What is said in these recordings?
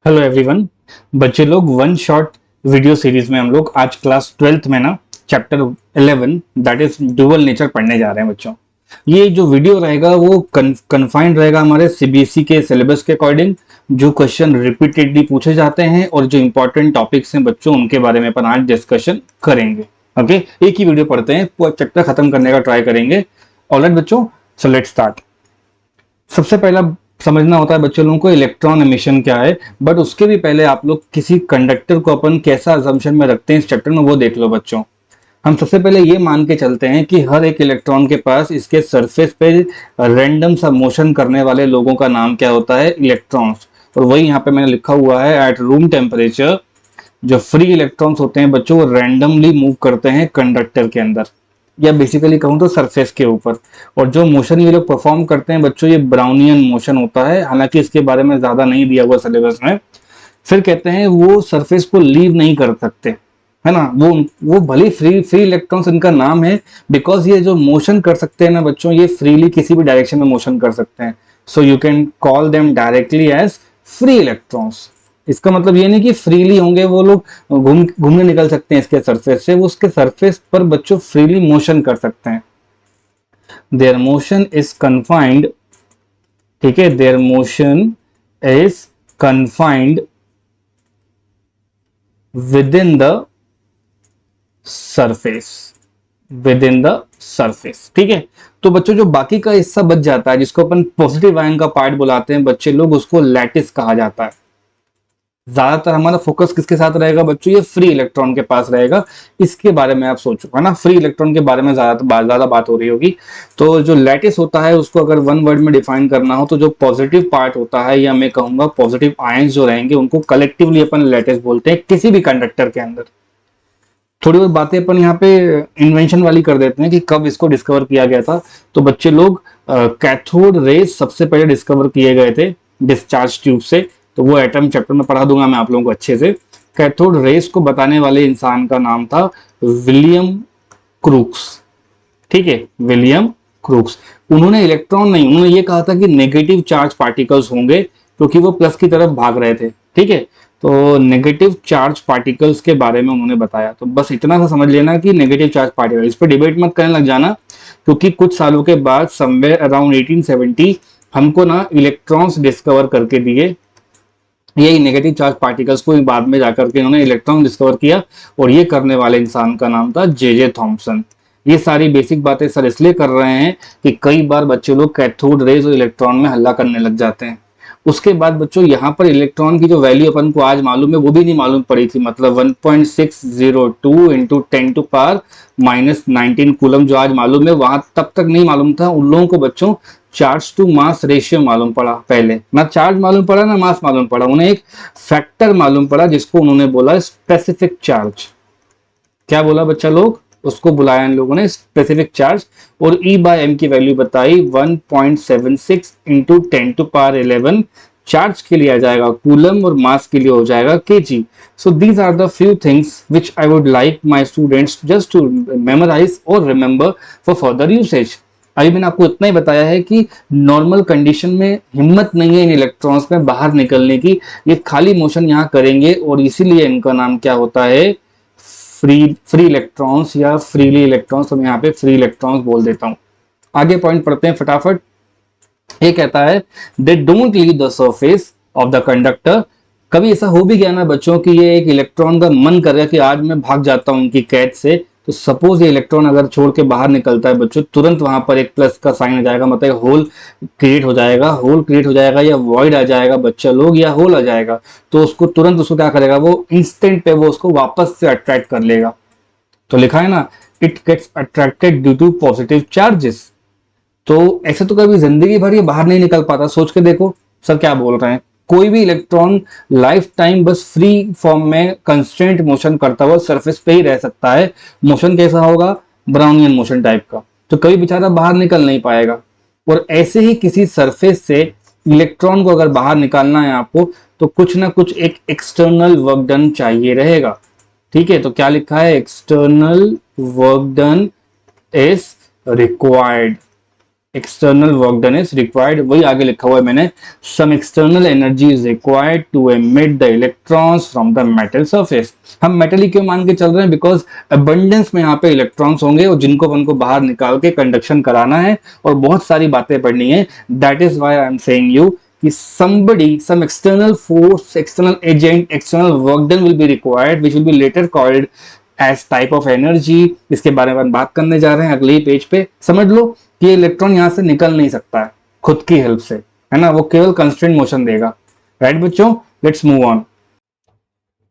Hello everyone. बच्चे लोग one shot video series में हम लोग आज क्लास 12th में ना chapter 11 that is dual nature पढ़ने जा रहे हैं बच्चों। ये जो वीडियो रहेगा वो कन्फाइंड रहेगा हमारे सीबीएसई के सिलेबस के अकॉर्डिंग। जो क्वेश्चन रिपीटेडली पूछे जाते हैं और जो इंपॉर्टेंट टॉपिक्स हैं बच्चों उनके बारे में अपन आज डिस्कशन करेंगे। ओके, एक ही वीडियो पढ़ते हैं, पूरा चैप्टर खत्म करने का ट्राई करेंगे। ऑलराइट बच्चों, सो लेट्स स्टार्ट। सबसे पहला समझना होता है बच्चों लोगों को इलेक्ट्रॉन एमिशन क्या है, बट उसके भी पहले आप लोग किसी कंडक्टर को अपन कैसा अजम्पशन में रखते हैं इस चैप्टर में वो देख लो बच्चों। हम सबसे पहले ये मान के चलते हैं कि हर एक इलेक्ट्रॉन के पास इसके सरफेस पे रैंडम सा मोशन करने वाले लोगों का नाम क्या होता है, इलेक्ट्रॉन्स। और वही यहाँ पे मैंने लिखा हुआ है, एट रूम टेम्परेचर जो फ्री इलेक्ट्रॉन्स होते हैं बच्चों वो रैंडमली मूव करते हैं कंडक्टर के अंदर, या बेसिकली कहूँ तो सरफेस के ऊपर। और जो मोशन ये लोग परफॉर्म करते हैं बच्चों ये ब्राउनियन मोशन होता है, हालांकि इसके बारे में ज्यादा नहीं दिया हुआ सिलेबस में। फिर कहते हैं वो सरफेस को लीव नहीं कर सकते, है ना। वो भले फ्री फ्री इलेक्ट्रॉन्स इनका नाम है, बिकॉज ये जो मोशन कर सकते हैं ना बच्चों ये फ्रीली किसी भी डायरेक्शन में मोशन कर सकते हैं। So you can call them directly as free electrons. इसका मतलब ये नहीं कि फ्रीली होंगे वो लोग, घूमने निकल सकते हैं इसके सरफेस से, वो उसके सरफेस पर बच्चों फ्रीली मोशन कर सकते हैं। देयर मोशन इज कन्फाइंड, ठीक है, there motion is confined with in the surface, with in the surface. ठीक है, तो बच्चों जो बाकी का हिस्सा बच जाता है जिसको अपन पॉजिटिव आयन का पार्ट बुलाते हैं बच्चे लोग, उसको लैटिस कहा जाता है। ज्यादातर हमारा फोकस किसके साथ रहेगा बच्चों, ये फ्री इलेक्ट्रॉन के पास रहेगा। इसके बारे में आप सोचो, है ना, फ्री इलेक्ट्रॉन के बारे में ज्यादा बात हो रही होगी। तो जो लैटिस होता है उसको अगर वन वर्ड में डिफाइन करना हो तो जो पॉजिटिव पार्ट होता है, या मैं कहूंगा पॉजिटिव आयंस जो रहेंगे उनको कलेक्टिवली अपन लैटिस बोलते हैं किसी भी कंडक्टर के अंदर। थोड़ी बहुत बातें अपन यहाँ पे इन्वेंशन वाली कर देते हैं कि कब इसको डिस्कवर किया गया था। तो बच्चे लोग कैथोड रेज सबसे पहले डिस्कवर किए गए थे डिस्चार्ज ट्यूब से। तो वो एटम चैप्टर में पढ़ा दूंगा मैं आप लोगों को अच्छे से। कैथोड रेज को बताने वाले इंसान का नाम था विलियम क्रूक्स। ठीक है, विलियम क्रूक्स। उन्होंने इलेक्ट्रॉन नहीं, उन्होंने ये कहा था कि नेगेटिव चार्ज पार्टिकल्स होंगे क्योंकि वो प्लस की तरफ भाग रहे थे। ठीक है, तो नेगेटिव चार्ज पार्टिकल्स के बारे में उन्होंने बताया। तो बस इतना सा समझ लेना कि नेगेटिव चार्ज पार्टिकल, इस पर डिबेट मत करने लग जाना, क्योंकि कुछ सालों के बाद समवेयर अराउंड 1870 हमको ना इलेक्ट्रॉन्स डिस्कवर करके दिए। यही नेगेटिव चार्ज पार्टिकल्स को बाद में जाकर के इन्होंने इलेक्ट्रॉन डिस्कवर किया, और ये करने वाले इंसान का नाम था जे थॉमसन। ये सारी बेसिक बातें सर इसलिए कर रहे हैं कि कई बार बच्चे लोग कैथोड रेज और इलेक्ट्रॉन में हल्ला करने लग जाते हैं। उसके बाद बच्चों यहाँ पर इलेक्ट्रॉन की जो वैल्यू अपन को आज मालूम है वो भी नहीं मालूम पड़ी थी, मतलब 1.602 इंटू 10⁻⁻19 कूलम जो आज मालूम है वहां तब तक नहीं मालूम था उन लोगों को बच्चों। चार्ज टू मास रेशियो मालूम पड़ा पहले, ना चार्ज मालूम पड़ा ना मास मालूम पड़ा, उन्हें एक फैक्टर मालूम पड़ा जिसको उन्होंने बोला स्पेसिफिक चार्ज। क्या बोला बच्चा लोग, उसको बुलाया इन लोगों ने स्पेसिफिक चार्ज, और E बाय एम की वैल्यू बताई 1.76 इंटू 10⁻11। चार्ज के लिए आ जाएगा कूलम और मास के लिए हो जाएगा KG. So these are the few things which I would like my students just to memorize और रिमेंबर फॉर फर्दर यूसेज। अभी मैंने आपको इतना ही बताया है कि नॉर्मल कंडीशन में हिम्मत नहीं है इन इलेक्ट्रॉन्स में बाहर निकलने की, ये खाली मोशन यहाँ करेंगे, और इसीलिए इनका नाम क्या होता है, फ्री इलेक्ट्रॉन्स या फ्रीली इलेक्ट्रॉन्स। तो मैं यहाँ पे फ्री इलेक्ट्रॉन्स बोल देता हूँ। आगे पॉइंट पढ़ते हैं फटाफट। ये कहता है they don't leave the surface of the conductor. कभी ऐसा हो भी गया ना बच्चों कि ये एक इलेक्ट्रॉन का मन कर रहा है कि आज मैं भाग जाता हूँ उनकी कैद से, तो सपोज ये इलेक्ट्रॉन अगर छोड़ के बाहर निकलता है बच्चों, तुरंत वहां पर एक प्लस का साइन आ जाएगा, मतलब होल क्रिएट हो जाएगा, होल क्रिएट हो जाएगा, या वॉइड आ जाएगा बच्चा लोग, या होल आ जाएगा। तो उसको तुरंत उसको क्या करेगा, वो इंस्टेंट पे वो उसको वापस से अट्रैक्ट कर लेगा। तो लिखा है ना, it gets attracted due to positive charges. तो ऐसे तो कभी जिंदगी भर ये बाहर नहीं निकल पाता। सोच के देखो सर क्या बोल रहे हैं, कोई भी इलेक्ट्रॉन लाइफ टाइम बस फ्री फॉर्म में कंस्टेंट मोशन करता हुआ सरफेस पे ही रह सकता है। मोशन कैसा होगा, ब्राउनियन मोशन टाइप का, तो कभी बेचारा बाहर निकल नहीं पाएगा। और ऐसे ही किसी सरफेस से इलेक्ट्रॉन को अगर बाहर निकालना है आपको, तो कुछ ना कुछ एक एक्सटर्नल वर्क डन चाहिए रहेगा। ठीक है, तो क्या लिखा है, external work done is required external work done is required, वही आगे लिखा हुआ है मैंने, some external energy is required to emit the electrons from the metal surface. हम मेटल ही क्यों मान के चल रहे हैं, बिकॉज अबंडेंस में यहाँ पे इलेक्ट्रॉन्स होंगे और जिनको अपन को बाहर निकाल के कंडक्शन कराना है और बहुत सारी बातें पढ़नी है। That is why I am saying you कि somebody, some external force, external agent, external work done will be required, which will be later called as type of energy। इसके बारे में बात करने जा रहे हैं अगले ही पेज पे। समझ लो कि इलेक्ट्रॉन यहाँ से निकल नहीं सकता है खुद की हेल्प से, है ना, वो केवल कंस्ट्रेंट मोशन देगा। राइट बच्चों, let's move on.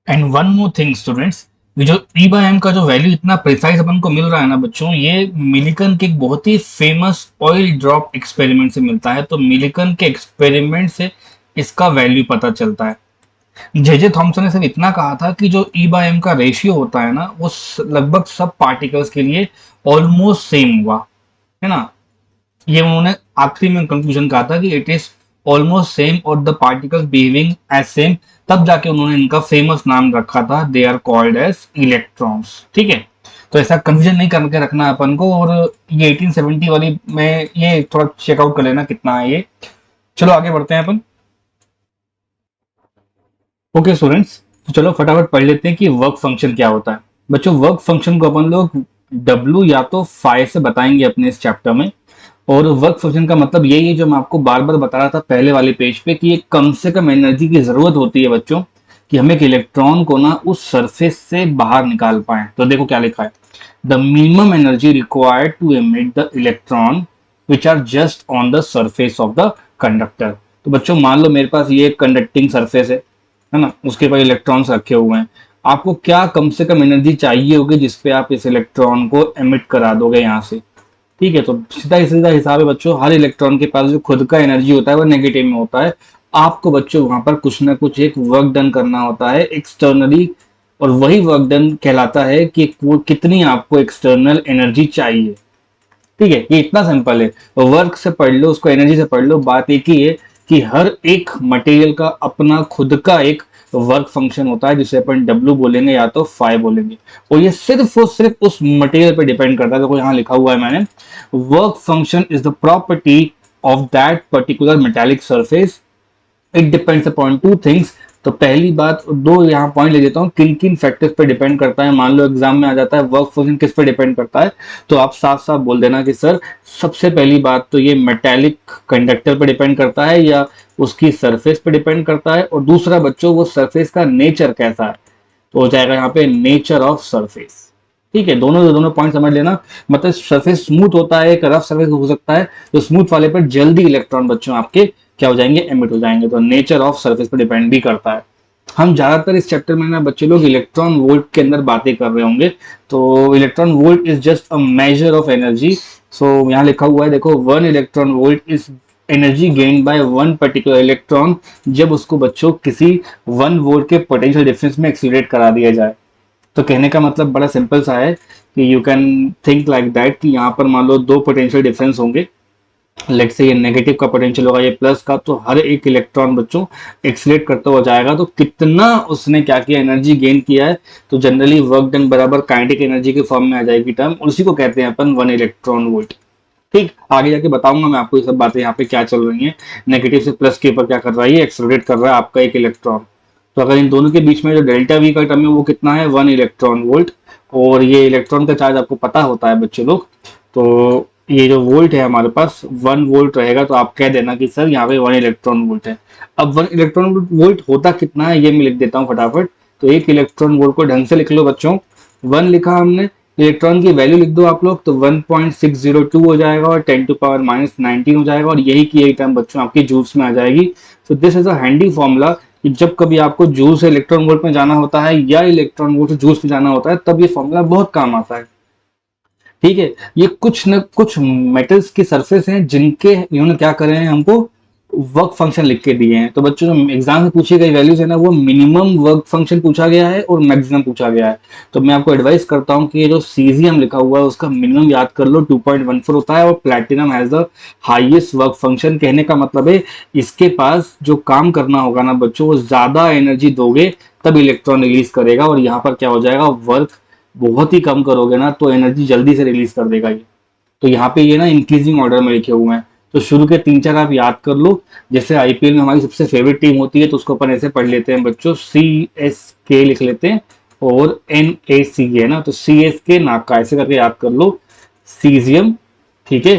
And one more thing students, ये जो ई बाय एम का जो वैल्यू इतना प्रिसाइज अपन को मिल रहा है ना बच्चों, ये मिलिकन के एक बहुत ही फेमस ऑयल ड्रॉप एक्सपेरिमेंट से मिलता है। तो मिलिकन के एक्सपेरिमेंट से इसका वैल्यू पता चलता है। जे थॉमसन ने सिर्फ इतना कहा था कि जो ई बाय एम का रेशियो होता है ना, वो लगभग सब पार्टिकल्स के लिए ऑलमोस्ट सेम हुआ, है ना। ये उन्होंने आखिरी में कंक्लूजन कहा था कि इट इज ऑलमोस्ट सेम और the particles behaving as same, तब जाके उन्होंने इनका फेमस नाम रखा था, they are called as electrons. ठीक है, तो ऐसा कंफ्यूजन नहीं करके रखना है अपन को। और ये 1870 वाली में ये थोड़ा चेकआउट कर लेना कितना है ये। चलो आगे बढ़ते हैं अपन। ओके स्टूडेंट्स, तो चलो फटाफट पढ़ लेते हैं कि वर्क फंक्शन क्या होता है। बच्चों वर्क फंक्शन को अपन लोग W या तो फाइ से बताएंगे अपने इस चैप्टर में। और वर्क फंक्शन का मतलब यही है जो मैं आपको बार बार बता रहा था पहले वाले पेज पे, कि एक कम से कम एनर्जी की जरूरत होती है बच्चों कि हम एक इलेक्ट्रॉन को ना उस सरफेस से बाहर निकाल पाए। तो देखो क्या लिखा है, the minimum energy required to emit the electron which are just on the surface of the conductor. तो बच्चों मान लो मेरे पास ये कंडक्टिंग सरफेस है ना, उसके पास इलेक्ट्रॉन्स रखे हुए हैं। आपको क्या कम से कम एनर्जी चाहिए होगी जिसपे आप इस इलेक्ट्रॉन को एमिट करा दोगे यहाँ से। ठीक है, तो सीधा सीधा हिसाब है बच्चों, हर इलेक्ट्रॉन के पास जो खुद का एनर्जी होता है वो नेगेटिव में होता है। आपको बच्चों वहां पर कुछ ना कुछ एक वर्क डन करना होता है एक्सटर्नली, और वही वर्क डन कहलाता है कि कितनी आपको एक्सटर्नल एनर्जी चाहिए। ठीक है, ये इतना सिंपल है। वर्क से पढ़ लो, उसको एनर्जी से पढ़ लो, बात एक ही है कि हर एक मटेरियल का अपना खुद का एक वर्क फंक्शन होता है जिसे अपन W बोलेंगे या तो फाइ बोलेंगे, और ये सिर्फ और सिर्फ उस मटेरियल पे डिपेंड करता है। देखो यहाँ लिखा हुआ है मैंने, work function is the property of that particular metallic surface, it depends upon two things. तो पहली बात, दो यहाँ पॉइंट ले देता हूँ, किन किन फैक्टर्स पे डिपेंड करता है। मान लो एग्जाम में आ जाता है वर्क फंक्शन किस पे डिपेंड करता है, तो आप साफ साफ बोल देना कि सर सबसे पहली बात तो ये मेटालिक कंडक्टर पे डिपेंड करता है या उसकी सरफेस पे डिपेंड करता है, और दूसरा बच्चों वो सरफेस का नेचर कैसा है। तो हो जाएगा यहाँ पे नेचर ऑफ सरफेस। ठीक है, दोनों पॉइंट समझ लेना। मतलब सरफेस स्मूथ होता है, एक रफ सरफेस हो सकता है, तो स्मूथ वाले पर जल्दी इलेक्ट्रॉन बच्चों आपके क्या हो जाएंगे, एमिट हो जाएंगे। तो नेचर ऑफ सरफेस पर डिपेंड भी करता है। हम ज्यादातर इस चैप्टर में ना बच्चे लोग इलेक्ट्रॉन वोल्ट के अंदर बातें कर रहे होंगे। तो electron volt is just a measure of energy. So यहाँ लिखा हुआ है देखो, 1 electron volt is energy gain by one particular electron, जब उसको बच्चों किसी 1 वोल्ट के पोटेंशियल डिफरेंस में एक्सीलरेट करा दिया जाए। तो कहने का मतलब बड़ा सिंपल सा है कि you can think like that कि यहाँ पर मान लो दो पोटेंशियल डिफरेंस होंगे, लेट से ये नेगेटिव का पोटेंशियल होगा, ये प्लस का, तो हर एक इलेक्ट्रॉन बच्चों एक्सीलरेट करता हुआ जाएगा। तो कितना उसने क्या किया, एनर्जी गेन किया है। तो जनरली वर्क डन बराबर काइनेटिक एनर्जी के फॉर्म में आ जाएगी टर्म, उसी को कहते हैं अपन 1 इलेक्ट्रॉन वोल्ट। ठीक, आगे जाके बताऊंगा मैं आपको ये सब बातें यहाँ पे क्या चल रही हैं। नेगेटिव से प्लस के ऊपर क्या कर रहा है, ये एक्सीलरेट कर रहा है आपका एक इलेक्ट्रॉन। तो अगर इन दोनों के बीच में जो डेल्टा वी का टर्म है वो कितना है, 1 इलेक्ट्रॉन वोल्ट। और ये इलेक्ट्रॉन का चार्ज आपको पता होता है बच्चे लोग, तो ये जो वोल्ट है हमारे पास 1 वोल्ट रहेगा। तो आप कह देना कि सर यहाँ पे 1 इलेक्ट्रॉन वोल्ट है। अब 1 इलेक्ट्रॉन वोल्ट होता कितना है ये मैं लिख देता हूँ फटाफट। तो एक इलेक्ट्रॉन वोल्ट को ढंग से लिख लो बच्चों, 1 लिखा हमने, इलेक्ट्रॉन की वैल्यू लिख दो आप लोग, तो 1.602 हो जाएगा और 10⁻⁻19 हो जाएगा, और यही की यही टर्म बच्चों आपकी जूल्स में आ जाएगी। तो this is a handy formula कि जब कभी आपको जूल से इलेक्ट्रॉन वोल्ट में जाना होता है या इलेक्ट्रॉन वोल्ट से जूल्स में जाना होता है, तब ये फॉर्मूला बहुत काम आता है। ठीक है, ये कुछ न कुछ मेटल्स की सरफेस हैं जिनके इन्होंने क्या करे हैं, हमको वर्क फंक्शन लिख के दिए हैं। तो बच्चों जो एग्जाम में पूछी गई वैल्यूज है ना, वो मिनिमम वर्क फंक्शन पूछा गया है और मैक्सिमम पूछा गया है। तो मैं आपको एडवाइस करता हूँ कि ये जो सीजियम लिखा हुआ है उसका मिनिमम याद कर लो, 2.14 होता है, और platinum has the highest work function. कहने का मतलब है इसके पास जो काम करना होगा ना बच्चों, वो ज्यादा एनर्जी दोगे तब इलेक्ट्रॉन रिलीज करेगा, और यहाँ पर क्या हो जाएगा, वर्क बहुत ही कम करोगे ना तो एनर्जी जल्दी से रिलीज कर देगा ये। तो यहाँ पे ये ना इंक्रीजिंग ऑर्डर में लिखे हुए हैं, तो शुरू के 3-4 आप याद कर लो। जैसे आईपीएल में हमारी सबसे फेवरेट टीम होती है तो उसको अपन ऐसे पढ़ लेते हैं बच्चों, CSK लिख लेते हैं, और NAC है ना, तो CSK नाका ऐसे करके याद कर लो। सीजियम, ठीक है,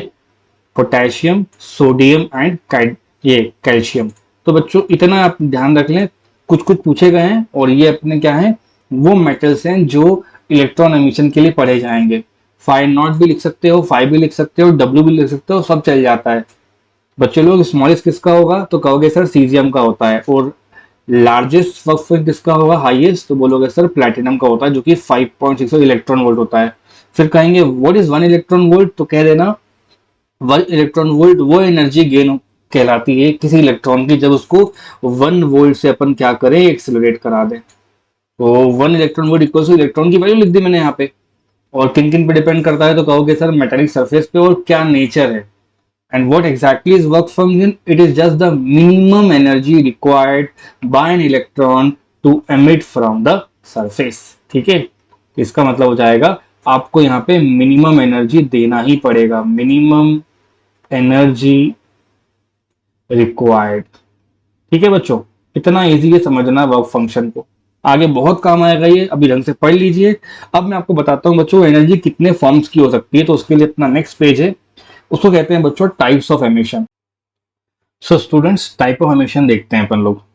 पोटेशियम, सोडियम एंड ये कैल्शियम। तो बच्चों इतना आप ध्यान रख लें, कुछ कुछ पूछे गए हैं, और ये अपने क्या है, वो मेटल्स हैं जो इलेक्ट्रॉन एमिशन के लिए पढ़े जाएंगे। 5 नॉट भी लिख सकते हो, 5 भी लिख सकते हो, W भी लिख सकते हो, सब चल जाता है। बच्चे लोग स्मॉलेस्ट किसका होगा तो कहोगे सर सीजियम का होता है, और लार्जेस्ट वर्क किसका होगा, हाईएस्ट, तो बोलोगे सर प्लैटिनम का होता है जो कि 5.6 इलेक्ट्रॉन वोल्ट होता है। फिर कहेंगे व्हाट इज 1 इलेक्ट्रॉन वोल्ट, तो कह देना 1 इलेक्ट्रॉन वोल्ट वो एनर्जी गेन कहलाती है किसी इलेक्ट्रॉन की जब उसको 1 वोल्ट से अपन क्या करें, एक्सेलरेट करा दें। तो 1 electron volt equal two electron की वैल्यू लिख दी मैंने यहाँ पे। और किन किन पे डिपेंड करता है तो कहोगे सर मेटेलिक सरफेस पे और क्या नेचर है। And what exactly is work function, it is just the minimum energy required by an electron to emit from the surface. ठीक है, तो इसका मतलब हो जाएगा आपको यहाँ पे मिनिमम एनर्जी देना ही पड़ेगा, मिनिमम एनर्जी रिक्वायर्ड। ठीक है बच्चों, इतना इजी है समझना वर्क फंक्शन को, आगे बहुत काम आएगा ये, अभी ढंग से पढ़ लीजिए। अब मैं आपको बताता हूँ बच्चों एनर्जी कितने फॉर्म्स की हो सकती है, तो उसके लिए अपना नेक्स्ट पेज है, उसको कहते हैं बच्चों types of emission. So students type of emission देखते हैं अपन लोग।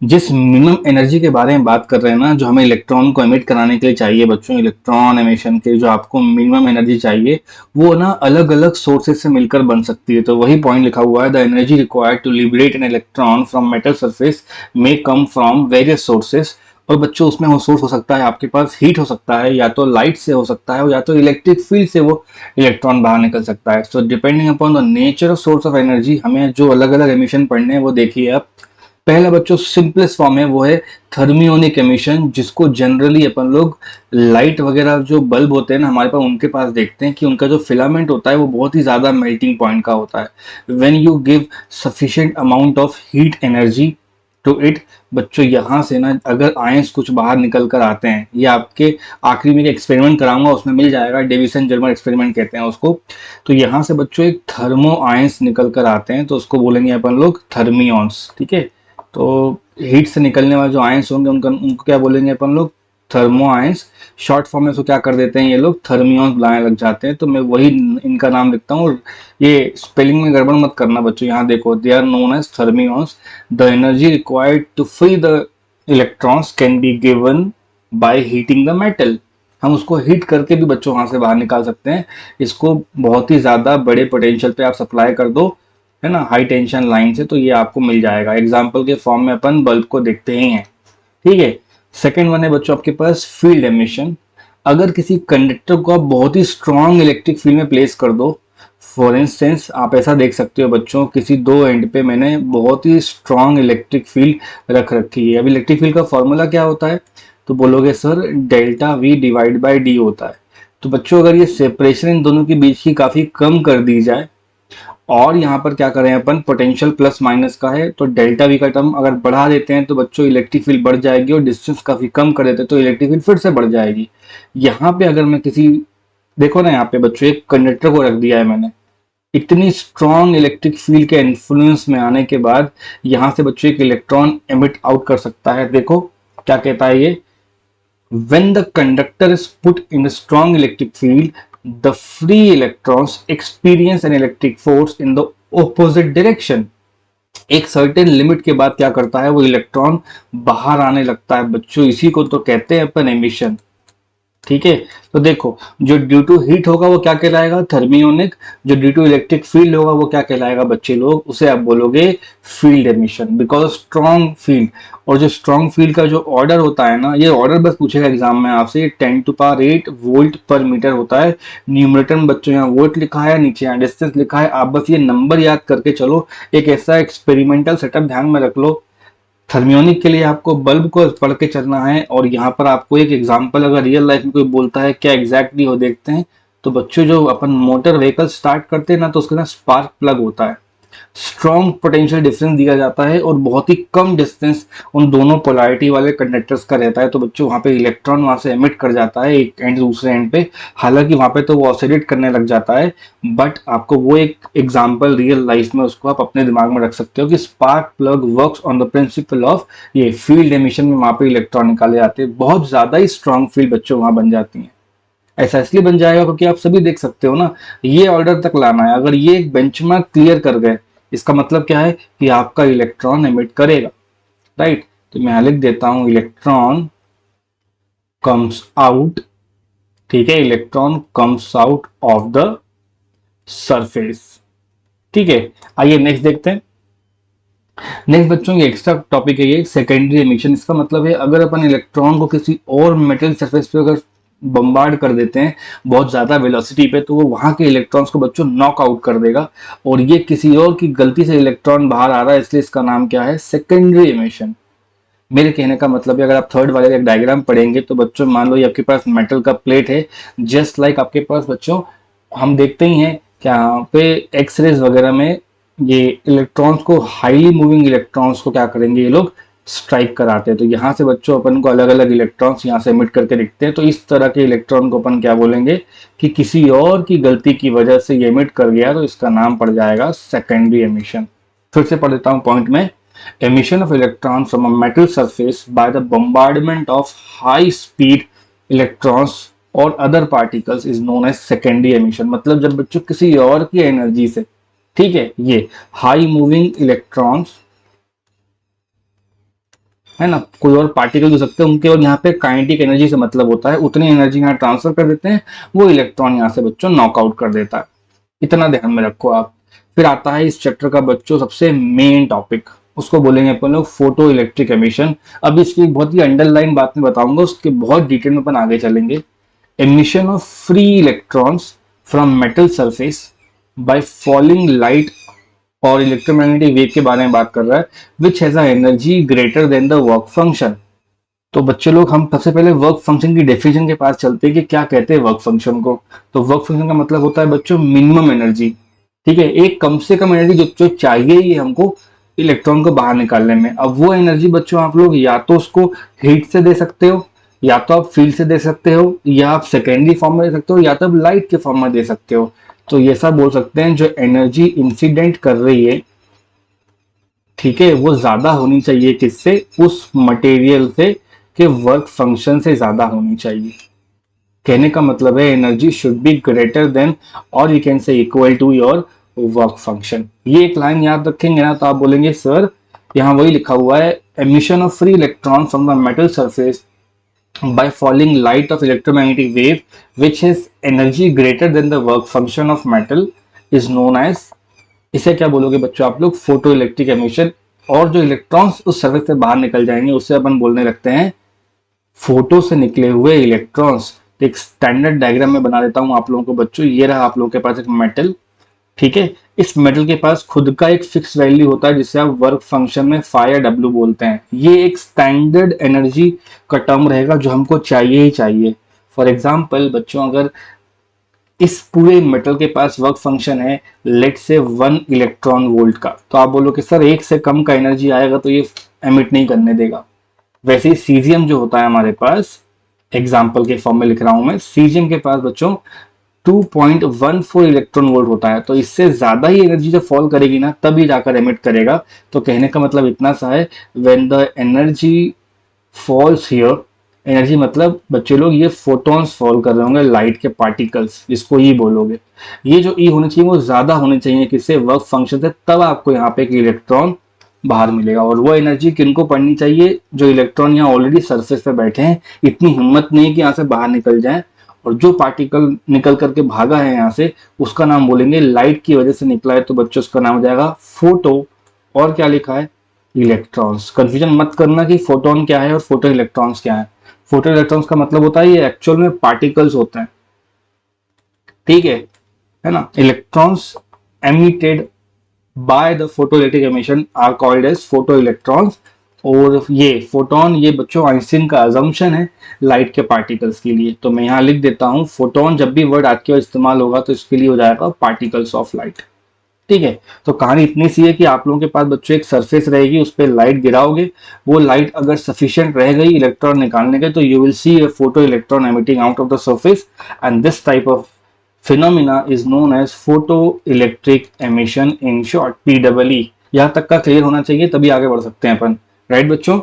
जिस मिनिमम एनर्जी के बारे में बात कर रहे हैं ना, जो हमें इलेक्ट्रॉन को एमिट कराने के लिए चाहिए बच्चों, इलेक्ट्रॉन एमिशन के जो आपको मिनिमम एनर्जी चाहिए, वो ना अलग अलग सोर्सेज से मिलकर बन सकती है। तो वही पॉइंट लिखा हुआ है, the energy required to liberate an electron from metal surface may come from various sources. और बच्चों उसमें वो सोर्स हो सकता है आपके पास हीट हो सकता है, या तो लाइट से हो सकता है, या तो इलेक्ट्रिक फील्ड से वो इलेक्ट्रॉन बाहर निकल सकता है। So depending upon the nature of source of energy हमें जो अलग अलग एमिशन पढ़ने हैं वो देखिए आप। पहला बच्चों सिंपलेस्ट फॉर्म है वो है थर्मियोनिक एमिशन, जिसको जनरली अपन लोग लाइट वगैरह जो बल्ब होते हैं ना हमारे पास, उनके पास देखते हैं कि उनका जो फिलामेंट होता है वो बहुत ही ज्यादा मेल्टिंग पॉइंट का होता है। When you give sufficient amount of heat energy to it, बच्चों यहाँ से ना अगर आयंस कुछ बाहर निकल कर आते हैं, ये आपके आखिरी में एक एक्सपेरिमेंट कराऊंगा उसमें मिल जाएगा, डेविसन जर्मर एक्सपेरिमेंट कहते हैं उसको। तो यहाँ से बच्चों एक थर्मो आयंस निकल कर आते हैं, तो उसको बोलेंगे अपन लोग थर्मियॉन्स। ठीक है, तो हीट से निकलने वाले जो आयंस होंगे उनका उनको क्या बोलेंगे अपन लोग, थर्मो आयंस। शॉर्ट फॉर्म में उसको क्या कर देते हैं ये लोग, थर्मियॉन्स बुलाने लग जाते हैं, तो मैं वही इनका नाम लिखता हूँ। ये स्पेलिंग में गड़बड़ मत करना बच्चों, यहाँ देखो they are known as thermions. The energy required to free the electrons can be given by heating the metal. हम उसको हीट करके भी बच्चों वहां से बाहर निकाल सकते हैं। इसको बहुत ही ज्यादा बड़े पोटेंशियल पे आप सप्लाई कर दो, है ना, हाई टेंशन लाइन से, तो ये आपको मिल जाएगा। एग्जाम्पल के फॉर्म में अपन बल्ब को देखते ही हैं। ठीक है, सेकेंड वन है बच्चों आपके पास फील्ड एमिशन। अगर किसी कंडक्टर को आप बहुत ही स्ट्रॉन्ग इलेक्ट्रिक फील्ड में प्लेस कर दो, फॉर इंस्टेंस आप ऐसा देख सकते हो बच्चों, किसी दो एंड पे मैंने बहुत ही स्ट्रॉन्ग इलेक्ट्रिक फील्ड रख रखी है। अब इलेक्ट्रिक फील्ड का फॉर्मूला क्या होता है तो बोलोगे sir delta we divide by D होता है। तो बच्चों अगर ये सेपरेशन इन दोनों के बीच की काफी कम कर दी जाए, और यहाँ पर क्या करें अपन, पोटेंशियल प्लस माइनस का है तो डेल्टा वी का टर्म अगर बढ़ा देते हैं तो बच्चों इलेक्ट्रिक फील्ड बढ़ जाएगी, और डिस्टेंस काफी कम कर देते हैं तो इलेक्ट्रिक फील्ड फिर से बढ़ जाएगी। यहाँ पे अगर मैं किसी, देखो ना यहाँ पे बच्चों एक कंडक्टर को रख दिया है मैंने, इतनी स्ट्रॉन्ग इलेक्ट्रिक फील्ड के इन्फ्लुएंस में आने के बाद यहाँ से बच्चों एक इलेक्ट्रॉन एमिट आउट कर सकता है। देखो क्या कहता है ये, when the conductor is put in a strong electric field, the free electrons experience an electric force in the opposite direction। एक सर्टेन लिमिट के बाद क्या करता है वो इलेक्ट्रॉन बाहर आने लगता है बच्चों, इसी को तो कहते हैं अपन एमिशन। ठीक है, तो देखो जो ड्यू टू हीट होगा वो क्या कहलाएगा, थर्मियोनिक। जो ड्यू टू इलेक्ट्रिक फील्ड होगा वो क्या कहलाएगा बच्चे लोग, उसे आप बोलोगे field emission, because strong field. और जो स्ट्रॉन्ग फील्ड का जो ऑर्डर होता है ना, ये ऑर्डर बस पूछेगा एग्जाम में आपसे, 10⁸ वोल्ट पर मीटर होता है। न्यूमरेटर में बच्चों यहाँ वोल्ट लिखा है, नीचे यहाँ डिस्टेंस लिखा है, आप बस ये नंबर याद करके चलो। एक ऐसा एक्सपेरिमेंटल सेटअप ध्यान में रख लो, थर्मियोनिक के लिए आपको बल्ब को पढ़ के चलना है, और यहाँ पर आपको एक एग्जांपल अगर रियल लाइफ में कोई बोलता है क्या एग्जैक्टली हो देखते हैं। तो बच्चों जो अपन मोटर व्हीकल स्टार्ट करते हैं ना, तो उसके अंदर स्पार्क प्लग होता है, स्ट्रॉन्ग पोटेंशियल डिफरेंस दिया जाता है और बहुत ही कम डिस्टेंस उन दोनों पोलैरिटी वाले कंडक्टर्स का रहता है, तो बच्चों वहाँ पे इलेक्ट्रॉन वहाँ से एमिट कर जाता है एक एंड दूसरे एंड पे। हालांकि वहाँ पे तो वो ऑसिलेट करने लग जाता है, बट आपको वो एक एग्जांपल रियल लाइफ में उसको आप अपने दिमाग में रख सकते हो कि spark plug works on the principle of ये फील्ड एमिशन में वहाँ पे इलेक्ट्रॉन निकाले जाते हैं। बहुत ज्यादा ही स्ट्रॉन्ग फील्ड बच्चों वहाँ बन जाती है। ऐसा इसलिए बन जाएगा क्योंकि आप सभी देख सकते हो ना, ये ऑर्डर तक लाना है। अगर ये एक बेंचमार्क क्लियर कर गए, इसका मतलब क्या है कि आपका इलेक्ट्रॉन एमिट करेगा, राइट। तो मैं यहां लिख देता हूं इलेक्ट्रॉन कम्स आउट, ठीक है, electron comes out of the surface, ठीक है। आइए नेक्स्ट देखते हैं। नेक्स्ट बच्चों ये एक्स्ट्रा टॉपिक है, ये सेकेंडरी एमिशन। इसका मतलब है अगर अपन इलेक्ट्रॉन को किसी और मेटल सरफेस पे अगर बम्बार्ड कर देते हैं बहुत ज्यादा वेलोसिटी पे, तो वो वहां के इलेक्ट्रॉन्स को बच्चों नॉक आउट कर देगा, और ये किसी और की गलती से इलेक्ट्रॉन बाहर आ रहा है, इसलिए इसका नाम क्या है, सेकेंडरी एमिशन। मेरे कहने का मतलब है अगर आप थर्ड वाले एक डायग्राम पढ़ेंगे तो बच्चों मान लो ये आपके पास मेटल का प्लेट है, जस्ट लाइक आपके पास बच्चों हम देखते ही हैं क्या यहाँ पे एक्सरेज वगैरह में ये इलेक्ट्रॉन्स को, हाईली मूविंग इलेक्ट्रॉन्स को क्या करेंगे ये लोग, स्ट्राइक कराते हैं। तो यहाँ से बच्चों अपन को अलग अलग इलेक्ट्रॉन्स यहाँ से एमिट करके दिखते हैं, तो इस तरह के इलेक्ट्रॉन को अपन क्या बोलेंगे कि किसी और की गलती की वजह से ये एमिट कर गया, तो इसका नाम पड़ जाएगा सेकेंडरी एमिशन। फिर से पढ़ देता हूँ पॉइंट में, emission of electrons from a metal surface by the bombardment of high speed electrons और other particles is known as secondary emission। मतलब जब बच्चों किसी और की एनर्जी से, ठीक है, ये हाई मूविंग इलेक्ट्रॉन्स है ना, कोई और पार्टिकल हो सकते हैं उनके, और यहाँ पे काइनेटिक एनर्जी से मतलब होता है उतनी एनर्जी यहाँ ट्रांसफर कर देते हैं, वो इलेक्ट्रॉन यहाँ से बच्चों नॉकआउट कर देता है। इतना ध्यान में रखो आप। फिर आता है इस चैप्टर का बच्चों सबसे मेन टॉपिक, उसको बोलेंगे अपन लोग फोटो इलेक्ट्रिक एमिशन। अब इसकी बहुत ही अंडरलाइन बात मैं बताऊंगा, उसके बहुत डिटेल में अपन आगे चलेंगे। Emission of free electrons from metal surface by fouling light और इलेक्ट्रोमैग्नेटिक वेव के बारे में बात कर रहा है, which has a energy greater than the work function. तो बच्चे लोग हम सबसे पहले वर्क फंक्शन की डेफिनेशन के पास चलते हैं कि क्या कहते हैं वर्क फंक्शन को। तो वर्क फंक्शन का मतलब होता है बच्चों मिनिमम एनर्जी, ठीक है, एक कम से कम एनर्जी जो चाहिए ही हमको इलेक्ट्रॉन को बाहर निकालने में। अब वो एनर्जी बच्चों आप लोग या तो उसको हीट से दे सकते हो, या तो आप फील्ड से दे सकते हो, या आप सेकेंडरी फॉर्म में दे सकते हो, या तो आप लाइट के फॉर्म में दे सकते हो। तो ये सब बोल सकते हैं जो एनर्जी इंसिडेंट कर रही है, ठीक है, वो ज्यादा होनी चाहिए किससे, उस मटेरियल से, कि वर्क फंक्शन से ज्यादा होनी चाहिए। कहने का मतलब है energy should be greater than और you can say equal to your work function. ये एक लाइन याद रखेंगे ना तो आप बोलेंगे सर यहाँ वही लिखा हुआ है, emission of free electron from the metal surface by falling light of electromagnetic wave which has energy greater than the work function of metal is known as, इसे क्या बोलोगे बच्चों आप लोग, फोटो इलेक्ट्रिक एमिशन। और जो इलेक्ट्रॉन्स उस surface से बाहर निकल जाएंगे उससे अपन बोलने लगते हैं फोटो से निकले हुए इलेक्ट्रॉन्स। एक स्टैंडर्ड डायग्राम में बना देता हूं आप लोगों को बच्चों। ये रहा आप लोगों के पास एक मेटल, ठीक है, इस मेटल के पास खुद का एक फिक्स वैल्यू होता है जिसे आप वर्क फंक्शन में फाई या डब्ल्यू बोलते हैं। ये एक स्टैंडर्ड एनर्जी का टर्म रहेगा जो हमको चाहिए ही चाहिए। फॉर एग्जाम्पल बच्चों अगर इस पूरे मेटल के पास वर्क फंक्शन है लेट से 1 इलेक्ट्रॉन वोल्ट का, तो आप बोलो कि सर एक से कम का एनर्जी आएगा तो ये एमिट नहीं करने देगा। वैसे ही सीजियम जो होता है हमारे पास, एग्जाम्पल के फॉर्म में लिख रहा हूं मैं, सीजियम के पास बच्चों 2.14 इलेक्ट्रॉन वोल्ट होता है, तो इससे ज्यादा ही एनर्जी जब फॉल करेगी ना तब ही जाकर एमिट करेगा। तो कहने का मतलब इतना सा है, when the energy falls here, energy मतलब बच्चे लोग ये फोटॉन्स फॉल कर रहे होंगे, लाइट के पार्टिकल्स, इसको ई बोलोगे। ये जो ई होनी चाहिए वो ज्यादा होनी चाहिए किससे, वर्क फंक्शन से, तब आपको यहाँ पे एक इलेक्ट्रॉन बाहर मिलेगा। और वो एनर्जी किनको पड़नी चाहिए, जो इलेक्ट्रॉन यहाँ ऑलरेडी सरफेस पे बैठे हैं, इतनी हिम्मत नहीं कि यहाँ से बाहर निकल जाए, और जो पार्टिकल निकल करके भागा है यहाँ से उसका नाम बोलेंगे, लाइट की वजह से निकला है तो बच्चों उसका नाम हो जाएगा फोटो। और क्या लिखा है, इलेक्ट्रॉन्स। कंफ्यूजन मत करना कि फोटोन क्या है और फोटो इलेक्ट्रॉन्स क्या है। फोटो इलेक्ट्रॉन्स का मतलब होता है ये एक्चुअल में पार्टिकल्स होते हैं, ठीक है ना। Electrons emitted by the photoelectric emission are called as photo electrons. और ये फोटोन, ये बच्चों आइंस्टीन का अजम्पशन है लाइट के पार्टिकल्स के लिए। तो मैं यहाँ लिख देता हूँ फोटोन, जब भी वर्ड आज के इस्तेमाल होगा तो इसके लिए हो जाएगा पार्टिकल्स ऑफ लाइट। ठीक है। तो कहानी इतनी सी है कि आप लोगों के पास बच्चों एक सरफेस रहेगी, उस पर लाइट गिराओगे, वो लाइट अगर सफिशिएंट रह गई इलेक्ट्रॉन निकालने के, तो you will see a photo electron emitting out of the surface, and this type of phenomena is known as photo electric emission, in short PEE। यहाँ तक का क्लियर होना चाहिए, तभी आगे बढ़ सकते हैं अपन। राइट बच्चों?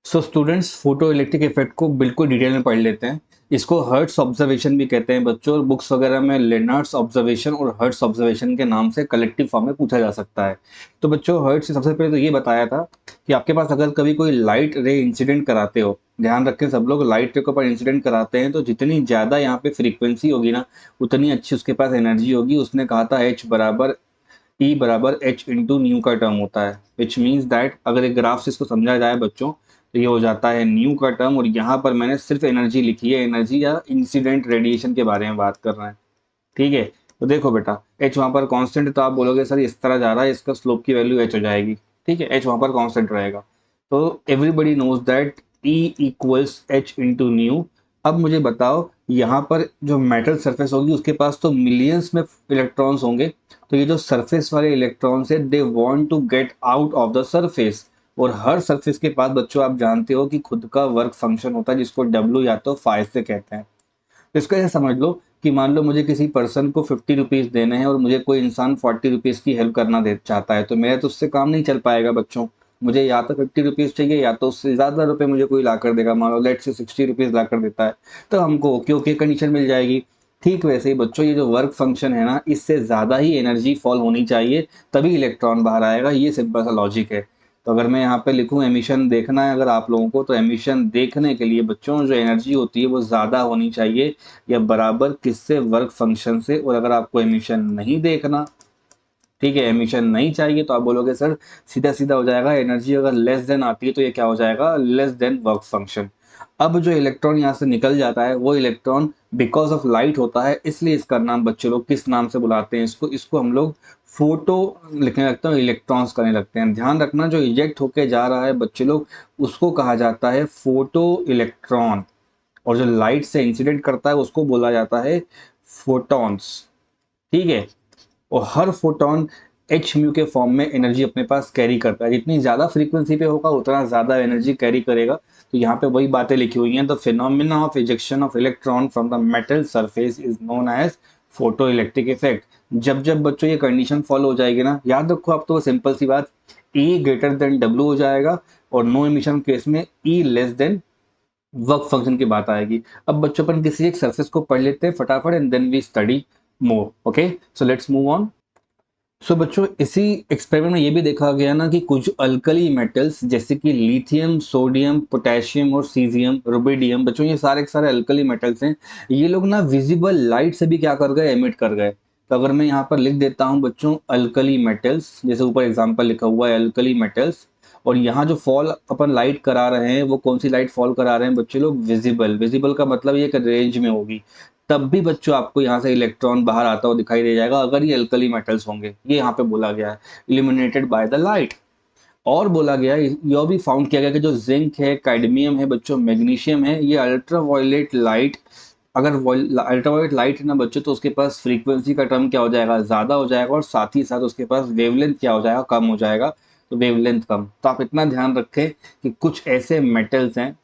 So students, photo electric effect को बिल्कुल डिटेल में पढ़ लेते हैं। इसको हर्ट्स ऑब्जर्वेशन भी कहते हैं बच्चों, और बुक्स वगैरह में लेनार्ड्स ऑब्जर्वेशन और हर्ट्स ऑब्जर्वेशन के नाम से कलेक्टिव फॉर्म में पूछा जा सकता है। तो बच्चों, हर्ट्स से सबसे पहले तो ये बताया था कि आपके पास अगर कभी कोई लाइट रे इंसिडेंट कराते हो, ध्यान रखें सब लोग, लाइट रे के ऊपर इंसिडेंट कराते हैं तो जितनी ज्यादा यहाँ पे फ्रीक्वेंसी होगी ना, उतनी अच्छी उसके पास एनर्जी होगी। उसने कहा था H बराबर E बराबर H इंटू न्यू का टर्म होता है, विच मीन्स दैट अगर एक ग्राफ से इसको समझा जाए बच्चों, तो ये हो जाता है न्यू का टर्म, और यहाँ पर मैंने सिर्फ एनर्जी लिखी है, एनर्जी या इंसिडेंट रेडिएशन के बारे में बात कर रहे हैं। ठीक है। तो देखो बेटा, H वहाँ पर कांस्टेंट है, तो आप बोलोगे सर इस तरह जा रहा है, इसका स्लोप की वैल्यू H हो जाएगी। ठीक है, H वहाँ पर कांस्टेंट रहेगा। तो everybody knows that E equals H into nu. अब मुझे बताओ, यहाँ पर जो मेटल सरफेस होगी उसके पास तो मिलियंस में इलेक्ट्रॉन्स होंगे, तो ये जो सरफेस वाले इलेक्ट्रॉन्स है, they want to get out of the surface. और हर सरफेस के पास बच्चों आप जानते हो कि खुद का वर्क फंक्शन होता है, जिसको W या तो फाइव से कहते हैं। तो इसको ऐसे समझ लो कि मान लो मुझे किसी पर्सन को 50 रुपीज देने हैं, और मुझे कोई इंसान 40 रुपीज की हेल्प करना दे चाहता है, तो मेरा तो उससे काम नहीं चल पाएगा बच्चों। मुझे या तो 50 रुपीज चाहिए, या तो उससे ज्यादा रुपए मुझे कोई ला कर देगा, मान लो लेट से 60 रुपीज ला कर देता है, तो हमको ओके ओके कंडीशन मिल जाएगी। ठीक वैसे ही बच्चों, ये जो वर्क फंक्शन है ना, इससे ज्यादा ही एनर्जी फॉल होनी चाहिए, तभी इलेक्ट्रॉन बाहर आएगा। ये सिंपल सा लॉजिक है। तो अगर मैं यहाँ पे लिखूं एमिशन देखना है अगर आप लोगों को, तो एमिशन देखने के लिए बच्चों जो एनर्जी होती है वो ज्यादा होनी चाहिए या बराबर किससे, वर्क फंक्शन से। और अगर आपको एमिशन नहीं देखना, ठीक है, एमिशन नहीं चाहिए, तो आप बोलोगे सर सीधा सीधा हो जाएगा, एनर्जी अगर लेस देन आती है तो ये क्या हो जाएगा, लेस देन वर्क फंक्शन। अब जो इलेक्ट्रॉन यहाँ से निकल जाता है, वो इलेक्ट्रॉन बिकॉज ऑफ लाइट होता है, इसलिए इसका नाम बच्चे लोग किस नाम से बुलाते हैं, इसको हम लोग फोटो लिखने लगते हैं, इलेक्ट्रॉन्स करने लगते हैं। ध्यान रखना, जो इजेक्ट होके जा रहा है बच्चे लोग, उसको कहा जाता है फोटो इलेक्ट्रॉन, और जो लाइट से इंसिडेंट करता है उसको बोला जाता है फोटॉन्स। ठीक है। और हर फोटोन एच म्यू के फॉर्म में एनर्जी अपने पास कैरी करता है, जितनी ज्यादा फ्रीक्वेंसी पे होगा उतना ज्यादा एनर्जी कैरी करेगा। तो यहाँ पे वही बातें लिखी हुई हैं, the phenomena of ejection of electron from the metal surface is known as photo electric effect. जब जब बच्चों ये कंडीशन फॉलो हो जाएगी ना, याद रखो आप, तो सिंपल सी बात, E ग्रेटर देन W हो जाएगा, और नो एमिशन केस में E less than work function की बात आएगी। अब बच्चों, अपन किसी एक सरफेस को पढ़ लेते हैं फटाफट, and then we study more. Okay, so let's move on. So बच्चों, इसी एक्सपेरिमेंट में ये भी देखा गया ना कि कुछ अल्कली मेटल्स जैसे कि लिथियम, सोडियम, पोटेशियम और सीजियम, रुबिडियम, बच्चों ये सारे के सारे अल्कली मेटल्स हैं, ये लोग ना विजिबल लाइट से भी क्या कर गए, एमिट कर गए। तो अगर मैं यहाँ पर लिख देता हूँ बच्चों अल्कली मेटल्स, जैसे ऊपर एग्जांपल लिखा हुआ है अल्कली मेटल्स, और यहाँ जो फॉल अपन लाइट करा रहे हैं, वो कौन सी लाइट फॉल करा रहे हैं बच्चे लोग, विजिबल। विजिबल का मतलब ये एक रेंज में होगी, तब भी बच्चों आपको यहाँ से इलेक्ट्रॉन बाहर आता हुआ दिखाई दे जाएगा अगर ये अल्कली मेटल्स होंगे। ये यहाँ पे बोला गया है, इल्यूमिनेटेड बाय द लाइट। और बोला गया है, यह भी फाउंड किया गया कि जो जिंक है, कैडमियम है बच्चों, मैग्नीशियम है, ये अल्ट्रावायलेट लाइट, अगर अल्ट्रावायलेट लाइट है ना बच्चों, तो उसके पास फ्रीक्वेंसी का टर्म क्या हो जाएगा, ज्यादा हो जाएगा, और साथ ही साथ उसके पास वेवलेंथ क्या हो जाएगा, कम हो जाएगा। तो वेवलेंथ कम। तो आप इतना ध्यान रखें कि कुछ ऐसे मेटल्स हैं,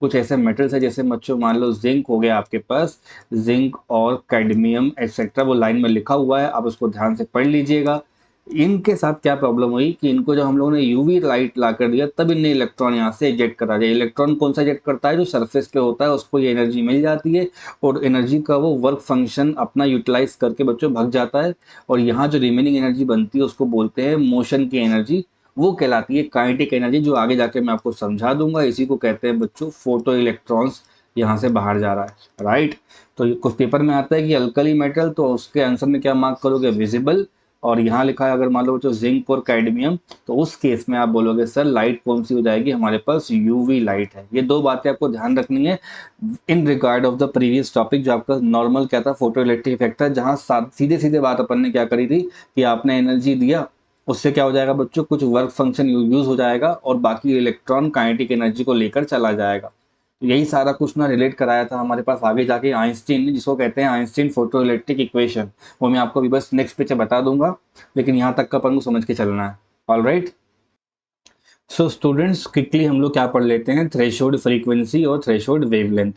कुछ ऐसे मेटल्स है, जैसे बच्चों मान लो जिंक हो गया आपके पास, जिंक और कैडमियम एक्सेट्रा, वो लाइन में लिखा हुआ है, आप उसको ध्यान से पढ़ लीजिएगा। इनके साथ क्या प्रॉब्लम हुई कि इनको जब हम लोगों ने यूवी लाइट ला कर दिया, तब इन्हें इलेक्ट्रॉन यहाँ से इजेक्ट करा जाए। इलेक्ट्रॉन कौन सा इजेक्ट करता है, जो सरफेस पे होता है, उसको ये एनर्जी मिल जाती है, और एनर्जी का वो वर्क फंक्शन अपना यूटिलाइज करके बच्चों भग जाता है, और यहाँ जो रिमेनिंग एनर्जी बनती है उसको बोलते हैं मोशन की एनर्जी, वो कहलाती है काइनेटिक एनर्जी, जो आगे जाके मैं आपको समझा दूंगा। इसी को कहते हैं बच्चों फोटो इलेक्ट्रॉन्स, यहाँ से बाहर जा रहा है। राइट। तो कुछ पेपर में आता है कि अल्कली मेटल, तो उसके आंसर में क्या मार्क करोगे, विजिबल। और यहाँ लिखा है अगर मान लो बच्चों जिंक और कैडमियम, तो उस केस में आप बोलोगे सर लाइट कौन सी हो जाएगी, हमारे पास यूवी लाइट है। ये दो बातें आपको ध्यान रखनी है in regard of the previous topic, जो आपका नॉर्मल क्या था, फोटो इलेक्ट्रिक इफेक्ट था, जहाँ सीधे सीधे बात अपन ने क्या करी थी कि आपने एनर्जी दिया, उससे क्या हो जाएगा बच्चों, कुछ वर्क फंक्शन यूज हो जाएगा, और बाकी इलेक्ट्रॉन काइनेटिक एनर्जी को लेकर चला जाएगा। तो यही सारा कुछ ना रिलेट कराया था हमारे पास आगे जाके आइंस्टीन ने, जिसको कहते हैं आइंस्टीन फोटो इलेक्ट्रिक इक्वेशन। वो मैं आपको अभी बस नेक्स्ट पेज बता दूंगा, लेकिन यहाँ तक का अपन को समझ के चलना है। ऑलराइट, सो स्टूडेंट्स क्विकली हम लोग क्या पढ़ लेते हैं, थ्रेशोल्ड फ्रीक्वेंसी और थ्रेशोल्ड वेवलेंथ।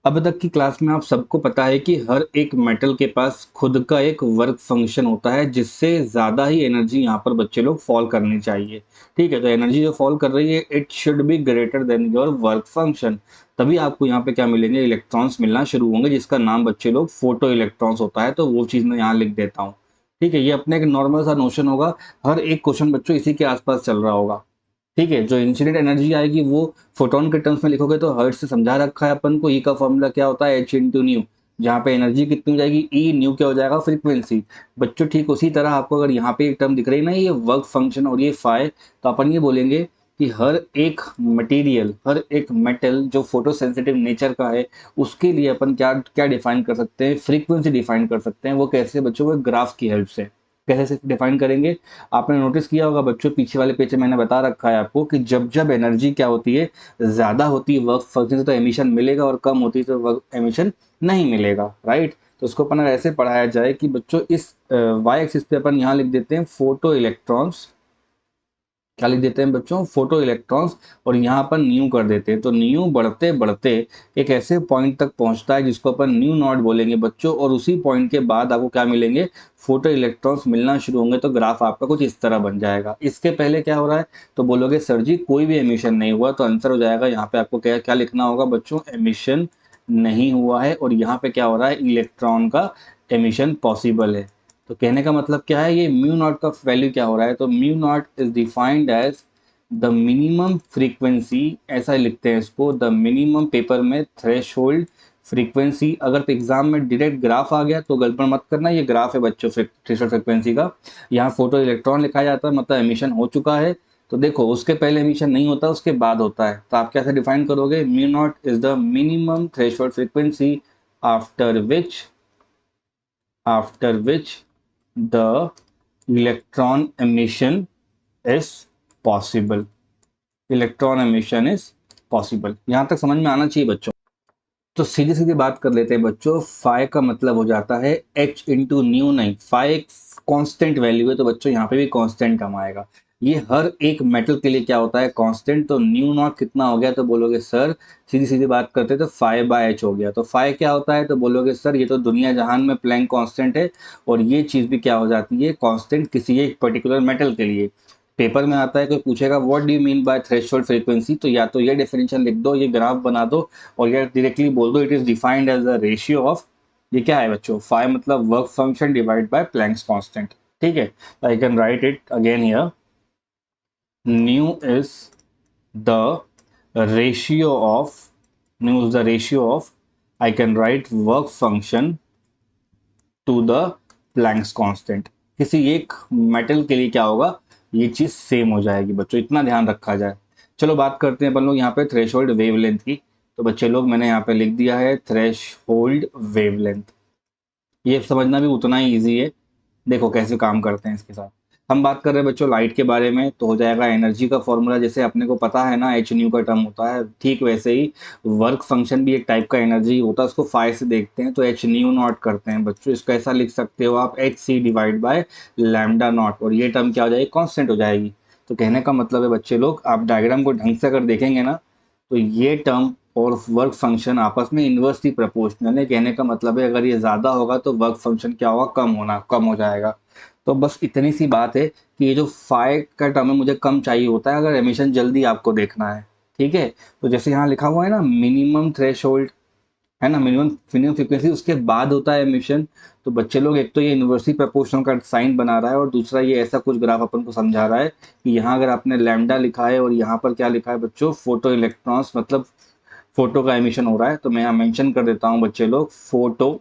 अब तक की क्लास में आप सबको पता है कि हर एक मेटल के पास खुद का एक वर्क फंक्शन होता है, जिससे ज़्यादा ही एनर्जी यहाँ पर बच्चे लोग फॉल करनी चाहिए। ठीक है, तो एनर्जी जो फॉल कर रही है it should be greater then your work function. तभी आपको यहाँ पे क्या मिलेंगे, इलेक्ट्रॉन्स मिलना शुरू होंगे, जिसका नाम बच्चे लोग फोटो इलेक्ट्रॉन्स होता है। तो वो चीज़ मैं यहाँ लिख देता हूँ। ठीक है, ये अपने एक नॉर्मल सा नोशन होगा, हर एक क्वेश्चन बच्चों इसी के आसपास चल रहा होगा। ठीक है, जो इंसिडेंट एनर्जी आएगी वो फोटोन के टर्म्स में लिखोगे तो हर्ट्ज से समझा रखा है अपन को। ई का फॉर्मूला क्या होता है, एच इंटू न्यू, जहाँ पे एनर्जी कितनी हो जाएगी ई, न्यू क्या हो जाएगा फ्रीक्वेंसी। बच्चों ठीक उसी तरह आपको अगर यहाँ पे एक टर्म दिख रही है ना, ये वर्क फंक्शन और ये फाई, तो अपन ये बोलेंगे कि हर एक मटेरियल, हर एक मेटल जो फोटो सेंसिटिव नेचर का है, उसके लिए अपन क्या क्या डिफाइन कर सकते हैं, फ्रीक्वेंसी डिफाइन कर सकते हैं। वो कैसे बच्चों को, ग्राफ की हेल्प से। कैसे डिफाइन करेंगे, आपने नोटिस किया होगा बच्चों, पीछे वाले पेज में मैंने बता रखा है आपको कि जब जब एनर्जी क्या होती है, ज्यादा होती है वर्क फंक्शन से तो एमिशन मिलेगा, और कम होती है तो वर्क एमिशन नहीं मिलेगा। राइट, तो उसको अपन अगर ऐसे पढ़ाया जाए कि बच्चों इस वाई एक्सिस पे अपन यहाँ लिख देते हैं फोटो इलेक्ट्रॉन्स, क्या लिख देते हैं बच्चों, फोटो इलेक्ट्रॉन्स, और यहाँ पर न्यू कर देते हैं। तो न्यू बढ़ते बढ़ते एक ऐसे पॉइंट तक पहुंचता है जिसको अपन न्यू नॉट बोलेंगे बच्चों, और उसी पॉइंट के बाद आपको क्या मिलेंगे, फोटो इलेक्ट्रॉन्स मिलना शुरू होंगे। तो ग्राफ आपका कुछ इस तरह बन जाएगा। इसके पहले क्या हो रहा है, तो बोलोगे सर जी कोई भी एमिशन नहीं हुआ, तो आंसर हो जाएगा यहाँ पे आपको क्या क्या लिखना होगा बच्चों, एमिशन नहीं हुआ है, और यहाँ पे क्या हो रहा है, इलेक्ट्रॉन का एमिशन पॉसिबल है। तो कहने का मतलब क्या है, ये म्यू नॉट का वैल्यू क्या हो रहा है, तो mu not is defined as the minimum frequency, ऐसा लिखते हैं इसको, द मिनिमम पेपर में थ्रेशोल्ड फ्रीक्वेंसी। अगर एग्जाम में डायरेक्ट ग्राफ आ गया तो गड़बड़ मत करना, ये ग्राफ है बच्चों थ्रेशोल्ड फ्रीक्वेंसी का। यहाँ फोटो इलेक्ट्रॉन लिखा जाता है, मतलब एमिशन हो चुका है। तो देखो उसके पहले एमिशन नहीं होता, उसके बाद होता है। तो आप कैसे डिफाइन करोगे, mu not is the minimum threshold frequency after which the electron emission is possible, electron emission is possible. यहां तक समझ में आना चाहिए बच्चों। तो सीधी सीधी बात कर लेते हैं बच्चों, फाई का मतलब हो जाता है एच इंटू न्यू, नहीं, फाई एक कांस्टेंट वैल्यू है, तो बच्चों यहाँ पे भी कांस्टेंट कम आएगा। ये हर एक मेटल के लिए क्या होता है, कांस्टेंट। तो न्यू नॉट कितना हो गया, तो बोलोगे सर सीधी सीधी बात करते तो फाई बाय एच हो गया। तो फाई क्या होता है, तो बोलोगे सर ये तो दुनिया जहान में प्लैंक कांस्टेंट है, और ये चीज भी क्या हो जाती है, कांस्टेंट किसी एक पर्टिकुलर मेटल के लिए। पेपर में आता है कोई पूछेगा what do you mean by threshold frequency, तो या तो ये डेफिनेशन लिख दो, ये ग्राफ बना दो, और ये डायरेक्टली बोल दो it is defined as the ratio of, ये क्या है बच्चों, फाई मतलब work function divide by Planck's constant. ठीक है, I can write it again here, nu is the ratio of, nu is the ratio of, I can write work function to the Planck's constant. किसी एक metal के लिए क्या होगा, ये चीज सेम हो जाएगी बच्चों, इतना ध्यान रखा जाए। चलो बात करते हैं अपन लोग यहाँ पे थ्रेशोल्ड वेवलेंथ की। तो बच्चे लोग मैंने यहाँ पे लिख दिया है थ्रेशोल्ड वेवलेंथ, ये समझना भी उतना ही ईजी है। देखो कैसे काम करते हैं इसके साथ। हम बात कर रहे हैं बच्चों लाइट के बारे में, तो हो जाएगा एनर्जी का फॉर्मूला, जैसे अपने को पता है ना एच न्यू का टर्म होता है, ठीक वैसे ही वर्क फंक्शन भी एक टाइप का एनर्जी होता है, उसको फाई से देखते हैं तो एच न्यू नॉट करते हैं बच्चों। इसको ऐसा लिख सकते हो आप, H C divide by lambda not, और ये टर्म क्या हो जाएगी, कॉन्स्टेंट हो जाएगी। तो कहने का मतलब है बच्चे लोग, आप डायग्राम को ढंग से अगर देखेंगे ना, तो ये टर्म और वर्क फंक्शन आपस में इन्वर्सली प्रोपोर्शनल है। कहने का मतलब है अगर ये ज्यादा होगा तो वर्क फंक्शन क्या होगा, कम हो जाएगा। तो बस इतनी सी बात है कि ये जो फाई का टर्म है मुझे कम चाहिए होता है अगर एमिशन जल्दी आपको देखना है। ठीक है, तो जैसे यहाँ लिखा हुआ है ना मिनिमम थ्रेशोल्ड, है ना, मिनिमम मिनिमम फ्रीक्वेंसी, उसके बाद होता है एमिशन। तो बच्चे लोग एक तो ये इन्वर्सली प्रोपोर्शनल का साइन बना रहा है, और दूसरा ये ऐसा कुछ ग्राफ अपन को समझा रहा है कि यहाँ अगर आपने लैम्डा लिखा है और यहाँ पर क्या लिखा है बच्चों, फोटो इलेक्ट्रॉन्स, मतलब फोटो का एमिशन हो रहा है। तो मैं यहाँ मेंशन कर देता हूँ बच्चे लोग फोटो,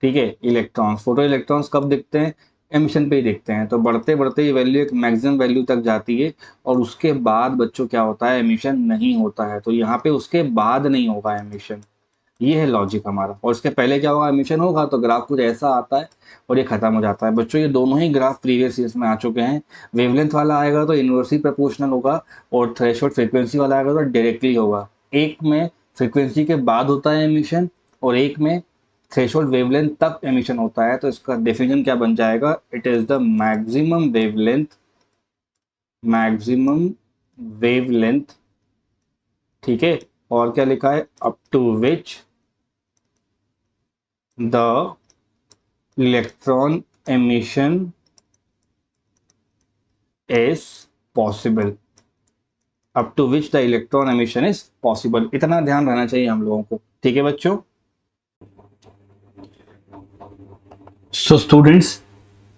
ठीक है, इलेक्ट्रॉन्स। फोटो इलेक्ट्रॉन्स कब दिखते हैं, एमिशन पे ही दिखते हैं। तो बढ़ते बढ़ते ये वैल्यू एक मैक्सिमम वैल्यू तक जाती है, और उसके बाद बच्चों क्या होता है, एमिशन नहीं होता है। तो यहाँ पे उसके बाद नहीं होगा एमिशन, ये है लॉजिक हमारा। और इसके पहले क्या होगा, एमिशन होगा तो ग्राफ कुछ ऐसा आता है और ये खत्म हो जाता है। बच्चों ये दोनों ही ग्राफ प्रीवियस ईयर्स में आ चुके हैं। वेवलेंथ वाला आएगा तो इन्वर्सली प्रोपोर्शनल होगा, और थ्रेशोल्ड फ्रीक्वेंसी वाला आएगा तो डायरेक्टली होगा। एक में फ्रीक्वेंसी के बाद होता है एमिशन, और एक में थ्रेशोल्ड वेवलेंथ तक एमिशन होता है। तो इसका डेफिनेशन क्या बन जाएगा, it is the maximum wavelength, maximum wavelength, ठीक है। और क्या लिखा है, up to which the electron emission is possible, up to which the electron emission is possible. इतना ध्यान रहना चाहिए हम लोगों को, ठीक है बच्चों। सो स्टूडेंट्स,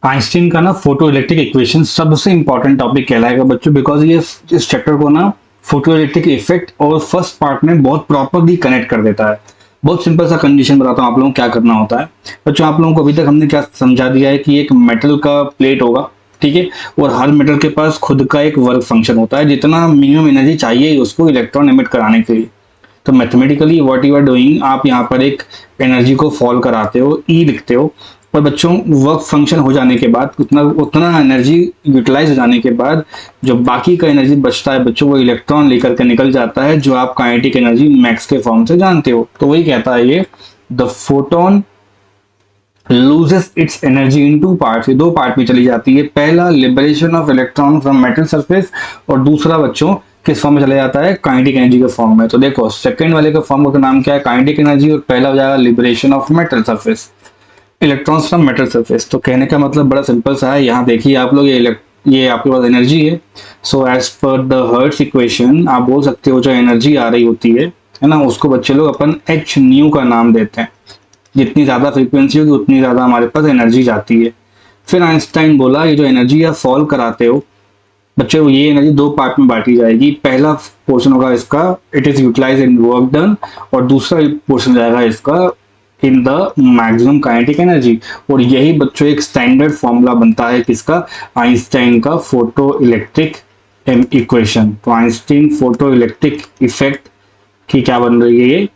आइंस्टीन का ना फोटो इलेक्ट्रिक इक्वेशन सबसे इंपॉर्टेंट टॉपिक कहलाएगा बच्चों, बिकॉज ये इस चैप्टर को ना फोटो इलेक्ट्रिक इफेक्ट और फर्स्ट पार्ट में बहुत प्रॉपरली कनेक्ट कर देता है। बहुत सिंपल सा कंडीशन बताता हूँ आप लोगों को क्या करना होता है बच्चों। आप लोगों को अभी तक हमने क्या समझा दिया है कि एक मेटल का प्लेट होगा, ठीक है, और हर मेटल के पास खुद का एक वर्क फंक्शन होता है, जितना मिनिमम एनर्जी चाहिए उसको इलेक्ट्रॉन एमिट कराने के लिए। तो mathematically what you are doing, आप यहाँ पर एक एनर्जी को फॉल कराते हो, ई लिखते हो, और बच्चों वर्क फंक्शन हो जाने के बाद उतना उतना एनर्जी यूटिलाइज हो जाने के बाद जो बाकी का एनर्जी बचता है बच्चों, वो इलेक्ट्रॉन लेकर के निकल जाता है, जो आप काइनेटिक एनर्जी मैक्स के फॉर्म से जानते हो। तो वही कहता है ये, the photon loses its energy in two part, दो पार्ट में चली जाती है। पहला liberation of electron from metal surface, और दूसरा बच्चों किस फॉर्म में चला जाता है, काइनेटिक एनर्जी के फॉर्म में। तो देखो सेकंड वाले का फॉर्म का नाम क्या है, काइनेटिक एनर्जी, और पहला हो जाएगा liberation of metal surface, electrons from metal surface. तो कहने का मतलब बड़ा सिंपल सा है, यहाँ देखिए आप लोग, ये आपके पास एनर्जी है। So as per the Hertz equation आप बोल सकते हो जो एनर्जी आ रही होती है ना, उसको बच्चे लोग अपन एच न्यू का नाम देते हैं। जितनी ज्यादा फ्रीक्वेंसी होगी उतनी ज्यादा हमारे पास एनर्जी जाती है। फिर आइंस्टाइन बोला ये जो एनर्जी आप फॉल कराते हो बच्चों, ये एनर्जी दो पार्ट में बांटी जाएगी। पहला पोर्शन होगा इसका, it is utilize in work done, और दूसरा पोर्शन जाएगा इसका in the maximum kinetic energy. और यही बच्चों एक स्टैंडर्ड फॉर्मूला बनता है किसका, आइंस्टाइन का फोटो इलेक्ट्रिक इक्वेशन। तो आइंस्टाइन फोटो इलेक्ट्रिक इफेक्ट की क्या बन रही है, ये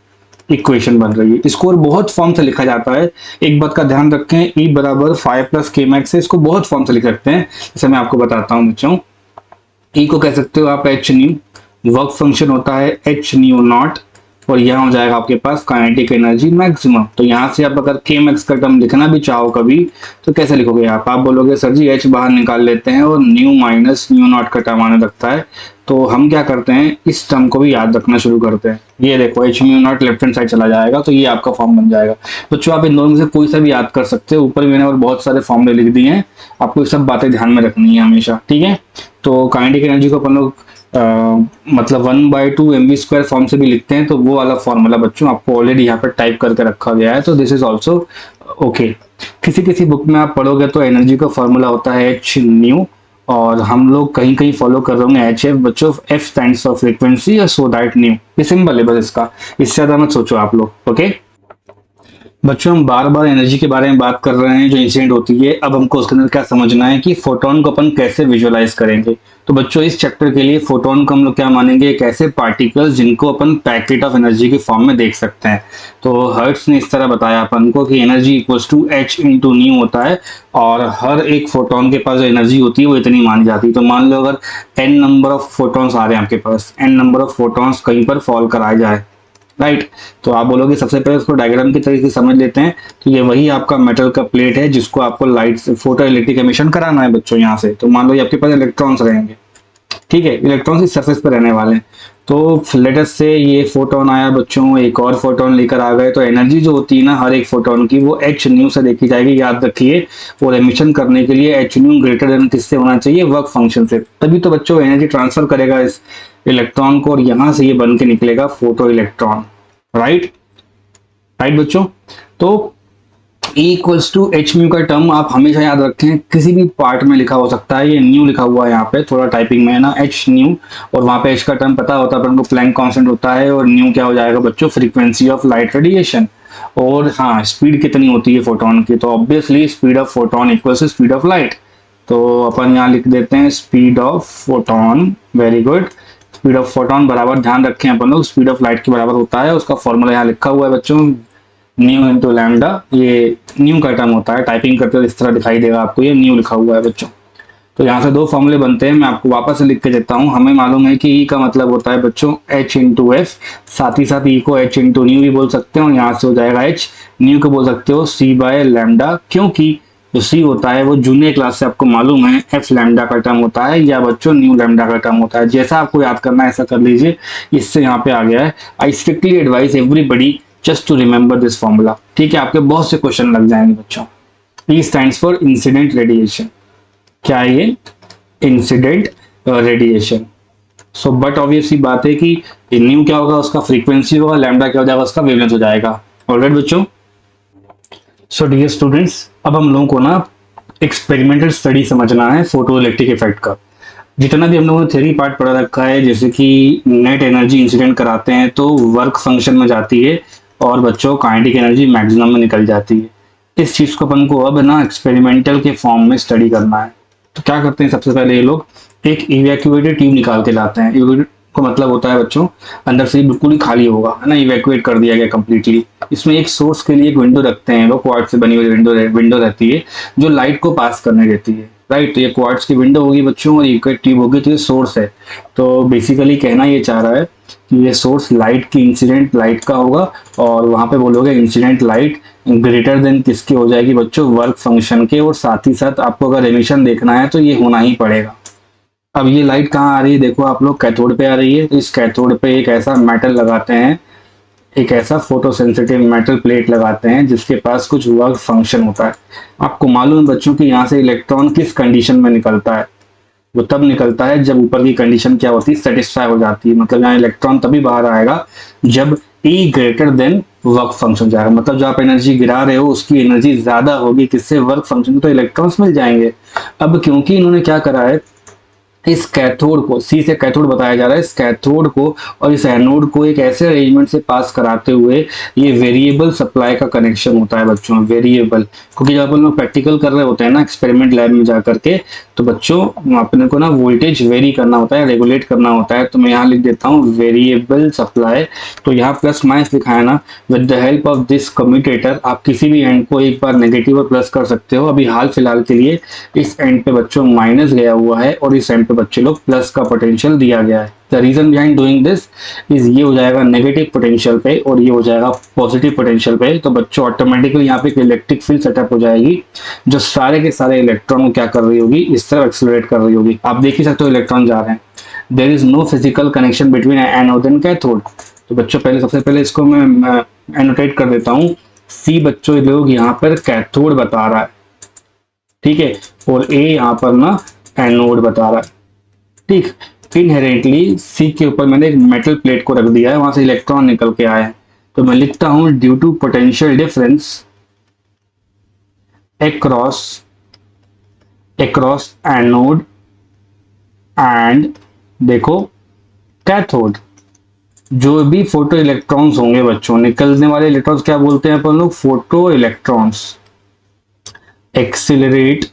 इक्वेशन बन रही है। इसको और बहुत फॉर्म से लिखा जाता है। एक बात का ध्यान रखें, E बराबर 5+k max से इसको बहुत फॉर्म से लिख सकते हैं, जैसे मैं आपको बताता हूँ बच्चों। E को कह सकते हो आप एच न्यू, वर्क फंक्शन होता है एच न्यू नॉट, और यहाँ हो जाएगा आपके पास काइनेटिक एनर्जी मैक्सिमम। तो यहाँ से आप अगर के मैक्स का टर्म लिखना भी चाहो कभी तो कैसे लिखोगे आप बोलोगे सर जी एच बाहर निकाल लेते हैं और न्यू माइनस न्यू नॉट का टर्म आने लगता है। तो हम क्या करते हैं, इस टर्म को भी याद रखना शुरू करते हैं। ये देखो H mu naught left hand side चला जाएगा, तो ये आपका फॉर्म बन जाएगा। बच्चों आप इन दोनों में से कोई सा भी याद कर सकते हो, ऊपर मैंने और बहुत सारे फॉर्मूले लिख दिए हैं, आपको ये सब बातें ध्यान में रखनी है हमेशा, ठीक है। तो काइनेटिक एनर्जी को अपन लोग मतलब 1/2 mv² फॉर्म से भी लिखते हैं, तो वो वाला फॉर्मूला बच्चों आपको ऑलरेडी यहाँ पर टाइप करके रखा गया है, तो दिस इज ऑल्सो ओके। किसी किसी बुक में आप पढ़ोगे तो एनर्जी का फॉर्मूला होता है एच न्यू, और हम लोग कहीं कहीं फॉलो कर रहे होंगे एच एफ बच्चों, एफ स्टैंड्स फॉर फ्रीक्वेंसी, या सो दैट न्यू, ये सिंबल है बस इसका, इससे ज्यादा मत सोचो आप लोग, ओके। बच्चों हम बार बार एनर्जी के बारे में बात कर रहे हैं जो इंसिडेंट होती है, अब हमको उसके अंदर क्या समझना है कि फोटोन को अपन कैसे विजुअलाइज करेंगे। तो बच्चों इस चैप्टर के लिए फोटोन को हम लोग क्या मानेंगे, एक ऐसे पार्टिकल्स जिनको अपन पैकेट ऑफ एनर्जी के फॉर्म में देख सकते हैं। तो हर्ट्ज ने इस तरह बताया अपन को कि energy equals to H into nu होता है, और हर एक फोटोन के पास जो एनर्जी होती है वो इतनी मानी जाती है। तो मान लो अगर n नंबर ऑफ फोटोन्स आ रहे हैं आपके पास, n नंबर ऑफ फोटोन्स कहीं पर फॉल कराए जाए, राइट, तो आप बोलोगे सबसे पहले उसको डायग्राम की तरीके से समझ लेते हैं। तो ये वही आपका मेटल का प्लेट है जिसको आपको लाइट फोटो इलेक्ट्रिक एमिशन कराना है बच्चों यहाँ से। तो मान लो ये आपके पास इलेक्ट्रॉन्स रहेंगे, ठीक है, इलेक्ट्रॉन्स इस सरफेस पर रहने वाले हैं। तो लेटस से ये फोटोन आया बच्चों, एक और फोटोन लेकर आ गए, तो एनर्जी जो होती है ना हर एक फोटोन की वो एच न्यू से देखी जाएगी, याद रखिए। और एमिशन करने के लिए एच न्यू ग्रेटर देन किससे होना चाहिए, वर्क फंक्शन से, तभी तो बच्चों एनर्जी ट्रांसफर करेगा इस इलेक्ट्रॉन को, और यहाँ से ये बन के निकलेगा फोटो इलेक्ट्रॉन, राइट बच्चों। तो E equals to H mu का टर्म आप हमेशा याद रखें, किसी भी पार्ट में लिखा हो सकता है, ये न्यू लिखा हुआ है यहाँ पे, थोड़ा टाइपिंग में है ना एच न्यू, और वहां पे एच का टर्म पता होता है पर उनको प्लैंक कांस्टेंट होता है, और न्यू क्या हो जाएगा बच्चों, फ्रीक्वेंसी ऑफ लाइट रेडिएशन। और हाँ स्पीड कितनी होती है फोटोन की, तो obviously speed of photon equals to speed of light. तो अपन यहाँ लिख देते हैं speed of photon, very good. Speed of photon बराबर, ध्यान रखें अपन लोग, स्पीड ऑफ लाइट के बराबर होता है, उसका फॉर्मूला यहाँ लिखा हुआ है बच्चों, न्यू इंटू लैम्डा। ये न्यू का टर्म होता है, टाइपिंग करते हुए इस तरह दिखाई देगा आपको, ये न्यू लिखा हुआ है बच्चों, तो यहाँ से दो फॉर्मूले बनते हैं, मैं आपको वापस से लिख के देता हूँ। हमें मालूम है कि ई का मतलब होता है बच्चों एच इंटू एफ, साथ ही साथ ई को एच इंटू न्यू भी बोल सकते हैं, और यहाँ से हो जाएगा एच, न्यू को बोल सकते हो सी बाय लैम्डा, क्योंकि जो सी होता है वो जूनियर क्लास से आपको मालूम है एफ लैम्डा का टर्म होता है, या बच्चों न्यू लैम्डा का टर्म होता है। जैसा आपको याद करना है ऐसा कर लीजिए, इससे यहाँ पे आ गया है। I strictly advise everybody just to remember this formula, ठीक है, आपके बहुत से क्वेश्चन लग जाएंगे बच्चों। E stands for incident radiation, क्या है ये, incident radiation. So but obviously बात है कि न्यू क्या होगा, उसका फ्रीक्वेंसी होगा, लैम्डा क्या हो जाएगा, उसका वेवलेंथ हो जाएगा। ऑलराइट बच्चों, सो डियर स्टूडेंट्स, अब हम लोगों को ना एक्सपेरिमेंटल स्टडी समझना है फोटो इलेक्ट्रिक इफेक्ट का। जितना भी हम लोगों ने थ्योरी पार्ट पढ़ा रखा है, जैसे कि नेट एनर्जी इंसिडेंट कराते हैं तो वर्क फंक्शन में जाती है, और बच्चों काइनेटिक एनर्जी मैक्सिमम में निकल जाती है। इस चीज को अपन को अब ना एक्सपेरिमेंटल के फॉर्म में स्टडी करना है। तो क्या करते हैं, सबसे पहले ये लोग एक इवैक्यूएटेड ट्यूब निकाल के लाते हैं। इवैक्यूएट को मतलब होता है बच्चों अंदर से बिल्कुल ही खाली होगा, है ना, इवैक्यूएट कर दिया गया कंप्लीटली। इसमें एक सोर्स के लिए एक विंडो रखते हैं, वो क्वार्ट्ज से बनी हुई विंडो रहती है जो लाइट को पास करने देती है, राइट। तो ये क्वार्ट्ज की विंडो होगी बच्चों, और एक ट्यूब होगी, तो ये सोर्स है। तो बेसिकली कहना ये चाह रहा है कि ये सोर्स लाइट की इंसिडेंट लाइट का होगा, और वहां पे बोलोगे इंसिडेंट लाइट ग्रेटर देन किसके हो जाएगी बच्चों, वर्क फंक्शन के। और साथ ही साथ आपको अगर एमिशन देखना है तो ये होना ही पड़ेगा। अब ये लाइट कहाँ आ रही है, देखो आप लोग कैथोड पे आ रही है। तो इस कैथोड पे एक ऐसा मेटल लगाते हैं, एक ऐसा फोटो सेंसिटिव मेटल प्लेट लगाते हैं जिसके पास कुछ वर्क फंक्शन होता है। आपको मालूम है बच्चों कि यहाँ से इलेक्ट्रॉन किस कंडीशन में निकलता है, वो तब निकलता है जब ऊपर की कंडीशन क्या होती है, सेटिस्फाई हो जाती है। मतलब यहाँ इलेक्ट्रॉन तभी बाहर आएगा जब ई ग्रेटर देन वर्क फंक्शन जाएगा, मतलब जो आप एनर्जी गिरा रहे हो उसकी एनर्जी ज्यादा होगी किससे, वर्क फंक्शन, तो इलेक्ट्रॉन्स मिल जाएंगे। अब क्योंकि इन्होंने क्या करा है, इस कैथोड को, सी से कैथोड बताया जा रहा है, इस कैथोड को और इस एनोड को एक ऐसे अरेंजमेंट से पास कराते हुए ये वेरिएबल सप्लाई का कनेक्शन होता है बच्चों, वेरिएबल। क्योंकि जब अपन लोग प्रैक्टिकल कर रहे होते हैं ना एक्सपेरिमेंट लैब में जा करके, तो बच्चों अपने को ना वोल्टेज वेरी करना होता है, रेगुलेट करना होता है। तो मैं यहाँ लिख देता हूँ वेरिएबल सप्लाई। तो यहाँ प्लस माइनस लिखा है ना, with the help of this commutator आप किसी भी एंड को एक बार नेगेटिव और प्लस कर सकते हो। अभी हाल फिलहाल के लिए इस एंड पे बच्चों माइनस गया हुआ है, और इस एंड पे बच्चे लोग प्लस का पोटेंशियल दिया गया है। The reason behind doing this is, ये हो जाएगा नेगेटिव पोटेंशियल पे और ये हो जाएगा पॉजिटिव पोटेंशियल पे। तो बच्चों ऑटोमेटिकली यहाँ पे एक इलेक्ट्रिक फील्ड सेटअप हो जाएगी, जो सारे के सारे इलेक्ट्रॉन को क्या कर रही होगी, इस तरफ एक्सेलरेट कर रही होगी। आप देख ही सकते हो इलेक्ट्रॉन जा रहे हैं। There is no physical connection between anode and cathode. तो बच्चों पहले सबसे पहले इसको मैं एनोटेट कर देता हूँ। सी बच्चों लोग यहाँ पर कैथोड बता रहा है, ठीक है, और ए यहाँ पर ना एनोड बता रहा है, ठीक। इनहेरेंटली सी के ऊपर मैंने एक मेटल प्लेट को रख दिया है, वहां से इलेक्ट्रॉन निकल के आए हैं। तो मैं लिखता हूं due to potential difference across anode and देखो कैथोड, जो भी फोटो इलेक्ट्रॉन्स होंगे बच्चों, निकलने वाले इलेक्ट्रॉन्स क्या बोलते हैं अपन लोग, photo electrons, accelerate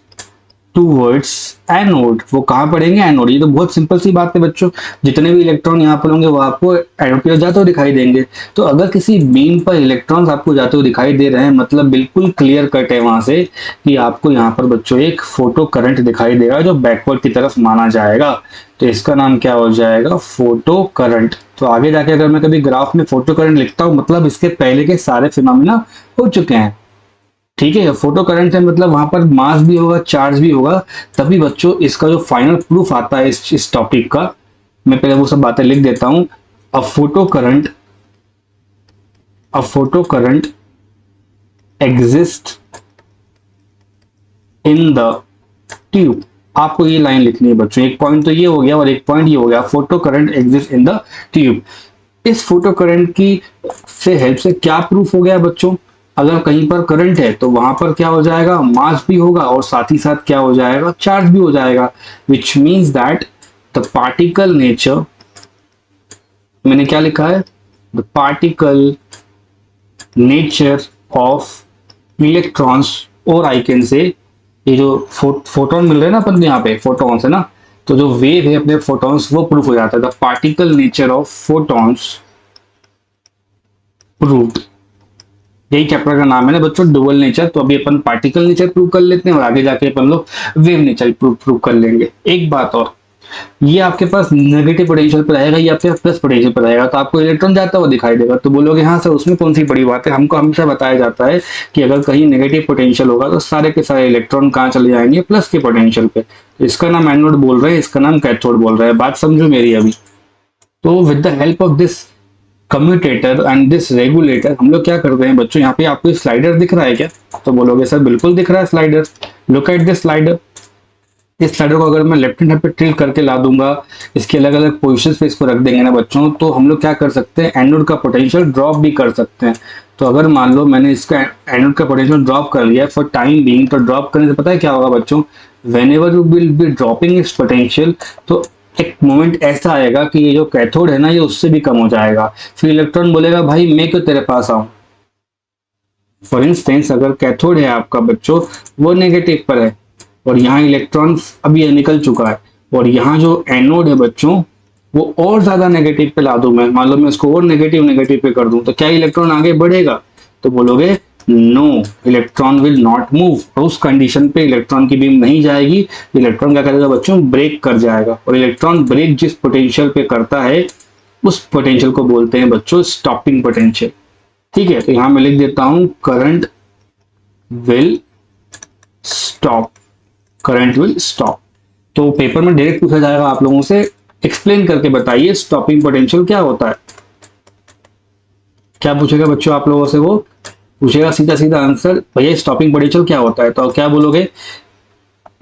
towards anode. वो कहाँ पढ़ेंगे, एनोड। ये तो बहुत सिंपल सी बात है बच्चों, जितने भी इलेक्ट्रॉन यहाँ पर होंगे वो आपको एनोड की ओर जाते हुए दिखाई देंगे। तो अगर किसी बीम पर इलेक्ट्रॉन्स आपको जाते हुए दिखाई दे रहे हैं, मतलब बिल्कुल क्लियर कट है वहां से कि आपको यहाँ पर बच्चों एक फोटो करंट दिखाई देगा जो बैकवर्ड की तरफ माना जाएगा। तो इसका नाम क्या हो जाएगा, फोटो करंट। तो आगे जाके अगर मैं कभी ग्राफ में फोटो करंट लिखता हूँ, मतलब इसके पहले के सारे फिनोमिना हो चुके हैं, ठीक है। फोटो करंट से मतलब वहां पर मास भी होगा, चार्ज भी होगा, तभी बच्चों इसका जो फाइनल प्रूफ आता है इस टॉपिक का, मैं पहले वो सब बातें लिख देता हूं। A photo current exist in the tube. आपको ये लाइन लिखनी है बच्चों, एक पॉइंट तो ये हो गया और एक पॉइंट ये हो गया, photo current exist in the tube. इस फोटो करंट की से हेल्प से क्या प्रूफ हो गया बच्चों, अगर कहीं पर करंट है तो वहां पर क्या हो जाएगा, मास भी होगा और साथ ही साथ क्या हो जाएगा, चार्ज भी हो जाएगा। Which means that the particle nature, मैंने क्या लिखा है, the particle nature of electrons, और आई कैन से ये जो फोटोन मिल रहे हैं ना अपन यहाँ पे, फोटॉन्स है ना, तो जो वेव है अपने फोटॉन्स वो प्रूफ हो जाता है। The particle nature of photons proved, यही चैप्टर का नाम है ना बच्चों, डुअल नेचर। तो अभी अपन पार्टिकल नेचर प्रूव कर लेते हैं और आगे जाके अपन लोग वेव नेचर प्रूव कर लेंगे। एक बात और, ये आपके पास नेगेटिव पोटेंशियल पर रहेगा, ये आपके पास प्लस पोटेंशियल पर रहेगा, तो आपको इलेक्ट्रॉन जाता हुआ दिखाई देगा। तो बोलोगे हाँ सर उसमें कौन सी बड़ी बात है, हमको हमेशा बताया जाता है कि अगर कहीं नेगेटिव पोटेंशियल होगा तो सारे के सारे इलेक्ट्रॉन कहाँ चले जाएंगे, प्लस के पोटेंशियल पे। तो इसका नाम एनोड बोल रहे हैं, इसका नाम कैथोड बोल रहे हैं। बात समझो मेरी अभी। तो with the help of this commutator and this regulator हम लोग क्या करते हैं बच्चों, यहाँ पे आपको स्लाइडर दिख रहा है क्या? तो बोलोगे सर बिल्कुल दिख रहा है slider. Look at this slider. इस स्लाइडर को अगर मैं लेफ्ट हैंड पे टिल्ट करके ला दूंगा, इसके अलग अलग पोजिशन पे इसको रख देंगे ना बच्चों, तो हम लोग क्या कर सकते हैं, एनोड का पोटेंशियल ड्रॉप भी कर सकते हैं। तो अगर मान लो मैंने इसका एनोड का पोटेंशियल ड्रॉप कर लिया फॉर टाइम बीइंग, तो ड्रॉप करने से पता है क्या होगा बच्चों, when ever you will be dropping इस पोटेंशियल, तो एक मोमेंट ऐसा आएगा कि ये जो कैथोड है ना ये उससे भी कम हो जाएगा। फिर इलेक्ट्रॉन बोलेगा भाई मैं क्यों तेरे पास आऊं। फॉर इंस्टेंस अगर कैथोड है आपका बच्चों वो नेगेटिव पर है और यहाँ इलेक्ट्रॉन अभी ये निकल चुका है, और यहाँ जो एनोड है बच्चों वो और ज्यादा नेगेटिव पे ला दूं मैं, मान लो मैं इसको और नेगेटिव नेगेटिव पे कर दूं, तो क्या इलेक्ट्रॉन आगे बढ़ेगा? तो बोलोगे no, electron will not move. तो उस कंडीशन पे इलेक्ट्रॉन की बीम नहीं जाएगी, इलेक्ट्रॉन क्या करेगा बच्चों, ब्रेक कर जाएगा। और इलेक्ट्रॉन ब्रेक जिस पोटेंशियल पे करता है उस पोटेंशियल को बोलते हैं बच्चों स्टॉपिंग पोटेंशियल। ठीक है, तो यहां मैं लिख देता हूं current will stop, current will stop. तो पेपर में डायरेक्ट पूछा जाएगा आप लोगों से, एक्सप्लेन करके बताइए स्टॉपिंग पोटेंशियल क्या होता है। क्या पूछेगा बच्चों आप लोगों से, वो पूछेगा सीधा सीधा आंसर, भैया स्टॉपिंग पोटेंशियल क्या होता है। तो क्या बोलोगे,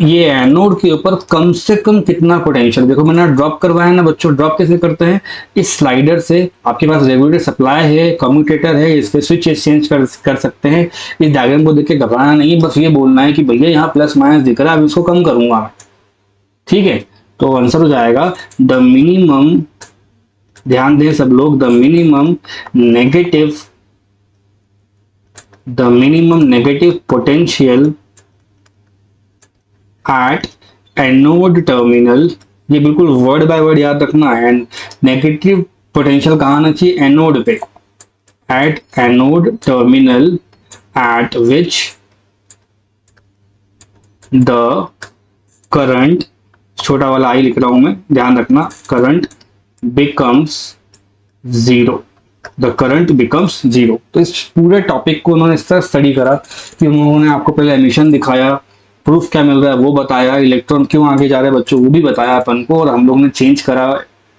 ये एनोड के ऊपर कम से कम कितना पोटेंशियल, देखो मैंने ड्रॉप करवाया ना बच्चों, ड्रॉप कैसे करते हैं, इस स्लाइडर से आपके पास रेगुलेटर सप्लाई है, कम्यूटेटर है, इस पे स्विच एक्सचेंज कर सकते हैं। इस डायग्राम को देख के घबराना नहीं है, बस ये बोलना है कि भैया यहाँ प्लस माइनस दिख रहा है, अब इसको कम करूंगा मैं। ठीक है, तो आंसर हो जाएगा द मिनिमम, ध्यान दें सब लोग, the minimum negative potential at anode terminal, ये बिल्कुल वर्ड बाय वर्ड याद रखना है। एंड नेगेटिव पोटेंशियल कहाँ आना चाहिए, एनोड पे, at anode terminal eight which the current, छोटा वाला आई लिख रहा हूं मैं, ध्यान रखना, current becomes zero, the current becomes zero. तो इस पूरे टॉपिक को उन्होंने इस तरह स्टडी करा कि उन्होंने आपको पहले एमिशन दिखाया, प्रूफ क्या मिल रहा है वो बताया, इलेक्ट्रॉन क्यों आगे जा रहे हैं बच्चों वो भी बताया अपन को, और हम लोग ने चेंज करा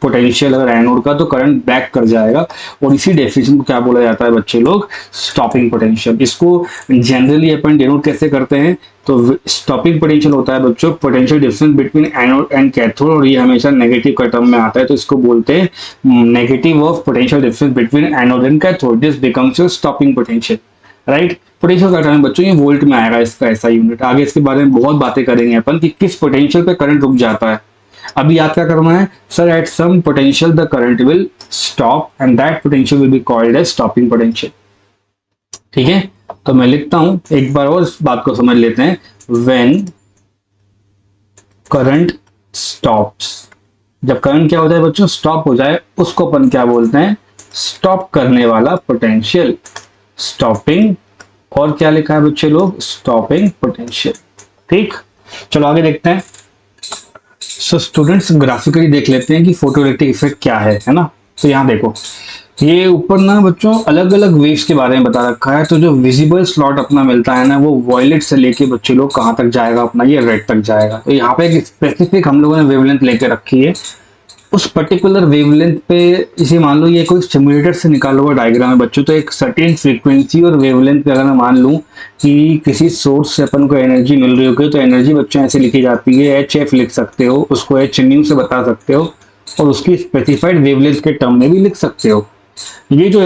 पोटेंशियल अगर एनोड का तो करंट बैक कर जाएगा। और इसी डेफिनेशन को क्या बोला जाता है बच्चे लोग, स्टॉपिंग पोटेंशियल। इसको जनरली अपन डिनोट कैसे करते हैं, तो स्टॉपिंग पोटेंशियल होता है बच्चों potential difference between anode and cathode, और ये हमेशा नेगेटिव का टर्म में आता है, तो इसको बोलते हैं negative of potential difference between anode and cathode, this becomes your stopping potential. Right, potential का टर्म बच्चों ये वोल्ट में आएगा, इसका ऐसा यूनिट। आगे इसके बारे में बहुत बातें करेंगे अपन कि किस पोटेंशियल पे करंट रुक जाता है। अभी याद क्या करना है sir, at some potential the current will stop and that potential will be called as stopping potential. ठीक है, तो मैं लिखता हूं, एक बार और इस बात को समझ लेते हैं, व्हेन करंट स्टॉप्स, जब करंट क्या हो जाए बच्चों, स्टॉप हो जाए, उसको अपन क्या बोलते हैं, स्टॉप करने वाला पोटेंशियल, स्टॉपिंग, और क्या लिखा है बच्चे लोग, स्टॉपिंग पोटेंशियल। ठीक, चलो आगे देखते हैं। सो स्टूडेंट्स ग्राफिकली देख लेते हैं कि फोटोइलेक्ट्रिक इफेक्ट क्या है ना। तो यहाँ देखो, ये ऊपर ना बच्चों अलग अलग वेव्स के बारे में बता रखा है। तो जो विजिबल स्लॉट अपना मिलता है ना, वो वॉयलेट से लेके बच्चे लोग कहाँ तक जाएगा अपना, ये रेड तक जाएगा। तो यहाँ पे एक स्पेसिफिक हम लोगों ने वेवलेंथ लेके रखी है, उस पर्टिकुलर वेवलेंथ पे, इसे मान लो ये कोई सिमुलेटर से निकाला हुआ डायग्राम है बच्चों, तो एक सर्टेन फ्रीक्वेंसी और वेवलेंथ पे अगर मैं मान लूं कि किसी सोर्स से अपन को एनर्जी मिल रही होगी, तो एनर्जी बच्चों ऐसे लिखी जाती है, HF लिख सकते हो, उसको H न्यू से बता सकते हो, और उसकी स्पेसिफाइड वेवलेंथ के टर्म में भी लिख सकते हो। ये जो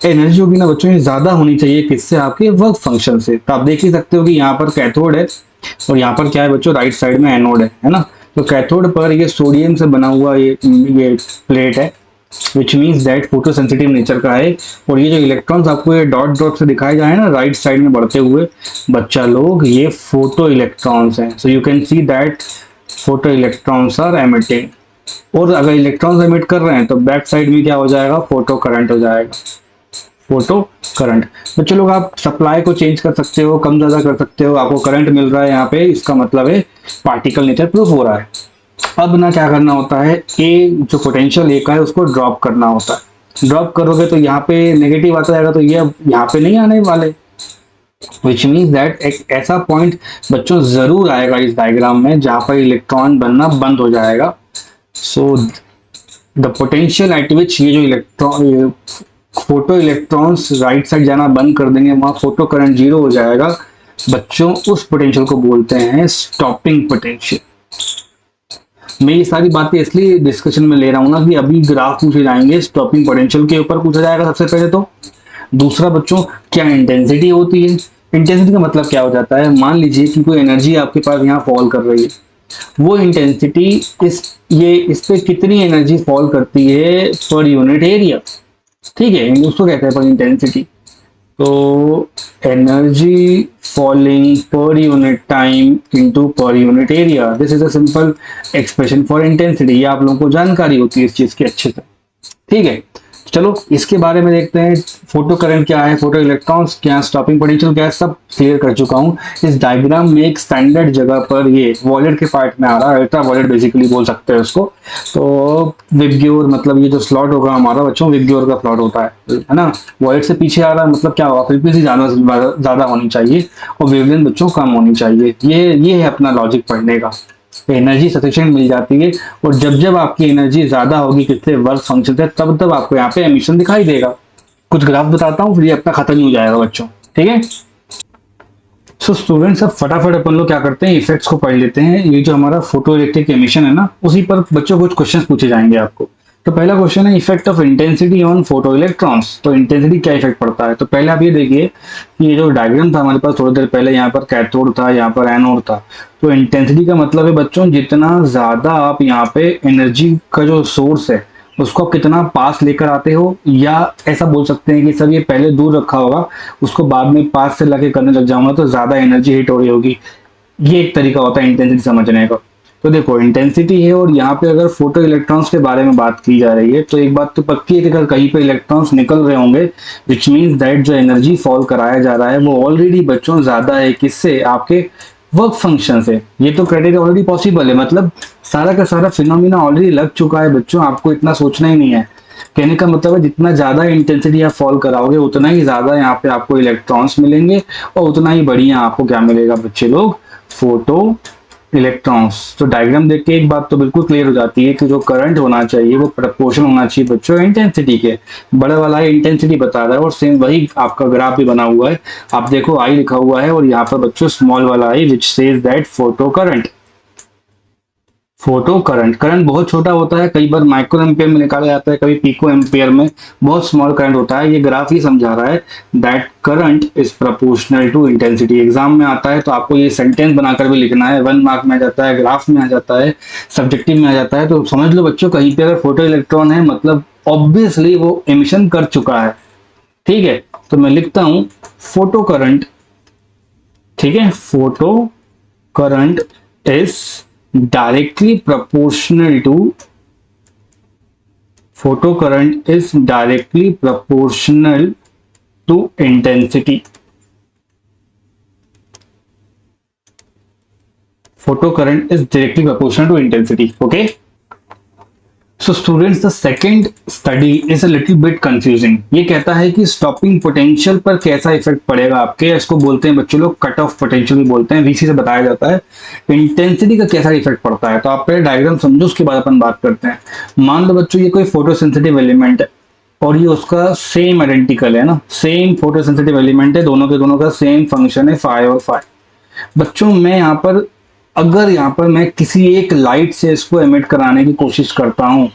एनर्जी होगी ना बच्चों, ये ज्यादा होनी चाहिए किससे, आपके वर्क फंक्शन से। तो आप देख ही सकते हो कि यहाँ पर कैथोड है और यहाँ पर क्या है बच्चों, राइट साइड में एनोड है ना। तो कैथोड पर ये सोडियम से बना हुआ ये प्लेट है, which means that photo sensitive nature का है। और ये जो इलेक्ट्रॉन्स आपको ये डॉट डॉट से दिखाए जाए ना राइट साइड में बढ़ते हुए बच्चा लोग, ये फोटो इलेक्ट्रॉन्स हैं। So you can see that photo electrons are emitting, और अगर इलेक्ट्रॉन्स एमिट कर रहे हैं तो बैक साइड में क्या हो जाएगा, फोटो करंट हो जाएगा। Photo current. बच्चों लोग आप सप्लाई को चेंज कर सकते हो, कम ज्यादा कर सकते हो, आपको करंट मिल रहा है यहाँ पे, इसका मतलब है पार्टिकल नेचर प्रूफ हो रहा है। अब ना क्या करना होता है, ए जो पोटेंशियल ए का है उसको ड्रॉप करना होता है। ड्रॉप करोगे तो यहाँ पे नेगेटिव आता जाएगा, तो ये यहाँ पे नहीं आने वाले, विच मीन्स दैट एक ऐसा पॉइंट बच्चों जरूर आएगा इस डायग्राम में जहां पर इलेक्ट्रॉन बनना बंद हो जाएगा। सो द पोटेंशियल एट विच ये जो electron photo electrons right side जाना बंद कर देंगे, वहां फोटो करंट जीरो हो जाएगा। बच्चों उस पोटेंशियल को बोलते हैं स्टॉपिंग पोटेंशियल। मैं ये सारी बातें इसलिए डिस्कशन में ले रहा हूं ना कि अभी ग्राफ पूछे जाएंगे, स्टॉपिंग पोटेंशियल के ऊपर पूछा जाएगा सबसे पहले तो। दूसरा बच्चों, क्या इंटेंसिटी होती है। इंटेंसिटी का मतलब क्या हो जाता है, मान लीजिए कि कोई एनर्जी आपके पास यहाँ फॉल कर रही है, वो इंटेंसिटी इस पे कितनी एनर्जी फॉल करती है पर यूनिट एरिया, ठीक है, उसको कहते हैं पर इंटेंसिटी। तो energy falling per unit time into per unit area, this is a simple expression for intensity. ये आप लोगों को जानकारी होती है इस चीज की अच्छे से, ठीक है। चलो इसके बारे में देखते हैं, फोटो करंट क्या है, फोटो इलेक्ट्रॉन्स क्या, स्टॉपिंग पोटेंशियल क्या है, सब क्लियर कर चुका हूँ। इस डायग्राम में एक स्टैंडर्ड जगह पर ये वॉलेट के पार्ट में आ रहा है, अल्ट्रा वॉलेट बेसिकली बोल सकते हैं उसको। तो विबग्योर मतलब ये जो स्लॉट होगा हमारा बच्चों, विबग्योर का स्लॉट होता है ना। वॉलेट से पीछे आ रहा है मतलब क्या होगा, फ्रीक्वेंसी ज्यादा होनी चाहिए और वेवलेंथ बच्चों कम होनी चाहिए। ये है अपना लॉजिक पढ़ने का। एनर्जी सफिशिएंट मिल जाती है, और जब जब आपकी एनर्जी ज्यादा होगी कितने वर्क फंक्शन से, तब तब आपको यहाँ पे एमिशन दिखाई देगा। कुछ ग्राफ बताता हूँ फिर ये अपना खत्म ही हो जाएगा बच्चों, ठीक है। सो स्टूडेंट्स अब फटाफट अपन लोग क्या करते हैं, इफेक्ट्स को पढ़ लेते हैं। ये जो हमारा फोटो इलेक्ट्रिक एमिशन है ना, उसी पर बच्चों कुछ क्वेश्चन पूछे जाएंगे आपको। तो पहला क्वेश्चन है effect of intensity on photo electrons. तो इंटेंसिटी क्या इफेक्ट पड़ता है, तो पहले आप ये देखिए कि ये जो डायग्राम था हमारे पास थोड़ी देर पहले, यहाँ पर कैथोड था, यहाँ पर एनोड था। तो इंटेंसिटी का मतलब है बच्चों जितना ज्यादा आप यहाँ पे एनर्जी का जो सोर्स है उसको कितना पास लेकर आते हो, या ऐसा बोल सकते हैं कि सर ये पहले दूर रखा होगा उसको बाद में पास से लाके करने लग जाऊंगा तो ज्यादा एनर्जी हिट हो रही होगी। ये एक तरीका होता है इंटेंसिटी समझने का। तो देखो इंटेंसिटी है, और यहाँ पे अगर फोटो इलेक्ट्रॉन्स के बारे में बात की जा रही है तो एक बात तो पक्की है कि अगर कहीं पे इलेक्ट्रॉन्स निकल रहे होंगे, विच मीन्स दैट जो एनर्जी फॉल कराया जा रहा है वो ऑलरेडी बच्चों ज्यादा है किससे, आपके वर्क फंक्शन से। ये तो क्राइटेरिया ऑलरेडी पॉसिबल है, मतलब सारा का सारा फिनोमिना ऑलरेडी लग चुका है बच्चों, आपको इतना सोचना ही नहीं है। कहने का मतलब है जितना ज्यादा इंटेंसिटी आप फॉल कराओगे उतना ही ज्यादा यहाँ पे आपको इलेक्ट्रॉन्स मिलेंगे, और उतना ही बढ़िया आपको क्या मिलेगा बच्चे लोग, फोटो इलेक्ट्रॉन्स। तो डायग्राम देख के एक बात तो बिल्कुल क्लियर हो जाती है कि जो करंट होना चाहिए वो प्रपोर्शन होना चाहिए बच्चों इंटेंसिटी के। बड़ा वाला इंटेंसिटी बता रहा है, और सेम वही आपका ग्राफ भी बना हुआ है। आप देखो आई लिखा हुआ है, और यहाँ पर बच्चों स्मॉल वाला i which says that photo current. Photo current, current बहुत छोटा होता है, कई बार माइक्रो एम्पियर में निकाला जाता है, कभी पिको एम्पियर में, बहुत स्मॉल करंट होता है। ये ग्राफ ही समझा रहा है that current is proportional to intensity. Exam में आता है तो आपको ये सेंटेंस बनाकर भी लिखना है, 1 मार्क में आ जाता है, ग्राफ में आ जाता है, सब्जेक्टिव में आ जाता है। तो समझ लो बच्चों कहीं पे अगर फोटो इलेक्ट्रॉन है मतलब ऑब्वियसली वो एमिशन कर चुका है, ठीक है। तो मैं लिखता हूं फोटो करंट, ठीक है, photo current is directly proportional to photocurrent is directly proportional to intensity. Photocurrent is directly proportional to intensity. Okay. So students, the second study is a little bit confusing. ये कहता है कि stopping potential पर कैसा effect पड़ेगा आपके, इसको बोलते हैं बच्चों लोग कट ऑफ पोटेंशियल भी बोलते हैं, वीसी से बताया जाता है। इंटेंसिटी का कैसा इफेक्ट पड़ता है, तो आप पहले डायग्राम समझो उसके बाद अपन बात करते हैं। मान लो बच्चों ये कोई फोटोसेंसिटिव एलिमेंट है, और ये उसका सेम आइडेंटिकल है ना, सेम फोटोसेंसिटिव एलिमेंट है, दोनों के दोनों का सेम फंक्शन है फाई और फाई। बच्चों मैं यहाँ पर अगर यहाँ पर मैं किसी एक लाइट से इसको एमिट कराने की कोशिश करता हूँ,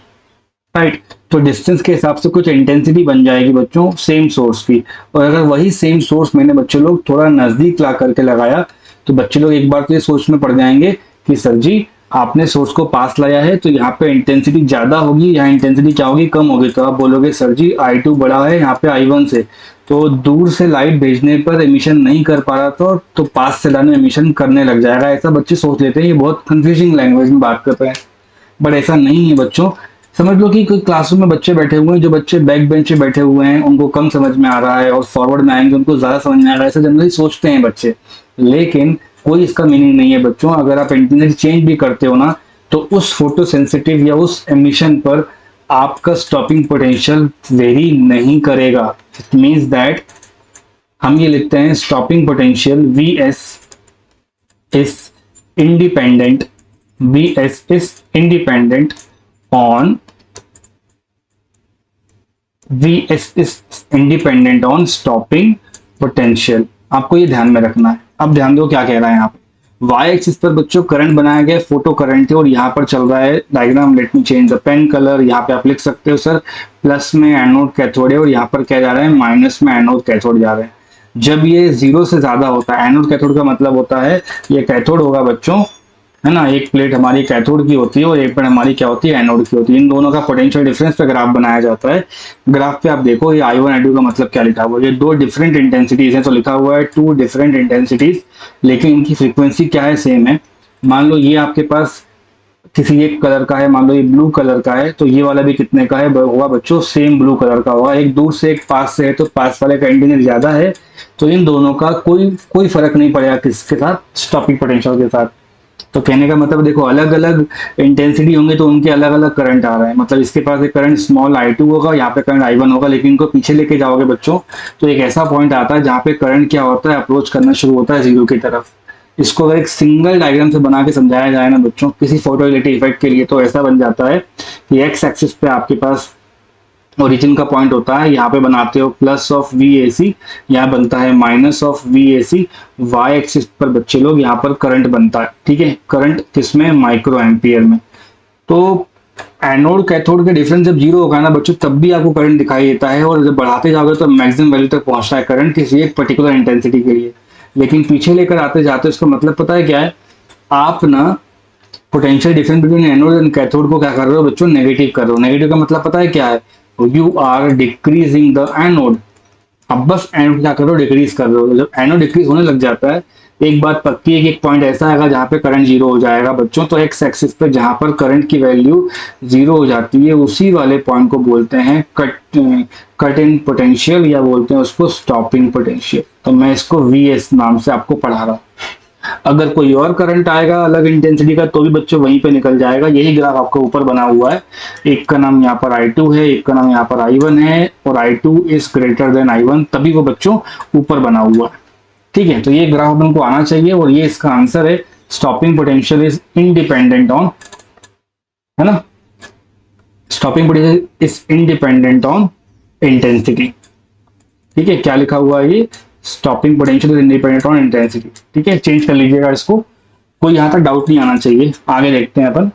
राइट, तो डिस्टेंस के हिसाब से कुछ इंटेंसिटी बन जाएगी बच्चों सेम सोर्स की। और अगर वही सेम सोर्स मैंने बच्चे लोग थोड़ा नजदीक ला करके लगाया, तो बच्चे लोग एक बार तो ये सोच में पड़ जाएंगे कि सर जी आपने सोर्स को पास लाया है तो यहाँ पे इंटेंसिटी ज्यादा होगी, यहाँ इंटेंसिटी क्या होगी, कम होगी। तो आप बोलोगे सर जी I2 बड़ा है यहाँ पे I1 से, तो दूर से लाइट भेजने पर एमिशन नहीं कर पा रहा तो पास से लाने एमिशन करने लग जाएगा। ऐसा बच्चे सोच लेते हैं, ये बहुत कंफ्यूजिंग लैंग्वेज में बात कर रहे हैं, बट ऐसा नहीं है बच्चों। समझ लो कि कोई क्लासरूम में बच्चे बैठे हुए हैं, जो बच्चे बैक बेंच पे बैठे हुए हैं उनको कम समझ में आ रहा है और फॉरवर्ड में आएंगे उनको ज्यादा समझ में आ रहा है, ऐसा जनरली सोचते हैं बच्चे। लेकिन कोई इसका मीनिंग नहीं है बच्चों। अगर आप इंटेंसिटी चेंज भी करते हो ना, तो उस फोटो सेंसिटिव या उस एमिशन पर आपका स्टॉपिंग पोटेंशियल वेरी नहीं करेगा। इट मीन्स दैट हम ये लिखते हैं stopping potential V S is independent, V S is independent on, Vs is independent on stopping potential। आपको ये ध्यान में रखना है। अब ध्यान दो क्या कह रहा है यहाँ पे। वाई एक्सिस पर बच्चों करंट बनाया गया, फोटो करंट है और यहाँ पर चल रहा है diagram. Let me change the pen colour. यहाँ पे आप लिख सकते हो सर प्लस में एनोड कैथोड है और यहाँ पर क्या जा रहा है, माइनस में एनोड कैथोड जा रहे हैं। जब ये 0 से ज्यादा होता है, एनोड कैथोड का मतलब होता है ये कैथोड होगा बच्चों, है ना। एक प्लेट हमारी कैथोड की होती है और एक प्लेट हमारी क्या होती है, एनोड की होती है। इन दोनों का पोटेंशियल डिफरेंस पे ग्राफ बनाया जाता है। ग्राफ पे आप देखो ये I1 I2 का मतलब क्या लिखा हुआ है, ये दो डिफरेंट इंटेंसिटीज है, तो लिखा हुआ है 2 डिफरेंट इंटेंसिटीज, लेकिन इनकी फ्रीक्वेंसी क्या है, सेम है। मान लो ये आपके पास किसी एक कलर का है, मान लो ये ब्लू कलर का है, तो ये वाला भी कितने का है होगा बच्चों, सेम ब्लू कलर का होगा। एक दूर से एक पास से है, तो पास वाले का इंटेंसिटी ज्यादा है, तो इन दोनों का कोई फर्क नहीं पड़ेगा किसके साथ, स्टॉपिंग पोटेंशियल के साथ। तो कहने का मतलब देखो अलग अलग इंटेंसिटी होंगे तो उनके अलग अलग करंट आ रहे हैं। मतलब इसके पास एक करंट स्मॉल I2 होगा, यहाँ पे करंट I1 होगा, लेकिन इनको पीछे लेके जाओगे बच्चों तो एक ऐसा पॉइंट आता है जहाँ पे करंट क्या होता है, अप्रोच करना शुरू होता है 0 की तरफ। इसको अगर एक सिंगल डायग्राम से बना के समझाया जाए ना बच्चों किसी फोटोइलेक्ट्रिक इफेक्ट के लिए, तो ऐसा बन जाता है कि एक्स एक्सिस पे आपके पास ओरिजिन का पॉइंट होता है, यहाँ पे बनाते हो plus of V A C, यहाँ बनता है minus of V A C. Y axis पर बच्चे लोग यहाँ पर करंट बनता है, ठीक है। करंट किसमें, माइक्रो एम्पियर में। तो एनोड कैथोड के डिफरेंस जब 0 होगा ना बच्चों, तब भी आपको करंट दिखाई देता है, और जब बढ़ाते जाओगे तो मैक्सिमम वैल्यू तक पहुंचता है करंट किसी एक पर्टिकुलर इंटेंसिटी के लिए। लेकिन पीछे लेकर आते जाते उसका मतलब पता है क्या है, आप ना potential difference between anode and cathode को क्या कर रहे हो बच्चों, नेगेटिव कर रहे हो। नेगेटिव का मतलब पता है क्या है, you are decreasing the anode. अब बस एनोड क्या कर रहे हो, डिक्रीज कर रहे हो। जब एनोड डिक्रीज होने लग जाता है, एक बात पक्की है कि एक पॉइंट ऐसा आएगा जहां पे करंट 0 हो जाएगा बच्चों। तो एक्स एक्सिस पे जहां पर करंट की वैल्यू 0 हो जाती है, उसी वाले पॉइंट को बोलते हैं कट इन पोटेंशियल, या बोलते हैं उसको स्टॉपिंग पोटेंशियल। तो मैं इसको VS नाम से आपको पढ़ा रहा हूं। अगर कोई और करंट आएगा अलग इंटेंसिटी का तो भी बच्चों वहीं पे निकल जाएगा। यही ग्राफ आपका ऊपर बना हुआ है। एक का नाम यहाँ पर I2 है, एक का नाम यहाँ पर I1 है, और I2 is greater than I1, तभी वो बच्चों ऊपर बना हुआ है, ठीक है। तो ये ग्राफ अपन को आना चाहिए, और ये इसका आंसर है, stopping potential is independent on, है ना, stopping potential is independent on intensity, ठीक है। क्या लिखा हुआ है ये, stopping potential is independent on intensity, ठीक है। चेंज कर लीजिएगा इसको, कोई यहां तक डाउट नहीं आना चाहिए। आगे देखते हैं अपन।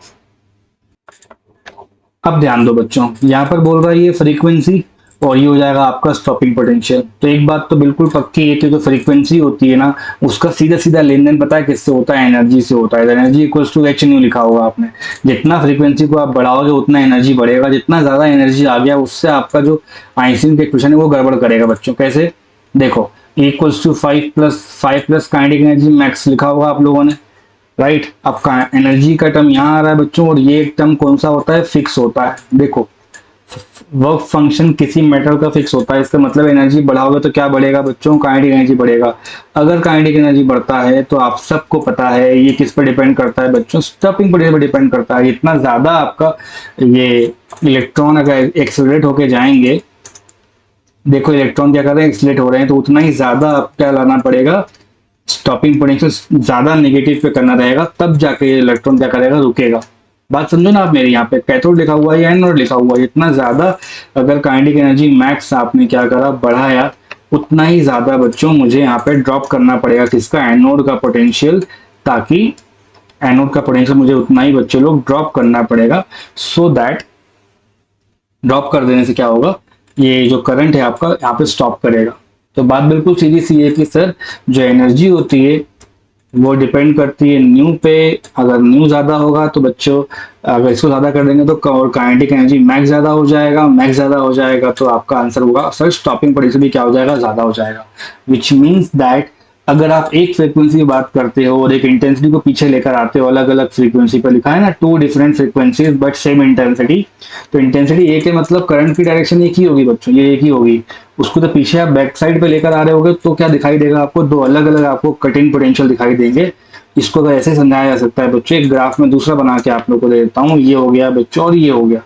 अब ध्यान दो बच्चों, यहां पर बोल रहा है ये फ्रीक्वेंसी, और ये हो जाएगा आपका स्टॉपिंग पोटेंशियल। तो एक बात तो बिल्कुल पक्की है कि जो फ्रीक्वेंसी होती है ना, उसका सीधा सीधा लेन देन पता है किससे होता है, एनर्जी से होता है। Energy equals to H nu लिखा होगा आपने। जितना फ्रीक्वेंसी को आप बढ़ाओगे उतना एनर्जी बढ़ेगा। जितना ज्यादा एनर्जी आ गया उससे आपका जो आइंस्टीन का इक्वेशन है वो गड़बड़ करेगा बच्चों। कैसे, देखो equals to 5 plus kinetic energy max लिखा होगा आप लोगों ने, राइट। अब एनर्जी का टर्म यहाँ आ रहा है बच्चों, और ये एक टर्म कौन सा होता है, फिक्स होता है। देखो वर्क फंक्शन किसी मेटल का फिक्स होता है, इसका मतलब एनर्जी बढ़ाओगे तो क्या बढ़ेगा बच्चों, काइनेटिक एनर्जी बढ़ेगा। अगर काइनेटिक एनर्जी बढ़ता है तो आप सबको पता है ये किस पर डिपेंड करता है बच्चों, स्टॉपिंग पोटेंशियल पर डिपेंड करता है। इतना ज्यादा आपका ये इलेक्ट्रॉन अगर एक्सेलरेट होके जाएंगे, देखो इलेक्ट्रॉन क्या कर रहे हैं, एक्सेलरेट हो रहे हैं, तो उतना ही ज्यादा आपको क्या लाना पड़ेगा, स्टॉपिंग पोटेंशियल ज्यादा नेगेटिव पे करना रहेगा, तब जाके ये इलेक्ट्रॉन क्या करेगा, रुकेगा। बात समझो ना आप मेरे, यहाँ पे कैथोड लिखा हुआ है, एनोड लिखा हुआ है। इतना ज्यादा अगर काइनेटिक एनर्जी मैक्स आपने क्या करा, बढ़ाया, उतना ही ज्यादा बच्चों मुझे यहाँ पे ड्रॉप करना पड़ेगा किसका, एनोड का पोटेंशियल, ताकि एनोड का पोटेंशियल मुझे उतना ही बच्चे लोग ड्रॉप करना पड़ेगा। सो दैट ड्रॉप कर देने से क्या होगा, ये जो करंट है आपका यहाँ पे स्टॉप करेगा। तो बात बिल्कुल सीधी सी है कि सर जो एनर्जी होती है वो डिपेंड करती है न्यू पे। अगर न्यू ज्यादा होगा तो बच्चों, अगर इसको ज्यादा कर देंगे तो काइनेटिक एनर्जी मैक्स ज्यादा हो जाएगा, मैक्स ज्यादा हो जाएगा तो आपका आंसर होगा सर स्टॉपिंग पोटेंशियल भी क्या हो जाएगा, ज्यादा हो जाएगा। विच मीन्स दैट अगर आप एक फ्रीक्वेंसी की बात करते हो और एक इंटेंसिटी को पीछे लेकर आते हो, अलग अलग फ्रीक्वेंसी पर लिखा है ना, two different frequencies but same intensity, तो इंटेंसिटी एक है, मतलब करंट की डायरेक्शन एक ही होगी बच्चों, ये एक ही होगी। उसको तो पीछे आप बैक साइड पे लेकर आ रहे होगे तो क्या दिखाई देगा आपको, दो अलग अलग आपको कटिंग पोटेंशियल दिखाई देंगे। इसको अगर ऐसे समझाया जा सकता है बच्चों, एक ग्राफ में दूसरा बना के आप लोग को दे देता हूँ, ये हो गया बच्चों और ये हो गया,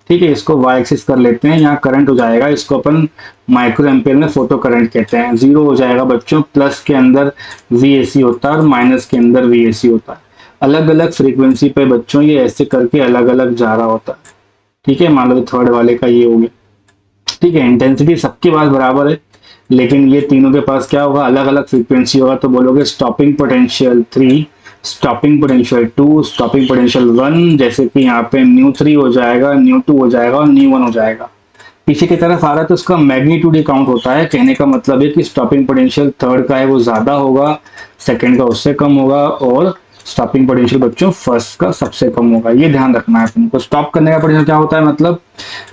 ठीक है। इसको वाई एक्सिस कर लेते हैं, यहाँ करंट हो जाएगा, इसको अपन माइक्रो एम्पियर में फोटो करंट कहते हैं। जीरो हो जाएगा बच्चों, प्लस के अंदर वीएसी होता है और माइनस के अंदर वीएसी होता है। अलग अलग फ्रीक्वेंसी पे बच्चों ये ऐसे करके अलग अलग जा रहा होता है, ठीक है। मान लो थर्ड वाले का ये हो गया, ठीक है। इंटेंसिटी सबके पास बराबर है, लेकिन ये तीनों के पास क्या होगा, अलग अलग फ्रीक्वेंसी होगा। तो बोलोगे stopping potential 3, stopping potential 2, stopping potential 1, जैसे कि यहाँ पे न्यू 3 हो जाएगा, न्यू 2 हो जाएगा और न्यू 1 हो जाएगा। पीछे की तरफ आ रहा है तो उसका मैग्नीट्यूड ही काउंट होता है। कहने का मतलब है कि स्टॉपिंग पोटेंशियल थर्ड का है वो ज्यादा होगा, सेकंड का उससे कम होगा, और स्टॉपिंग पोटेंशियल बच्चों फर्स्ट का सबसे कम होगा। ये ध्यान रखना है तुमको। स्टॉप करने का पोटेंशियल क्या होता है, मतलब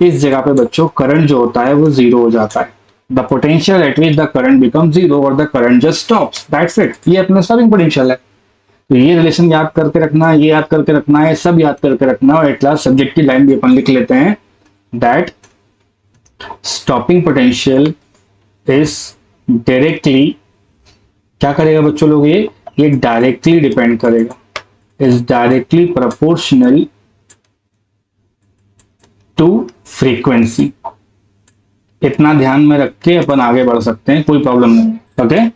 इस जगह पे बच्चों करंट जो होता है वो जीरो हो जाता है। The potential at which the current become zero और the current just stops, that's it. ये अपना स्टॉपिंग पोटेंशियल है। तो ये रिलेशन याद करके रखना है, ये याद करके रखना है, सब याद करके रखना है। और एट लास्ट सब्जेक्ट की लाइन भी अपन लिख लेते हैं, that stopping potential is directly, क्या करेगा बच्चों लोग, ये डायरेक्टली डिपेंड करेगा, is directly proportional to frequency. इतना ध्यान में रख के अपन आगे बढ़ सकते हैं, कोई प्रॉब्लम नहीं है, ओके।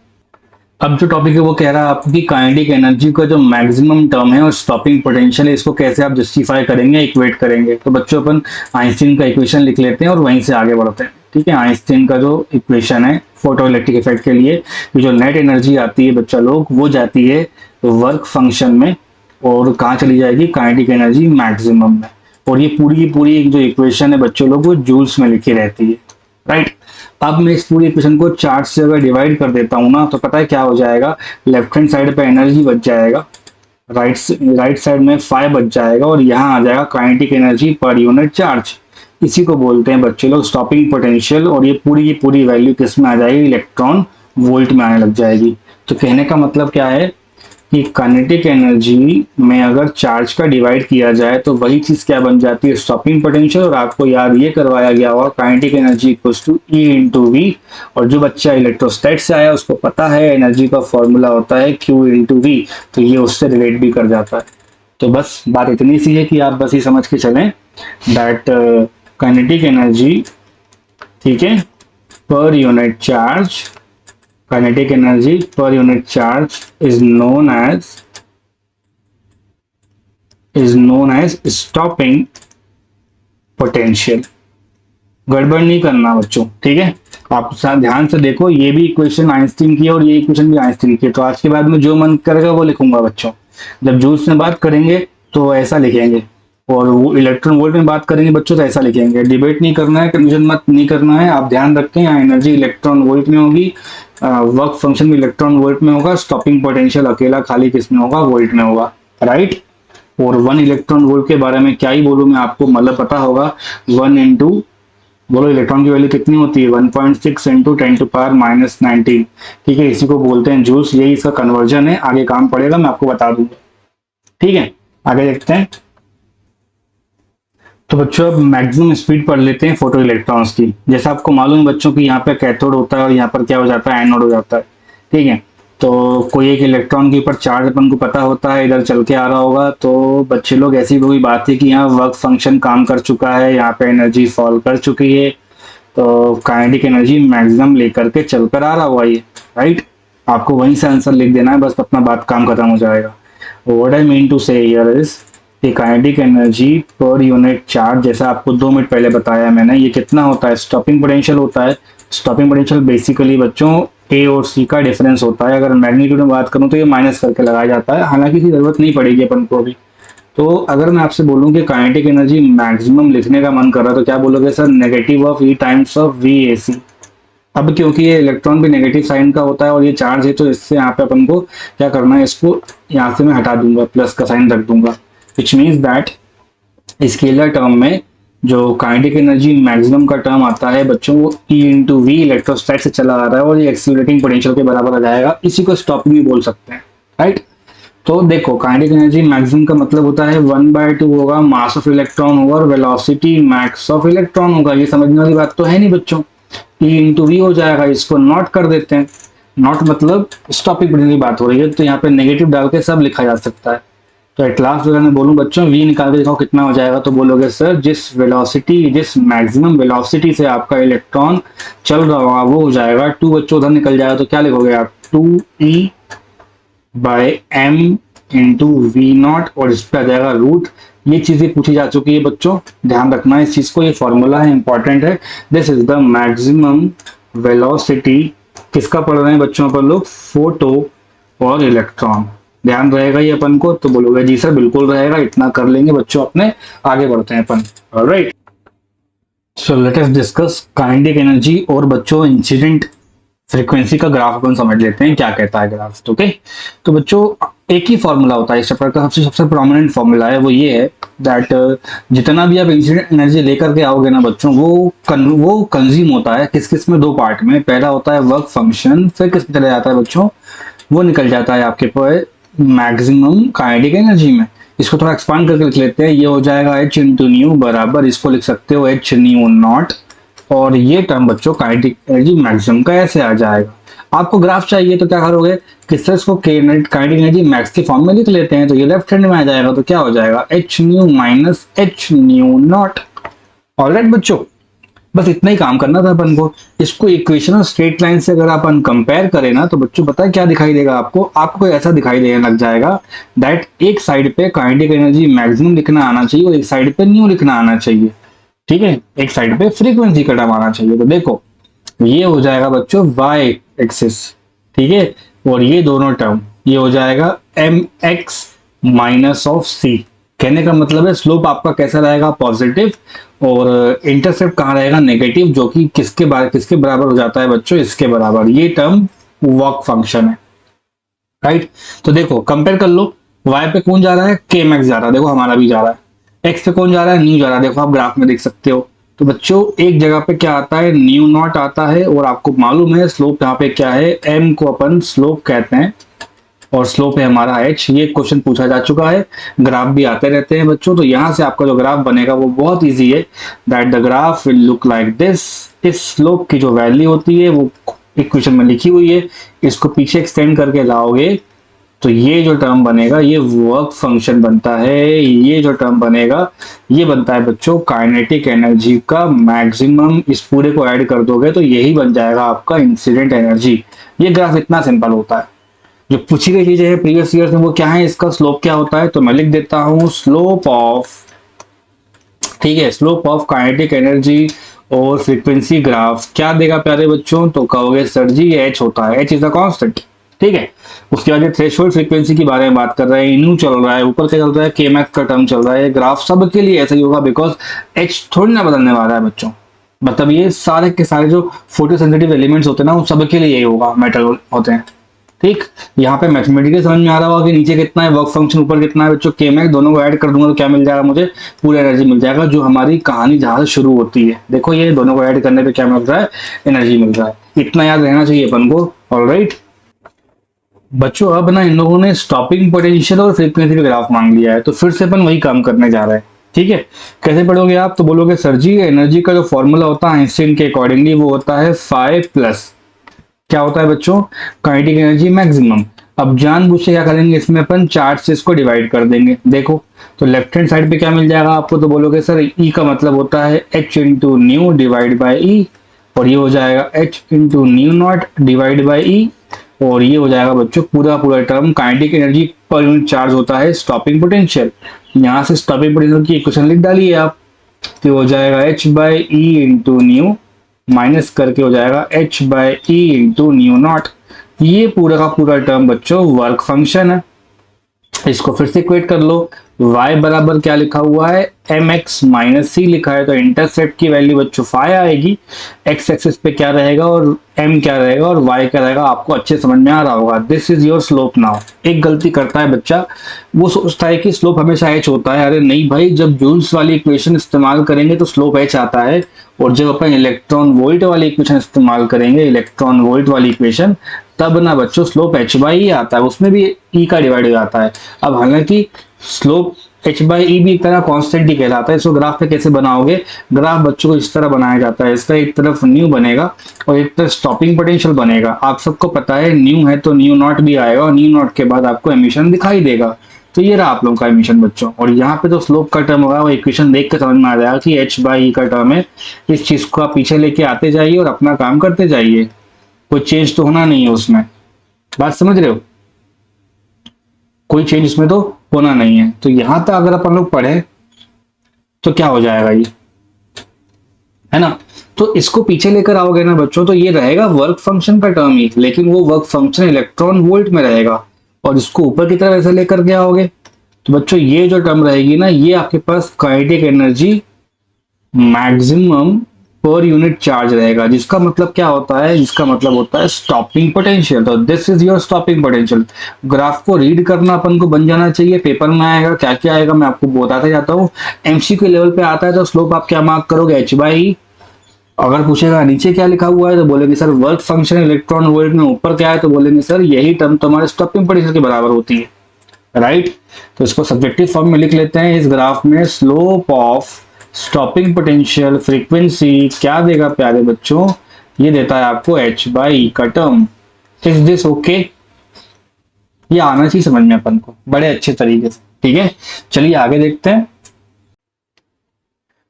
अब जो टॉपिक है वो कह रहा है आपको कि काइनेटिक एनर्जी का जो मैक्सिमम टर्म है और स्टॉपिंग पोटेंशियल है, इसको कैसे आप जस्टिफाई करेंगे, इक्वेट करेंगे। तो बच्चों अपन आइंस्टीन का इक्वेशन लिख लेते हैं और वहीं से आगे बढ़ते हैं, ठीक है। आइंस्टीन का जो इक्वेशन है फोटो इलेक्ट्रिक इफेक्ट के लिए, जो नेट एनर्जी आती है बच्चा लोग, वो जाती है वर्क फंक्शन में, और कहाँ चली जाएगी, काइनेटिक एनर्जी मैक्सिमम में। और ये पूरी की पूरी जो इक्वेशन है बच्चों लोग वो जूल्स में लिखी रहती है, राइट। अब मैं इस पूरी इक्वेशन को चार्ज से अगर डिवाइड कर देता हूं ना, तो पता है क्या हो जाएगा, लेफ्ट हैंड साइड पे एनर्जी बच जाएगा, राइट साइड में 5 बच जाएगा, और यहाँ आ जाएगा kinetic energy per unit charge. इसी को बोलते हैं बच्चे लोग स्टॉपिंग पोटेंशियल। और ये पूरी की पूरी वैल्यू किस में आ जाएगी, इलेक्ट्रॉन वोल्ट में आने लग जाएगी। तो कहने का मतलब क्या है कि काइनेटिक एनर्जी में अगर चार्ज का डिवाइड किया जाए तो वही चीज क्या बन जाती है, स्टॉपिंग पोटेंशियल। और आपको याद ये करवाया गया होगा kinetic energy equals to E into v. और जो बच्चा इलेक्ट्रोस्टैट से आया उसको पता है एनर्जी का फॉर्मूला होता है Q इंटू वी, तो ये उससे रिलेट भी कर जाता है। तो बस बात इतनी सी है कि आप बस ये समझ के चलें दैट काइनेटिक एनर्जी, ठीक है, पर unit charge, kinetic energy per unit charge is known as stopping potential। गड़बड़ नहीं करना बच्चों, ठीक है। आप ध्यान से देखो, ये भी इक्वेशन आइंस्टीन की है और ये इक्वेशन भी आइंस्टीन की है। तो आज के बाद में जो मन करेगा वो लिखूंगा बच्चों। जब जूल्स में बात करेंगे तो ऐसा लिखेंगे, और वो इलेक्ट्रॉन वोल्ट में बात करेंगे बच्चों तो ऐसा लिखेंगे। डिबेट नहीं करना है, कंफ्यूजन मत नहीं करना है। आप ध्यान रखें, यहाँ एनर्जी इलेक्ट्रॉन वोल्ट में होगी, वर्क फंक्शन भी इलेक्ट्रॉन वोल्ट में होगा, स्टॉपिंग पोटेंशियल अकेला खाली किस में होगा, वोल्ट में होगा, राइट। और 1 इलेक्ट्रॉन वोल्ट के बारे में क्या ही बोलूं मैं आपको, मतलब पता होगा 1 इंटू, बोलो इलेक्ट्रॉन की वैल्यू कितनी होती है, 1.6 इंटू 10⁻⁻19, ठीक है। इसी को बोलते हैं जूल्स, यही इसका कन्वर्जन है। आगे काम पड़ेगा, मैं आपको बता दूंगा, ठीक है। आगे देखते हैं। तो बच्चों अब मैक्सिमम स्पीड पढ़ लेते हैं फोटो इलेक्ट्रॉन्स की। जैसा आपको मालूम है बच्चों की यहाँ पे कैथोड होता है और यहाँ पर क्या हो जाता है, एनोड हो जाता है, ठीक है। तो कोई एक इलेक्ट्रॉन के ऊपर चार्ज अपन को पता होता है, इधर चल के आ रहा होगा। तो बच्चे लोग ऐसी कोई बात है कि यहाँ वर्क फंक्शन काम कर चुका है, यहाँ पे एनर्जी फॉल कर चुकी है, तो काइनेटिक एनर्जी मैक्सिमम लेकर के चलकर आ रहा हुआ ये, राइट। आपको वहीं से आंसर लिख देना है, बस अपना बात काम खत्म हो जाएगा। व्हाट आई मीन टू से here is kinetic energy per unit charge, जैसा आपको 2 मिनट पहले बताया मैंने, ये कितना होता है, स्टॉपिंग पोटेंशियल होता है। स्टॉपिंग पोटेंशियल बेसिकली बच्चों ए और सी का डिफरेंस होता है। अगर मैग्नीट्यूड में बात करूं तो ये माइनस करके लगाया जाता है, हालांकि इसकी जरूरत नहीं पड़ेगी अपन को अभी। तो अगर मैं आपसे बोलूं कि काइनेटिक एनर्जी मैक्सिमम लिखने का मन कर रहा है तो क्या बोलोगे sir, negative of e times of V A c. अब क्योंकि ये इलेक्ट्रॉन भी नेगेटिव साइन का होता है और ये चार्ज है, तो इससे यहाँ पे अपन को क्या करना है, इसको यहाँ से मैं हटा दूंगा, प्लस का साइन रख दूंगा, which means that scalar term में जो काइनेटिक एनर्जी मैक्सिमम का टर्म आता है बच्चों, वो E इंटू वी इलेक्ट्रोस्टैट से चला आ रहा है और ये एक्सीलरेटिंग पोटेंशियल के बराबर आ जाएगा, इसी को स्टॉपिंग भी बोल सकते हैं, राइट। तो देखो काइनेटिक एनर्जी मैक्सिमम का मतलब होता है 1/2 होगा, मास ऑफ इलेक्ट्रॉन होगा और वेलोसिटी मैक्स ऑफ इलेक्ट्रॉन होगा। ये समझने वाली बात तो है नहीं बच्चों। E इंटू वी हो जाएगा, इसको नॉट कर देते हैं। नॉट मतलब स्टॉपिंग पोटेंशियल की बात हो रही है, तो यहाँ पे नेगेटिव डाल के सब लिखा जा सकता है। तो एट लास्ट अगर मैं बोलूं बच्चों वी निकाल के दिखाओ कितना हो जाएगा, तो बोलोगे सर जिस मैक्सिमम वेलोसिटी से आपका इलेक्ट्रॉन चल रहा होगा वो हो जाएगा 2। बच्चों उधर निकल जाएगा तो क्या लिखोगे आप, 2E/m इंटू वी नॉट, और इस पे आ जाएगा रूट। ये चीजें पूछी जा चुकी है बच्चों, ध्यान रखना है इस चीज को, ये फॉर्मूला है, इंपॉर्टेंट है। This is the maximum velocity, किसका पढ़ रहे हैं बच्चों अपन लोग, फोटो और इलेक्ट्रॉन। ध्यान रहेगा ये अपन को, तो बोलोगे जी सर बिल्कुल रहेगा, इतना कर लेंगे बच्चों, अपने आगे बढ़ते हैं अपन। Alright, so let us discuss kinetic energy और बच्चों इंसिडेंट फ्रीक्वेंसी का ग्राफ अपन समझ लेते हैं क्या कहता है ग्राफ। ओके, तो बच्चों एक ही फॉर्मूला होता है इस चैप्टर का, सबसे प्रोमिनेंट फॉर्मूला है, वो ये है दैट जितना भी आप इंसिडेंट एनर्जी लेकर के आओगे ना बच्चों, वो कंज्यूम होता है किस किस में, दो पार्ट में। पहला होता है वर्क फंक्शन, फिर किस में चला जाता है बच्चों, वो निकल जाता है आपके पास मैक्सिमम काइनेटिक एनर्जी में। इसको थोड़ा एक्सपांड करके लिख लेते हैं, ये हो जाएगा h इंटू न्यू बराबर, इसको लिख सकते हो h न्यू नॉट, और ये टर्म बच्चों काइनेटिक एनर्जी मैक्सिमम का ऐसे आ जाएगा। आपको ग्राफ चाहिए तो क्या करोगे, किस तरह इसको काइनेटिक एनर्जी मैक्स के फॉर्म में लिख लेते हैं, तो ये लेफ्ट हैंड में आ जाएगा, तो क्या हो जाएगा h new minus h new not. Alright बच्चों, बस इतना ही काम करना था अपन को। इसको इक्वेशन और स्ट्रेट लाइन से अगर अपन कंपेयर करें ना, तो बच्चों पता है क्या दिखाई देगा आपको ऐसा दिखाई देने लग जाएगा दैट एक साइड पे काइनेटिक एनर्जी मैक्सिमम लिखना आना चाहिए और एक साइड पे न्यू लिखना आना चाहिए, ठीक है, एक साइड पे फ्रीक्वेंसी का टर्म आना चाहिए। तो देखो ये हो जाएगा बच्चों वाई एक्सिस, ठीक है, और ये दोनों टर्म ये हो जाएगा mx माइनस ऑफ c। कहने का मतलब है स्लोप आपका कैसा रहेगा, पॉजिटिव, और इंटरसेप्ट कहाँ रहेगा, नेगेटिव, जो कि किसके बराबर हो जाता है बच्चों, इसके बराबर। ये टर्म वर्क फंक्शन है, राइट। तो देखो कंपेयर कर लो, y पे कौन जा रहा है, के मैक्स जा रहा है, देखो हमारा भी जा रहा है। x पे कौन जा रहा है, न्यू जा रहा है, देखो आप ग्राफ में देख सकते हो। तो बच्चों एक जगह पे क्या आता है, न्यू नॉट आता है, और आपको मालूम है स्लोप यहाँ पे क्या है, m को अपन स्लोप कहते हैं और स्लोप है हमारा h। ये क्वेश्चन पूछा जा चुका है, ग्राफ भी आते रहते हैं बच्चों। तो यहाँ से आपका जो ग्राफ बनेगा वो बहुत इजी है, that the graph will look like this. इस स्लोप की जो वैल्यू होती है वो इक्वेशन में लिखी हुई है, इसको पीछे एक्सटेंड करके लाओगे तो ये जो टर्म बनेगा ये वर्क फंक्शन बनता है। ये जो टर्म बनेगा ये बनता है बच्चों काइनेटिक एनर्जी का मैक्सिमम। इस पूरे को ऐड कर दोगे तो यही बन जाएगा आपका इंसिडेंट एनर्जी। ये ग्राफ इतना सिंपल होता है। जो पूछी गई चीजें है प्रीवियस ईयर में वो क्या है, इसका स्लोप क्या होता है, तो मैं लिख देता हूं स्लोप ऑफ, ठीक है, स्लोप ऑफ काइनेटिक एनर्जी और फ्रीक्वेंसी ग्राफ क्या देगा प्यारे बच्चों, तो कहोगे सर जी h होता है, h इज द कांस्टेंट, ठीक है। उसके बाद थ्रेशोल्ड फ्रीक्वेंसी के बारे में बात कर रहे हैं, न्यू चल रहा है, ऊपर क्या चल रहा है, के मैक्स का टर्म चल रहा है। ग्राफ सबके लिए ऐसा ही होगा बिकॉज h थोड़ी ना बदलने वाला है बच्चों, मतलब ये सारे के सारे जो फोटो सेंसिटिव एलिमेंट्स होते हैं ना, उन सबके लिए यही होगा, मेटल होते हैं, ठीक। यहाँ पे मैथमेटिकल समझ में आ रहा होगा कि नीचे कितना है वर्क फंक्शन, ऊपर कितना है बच्चों, के मैक्स, दोनों को ऐड कर दूंगा तो क्या मिल जाएगा मुझे, पूरी एनर्जी मिल जाएगा। जो हमारी कहानी जहां से शुरू होती है, देखो ये दोनों को ऐड करने पे क्या मिल रहा है, एनर्जी मिल रहा है। इतना याद रहना चाहिए अपन को। ऑलराइट बच्चों, अब ना इन लोगों ने स्टॉपिंग पोटेंशियल और फ्रीक्वेंसी का ग्राफ मांग लिया है, तो फिर से अपन वही काम करने जा रहे हैं, ठीक है। कैसे पढ़ोगे आप, तो बोलोगे सर जी एनर्जी का जो फॉर्मूला होता है आइंस्टीन के अकॉर्डिंगली वो होता है 5 प्लस क्या होता है बच्चों, काइनेटिक एनर्जी मैक्सिमम। अब जानबूझ से क्या करेंगे, इसमें अपन चार्ट से इसको डिवाइड कर देंगे। देखो तो लेफ्ट हैंड साइड पे क्या मिल जाएगा आपको, तो बोलोगे सर ई का मतलब होता है h into nu divide by e, और ये हो जाएगा h into nu naught divide by e, और ये हो जाएगा बच्चों पूरा पूरा term kinetic energy per unit charge होता है स्टॉपिंग पोटेंशियल। यहाँ से स्टॉपिंग पोटेंशियल की इक्वेशन लिख डालिए आप, तो हो जाएगा h by E into new minus करके हो जाएगा h by E into nu not. ये पूरा का पूरा टर्म बच्चों वर्क फंक्शन है। इसको फिर से इक्वेट कर लो, y बराबर क्या लिखा हुआ है, mx माइनस सी लिखा है, तो इंटरसेप्ट की वैल्यू बच्चों फाई आएगी, x एक्सिस पे क्या रहेगा और m क्या रहेगा और y क्या रहेगा, आपको अच्छे समझ में आ रहा होगा। This is your slope now. एक गलती करता है बच्चा, वो सोचता है कि स्लोप हमेशा h होता है। अरे नहीं भाई, जब जूल्स वाली इक्वेशन इस्तेमाल करेंगे तो स्लोप h आता है, और जब अपन इलेक्ट्रॉन वोल्ट वाली इक्वेशन इस्तेमाल करेंगे, इलेक्ट्रॉन वोल्ट वाली इक्वेशन, तब ना बच्चों स्लोप h बाई ही आता है, उसमें भी e का डिवाइड हो जाता है। अब हालांकि स्लोप h बाई ई भी एक तरह कांस्टेंट ही कहलाता है। इसको ग्राफ पे कैसे बनाओगे, ग्राफ बच्चों को इस तरह बनाया जाता है, इसका एक तरफ न्यू बनेगा और एक तरफ स्टॉपिंग पोटेंशियल बनेगा। आप सबको पता है न्यू है तो न्यू नॉट भी आएगा, और न्यू नॉट के बाद आपको एमिशन दिखाई देगा। तो ये रहा आप लोगों का एमिशन बच्चों, और यहाँ पे जो स्लोप का टर्म होगा वो इक्वेशन देख के समझ में आ जाएगा कि h बाई ई का टर्म है। इस चीज को आप पीछे लेके आते जाइए और अपना काम करते जाइए, कोई चेंज तो होना नहीं है उसमें। बात समझ रहे हो, कोई चेंज इसमें तो होना नहीं है। तो यहां तक अगर अपन लोग पढ़े तो क्या हो जाएगा ये, है ना। तो इसको पीछे लेकर आओगे ना बच्चों, तो ये रहेगा वर्क फंक्शन का टर्म ही, लेकिन वो वर्क फंक्शन इलेक्ट्रॉन वोल्ट में रहेगा, और इसको ऊपर की तरफ ऐसे लेकर के आओगे तो बच्चों ये जो टर्म रहेगी ना, ये आपके पास kinetic energy maximum per unit charge रहेगा, जिसका मतलब क्या होता है, जिसका मतलब होता है स्टॉपिंग पोटेंशियल। तो this is your stopping potential. Graph को रीड करना अपन को बन जाना चाहिए, पेपर में आएगा क्या क्या आएगा मैं आपको बताते जाता हूँ। एमसीक्यू लेवल पे आता है तो स्लोप आप क्या मार्क करोगे, h बाई। अगर पूछेगा नीचे क्या लिखा हुआ है तो बोलेंगे sir work function electron volt में, ऊपर क्या है तो बोलेंगे सर यही टर्म तुम्हारे स्टॉपिंग पोटेंशियल के बराबर होती है, राइट। तो इसको सब्जेक्टिव फॉर्म में लिख लेते हैं। इस ग्राफ में slope of stopping potential frequency क्या देगा प्यारे बच्चों, ये देता है आपको h बाई का टर्म। इज दिस ओके, ये आना चाहिए समझ में अपन को बड़े अच्छे तरीके से, ठीक है। चलिए आगे देखते हैं।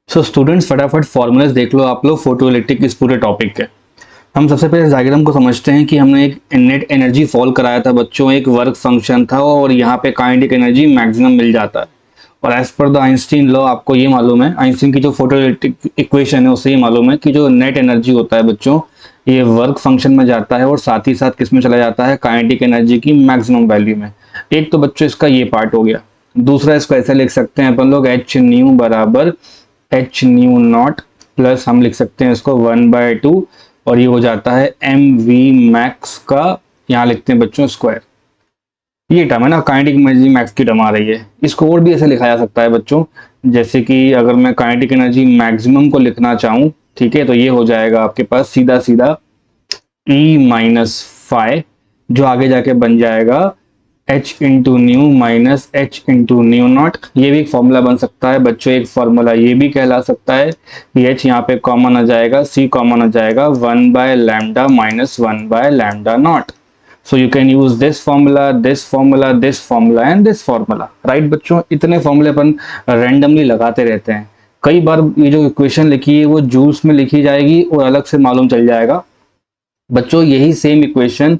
सो स्टूडेंट्स फटाफट फॉर्मूलाज देख लो आप लोग फोटो इलेक्ट्रिक इस पूरे टॉपिक के। हम सबसे पहले डायग्राम को समझते हैं कि हमने एक नेट एनर्जी फॉल कराया था बच्चों, एक वर्क फंक्शन था, और यहाँ पे काइनेटिक एनर्जी मैक्सिमम मिल जाता है। और as per the Einstein law आपको ये मालूम है, आइंस्टीन की जो फोटो इलेक्ट्रिक इक्वेशन है उससे ये मालूम है कि जो नेट एनर्जी होता है बच्चों, ये वर्क फंक्शन में जाता है और साथ ही साथ किस में चला जाता है, काइनेटिक एनर्जी की मैक्सिमम वैल्यू में। एक तो बच्चों इसका ये पार्ट हो गया। दूसरा इसको ऐसे लिख सकते हैं अपन लोग, एच न्यू बराबर एच न्यू नॉट प्लस हम लिख सकते हैं इसको 1/2, और ये हो जाता है एम वी मैक्स का, यहाँ लिखते हैं बच्चों स्क्वायर। ये टर्म है ना, काइनेटिक एनर्जी मैक्स की टर्म आ रही है। इसको और भी ऐसे लिखा जा सकता है बच्चों, जैसे कि अगर मैं काइनेटिक एनर्जी मैक्सिमम को लिखना चाहूँ, ठीक है, तो ये हो जाएगा आपके पास सीधा सीधा E माइनस फाइ, जो आगे जाके बन जाएगा h into new minus H into nu not. ये भी एक फॉर्मूला बन सकता है बच्चों, एक फॉर्मूला ये भी कहला सकता है कि h यहाँ पे कॉमन आ जाएगा, c कॉमन आ जाएगा 1/λ minus 1/λ naught. So you can use this formula, this formula, this formula and this formula, right बच्चों। इतने फॉर्मूले अपन रैंडमली लगाते रहते हैं। कई बार ये जो इक्वेशन लिखी है वो जूल्स में लिखी जाएगी और अलग से मालूम चल जाएगा बच्चों। यही same equation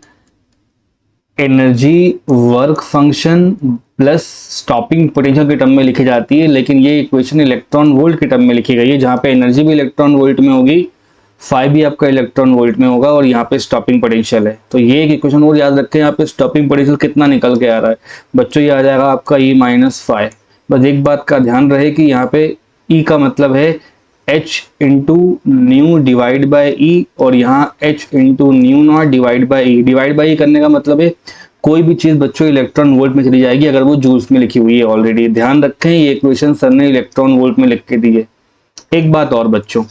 energy work function plus stopping potential के टर्म में लिखी जाती है, लेकिन ये इक्वेशन इलेक्ट्रॉन वोल्ट के टर्म में लिखी गई है, जहाँ पे एनर्जी भी इलेक्ट्रॉन वोल्ट में होगी, फाइ भी आपका इलेक्ट्रॉन वोल्ट में होगा, और यहाँ पे स्टॉपिंग पोटेंशियल है। तो ये एक इक्वेशन और याद रखें, यहाँ पे स्टॉपिंग पोटेंशियल कितना निकल के आ रहा है बच्चों, ये आ जाएगा आपका E माइनस फाइ। बस एक बात का ध्यान रहे कि यहाँ पे E का मतलब है h into nu divide by e, और यहाँ h into nu naught divide by e. Divide by e करने का मतलब है कोई भी चीज बच्चों इलेक्ट्रॉन वोल्ट में चली जाएगी अगर वो जूल्स में लिखी हुई है ऑलरेडी। ध्यान रखें ये इक्वेशन सर ने इलेक्ट्रॉन वोल्ट में लिख के दी है। एक बात और बच्चों,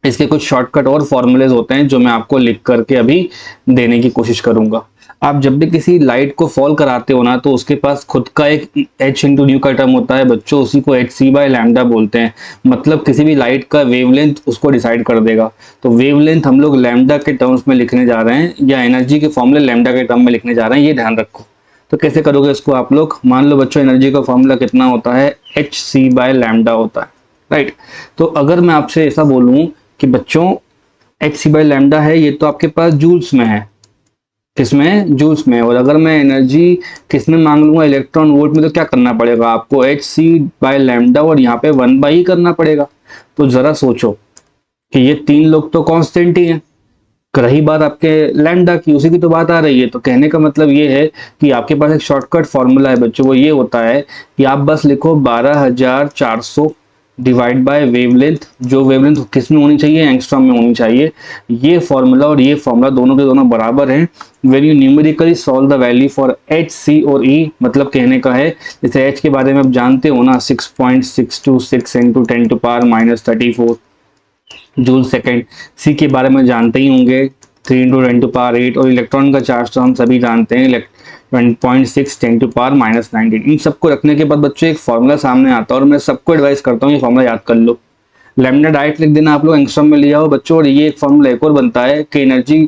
इसके कुछ शॉर्टकट और फॉर्मूलेज होते हैं जो मैं आपको लिख करके अभी देने की कोशिश करूंगा। आप जब भी किसी लाइट को फॉल कराते हो ना, तो उसके पास खुद का एक h इंटू न्यू का टर्म होता है बच्चों, उसी को hc/λ बोलते हैं। मतलब किसी भी लाइट का वेवलेंथ उसको डिसाइड कर देगा। तो वेवलेंथ हम लोग लैम्डा के टर्म्स में लिखने जा रहे हैं, या एनर्जी के फॉर्मूले लैम्डा के टर्म में लिखने जा रहे हैं, ये ध्यान रखो। तो कैसे करोगे इसको आप लोग, मान लो बच्चों एनर्जी का फॉर्मूला कितना होता है, hc/λ होता है, राइट। तो अगर मैं आपसे ऐसा बोलूं कि बच्चों hc/λ है, ये तो आपके पास जूल्स में है, किसमें, जूल्स में। और अगर मैं एनर्जी किसमें मांग लूंगा, इलेक्ट्रॉन वोल्ट में, तो क्या करना पड़ेगा आपको, hc/λ और यहाँ पे 1/e करना पड़ेगा। तो जरा सोचो कि ये तीन लोग तो कांस्टेंट ही हैं, रही बात आपके लैम्डा की, उसी की तो बात आ रही है। तो कहने का मतलब ये है कि आपके पास एक शॉर्टकट फॉर्मूला है बच्चों, वो ये होता है कि आप बस लिखो 12,400 डिवाइड बाय वेवलेंथ। जो वेवलेंथ किस में होनी चाहिए, एंगस्ट्रॉम में होनी चाहिए। ये फॉर्मूला और ये फॉर्मूला दोनों के दोनों बराबर हैं। When you numerically solve the value for h, c और ई, मतलब कहने का है जैसे एच के बारे में आप जानते हो ना, 6.626 इंटू 10⁻34 जूल सेकेंड। सी के बारे में जानते ही होंगे, 3 × 10⁻8। और इलेक्ट्रॉन का चार्ज तो हम सभी जानते हैं, 1.6 10⁻19। इन सबको रखने के बाद बच्चों एक फॉर्मूला सामने आता है, और मैं सबको एडवाइस करता हूँ ये फॉर्मूला याद कर लो। लैम्डा डायरेक्ट लिख देना आप लोग, एंगस्ट्रॉम में लिया हो बच्चों। और ये एक फॉर्मूला एक और बनता है कि एनर्जी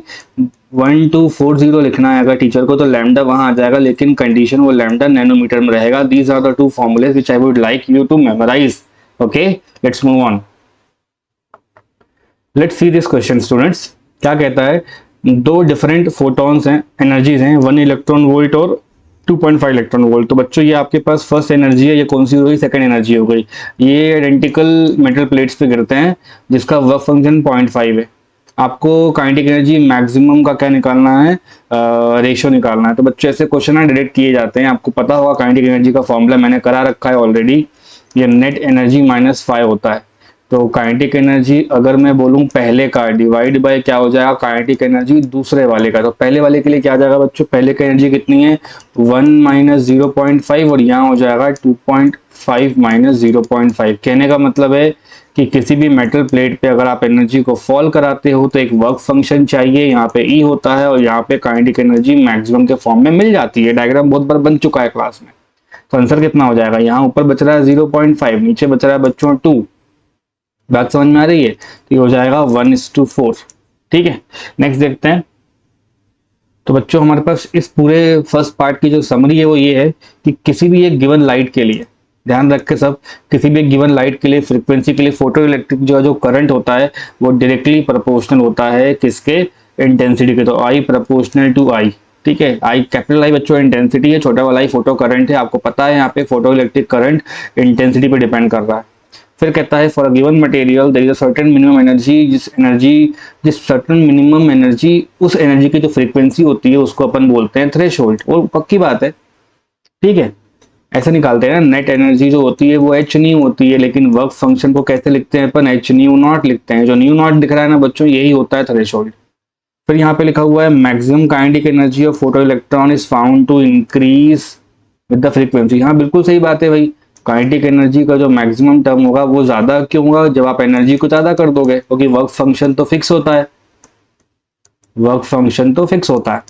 1240 लिखना है अगर टीचर को, तो लैम्डा वहां आ जाएगा, लेकिन कंडीशन वो लैम्डा नैनोमीटर में रहेगा। These are the two formulae which I would like you to memorise. Okay, let's move on. Let's see this question students. क्या कहता है, दो डिफरेंट फोटॉन्स हैं, एनर्जीज हैं, 1 इलेक्ट्रॉन वोल्ट और 2.5 इलेक्ट्रॉन वोल्ट। तो बच्चों ये आपके पास फर्स्ट एनर्जी है, ये कौन सी हो गई, सेकंड एनर्जी हो गई। ये आइडेंटिकल मेटल प्लेट्स पे गिरते हैं, जिसका वर्क फंक्शन 0.5 है। आपको काइनेटिक एनर्जी मैक्सिमम का क्या निकालना है, रेशियो निकालना है। तो बच्चों ऐसे क्वेश्चन ना डायरेक्ट किए जाते हैं। आपको पता होगा काइनेटिक एनर्जी का फॉर्मूला मैंने करा रखा है ऑलरेडी, ये नेट एनर्जी -5 होता है। तो काइनेटिक एनर्जी अगर मैं बोलूं पहले का डिवाइड बाय क्या हो जाएगा, काइनेटिक एनर्जी दूसरे वाले का। तो पहले वाले के लिए क्या आ जाएगा बच्चों, पहले की एनर्जी कितनी है, 1 - 0.5, और यहाँ हो जाएगा 2.5 - 0.5। कहने का मतलब है कि किसी भी मेटल प्लेट पे अगर आप एनर्जी को फॉल कराते हो तो एक वर्क फंक्शन चाहिए, यहाँ पे ई होता है, और यहाँ पे काइनेटिक एनर्जी मैक्सिमम के फॉर्म में मिल जाती है। डायग्राम बहुत बार बन चुका है क्लास में। तो आंसर कितना हो जाएगा, यहाँ ऊपर बच रहा है 0.5, नीचे बच रहा है बच्चों 2। बात समझ में आ रही है, तो ये हो जाएगा 1:4। ठीक है, नेक्स्ट देखते हैं। तो बच्चों हमारे पास इस पूरे फर्स्ट पार्ट की जो समरी है वो ये है कि किसी भी एक गिवन लाइट के लिए, ध्यान रख के सब, किसी भी एक गिवन लाइट के लिए फ्रीक्वेंसी के लिए फोटो इलेक्ट्रिक जो करंट होता है वो डायरेक्टली प्रोपोर्शनल होता है किसके, इंटेंसिटी के। तो आई प्रोपोर्शनल टू आई। ठीक है, आई कैपिटल आई बच्चों इंटेंसिटी है, छोटा वाला आई फोटो करंट है। आपको पता है यहाँ पे फोटो इलेक्ट्रिक करंट इंटेंसिटी पे डिपेंड कर रहा है। फिर कहता है for a given material there is a certain minimum energy, जिस सर्टेन मिनिमम एनर्जी, उस एनर्जी की जो फ्रीक्वेंसी होती है उसको अपन बोलते हैं थ्रेशोल्ड। और पक्की बात है, ठीक है, ऐसे निकालते हैं ना, नेट एनर्जी जो होती है वो एच न्यू होती है, लेकिन वर्क फंक्शन को कैसे लिखते हैं अपन, एच न्यू नॉट लिखते हैं। जो न्यू नॉट दिख रहा है ना बच्चों, यही होता है थ्रेशोल्ड। फिर यहाँ पे लिखा हुआ है maximum kinetic energy of photo electron is found to increase with the frequency. हाँ बिल्कुल सही बात है भाई, काइनेटिक एनर्जी का जो मैक्सिमम टर्म होगा वो ज्यादा क्यों होगा, जब आप एनर्जी को ज्यादा कर दोगे, क्योंकि वर्क फंक्शन तो फिक्स होता है, वर्क फंक्शन तो फिक्स होता है।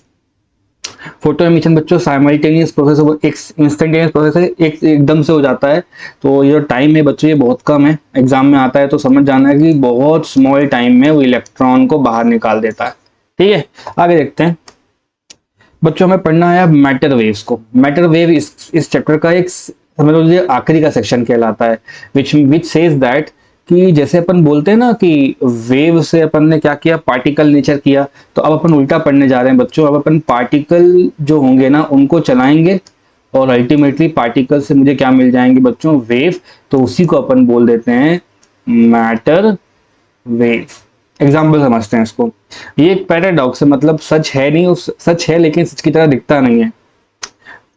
फोटो एमिशन बच्चों साइमल्टेनियस प्रोसेस, एक इंस्टेंटेनियस प्रोसेस है, एक एकदम से हो जाता है। तो ये जो टाइम है बच्चों ये बहुत कम है, एग्जाम में आता है तो समझ जाना है कि बहुत स्मॉल टाइम में वो इलेक्ट्रॉन को बाहर निकाल देता है। ठीक है, आगे देखते हैं बच्चों, हमें पढ़ना है अब मैटर वेव्स को। मैटर वेव इस चैप्टर का एक समझ लीजिए आखिरी का सेक्शन कहलाता है, विच सेज दैट कि जैसे अपन बोलते हैं ना कि वेव से अपन ने क्या किया, पार्टिकल नेचर किया, तो अब अपन उल्टा पढ़ने जा रहे हैं बच्चों। अब अपन पार्टिकल जो होंगे ना उनको चलाएंगे, और अल्टीमेटली पार्टिकल से मुझे क्या मिल जाएंगे बच्चों, वेव। तो उसी को अपन बोल देते हैं मैटर वेव। एग्जाम्पल समझते हैं इसको। ये एक पैराडॉक्स है, मतलब सच है नहीं, उस सच है लेकिन सच की तरह दिखता नहीं है।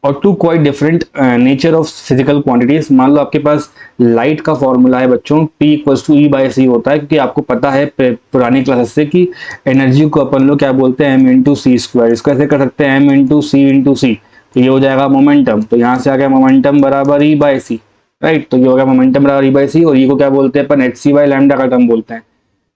और two quite different nature of physical quantities. मान लो आपके पास लाइट का फॉर्मूला है बच्चों, P = E/c होता है, क्योंकि आपको पता है पुरानी क्लासेस से कि एनर्जी को अपन लोग क्या बोलते हैं, m×c²। इसको ऐसे कर सकते हैं m×c×c। तो ये हो जाएगा मोमेंटम। तो यहाँ से आ गया मोमेंटम बराबर E/c, राइट। तो ये हो गया मोमेंटम बराबर E/c, और ये को क्या बोलते हैं अपन, hc/λ का टर्म बोलते हैं।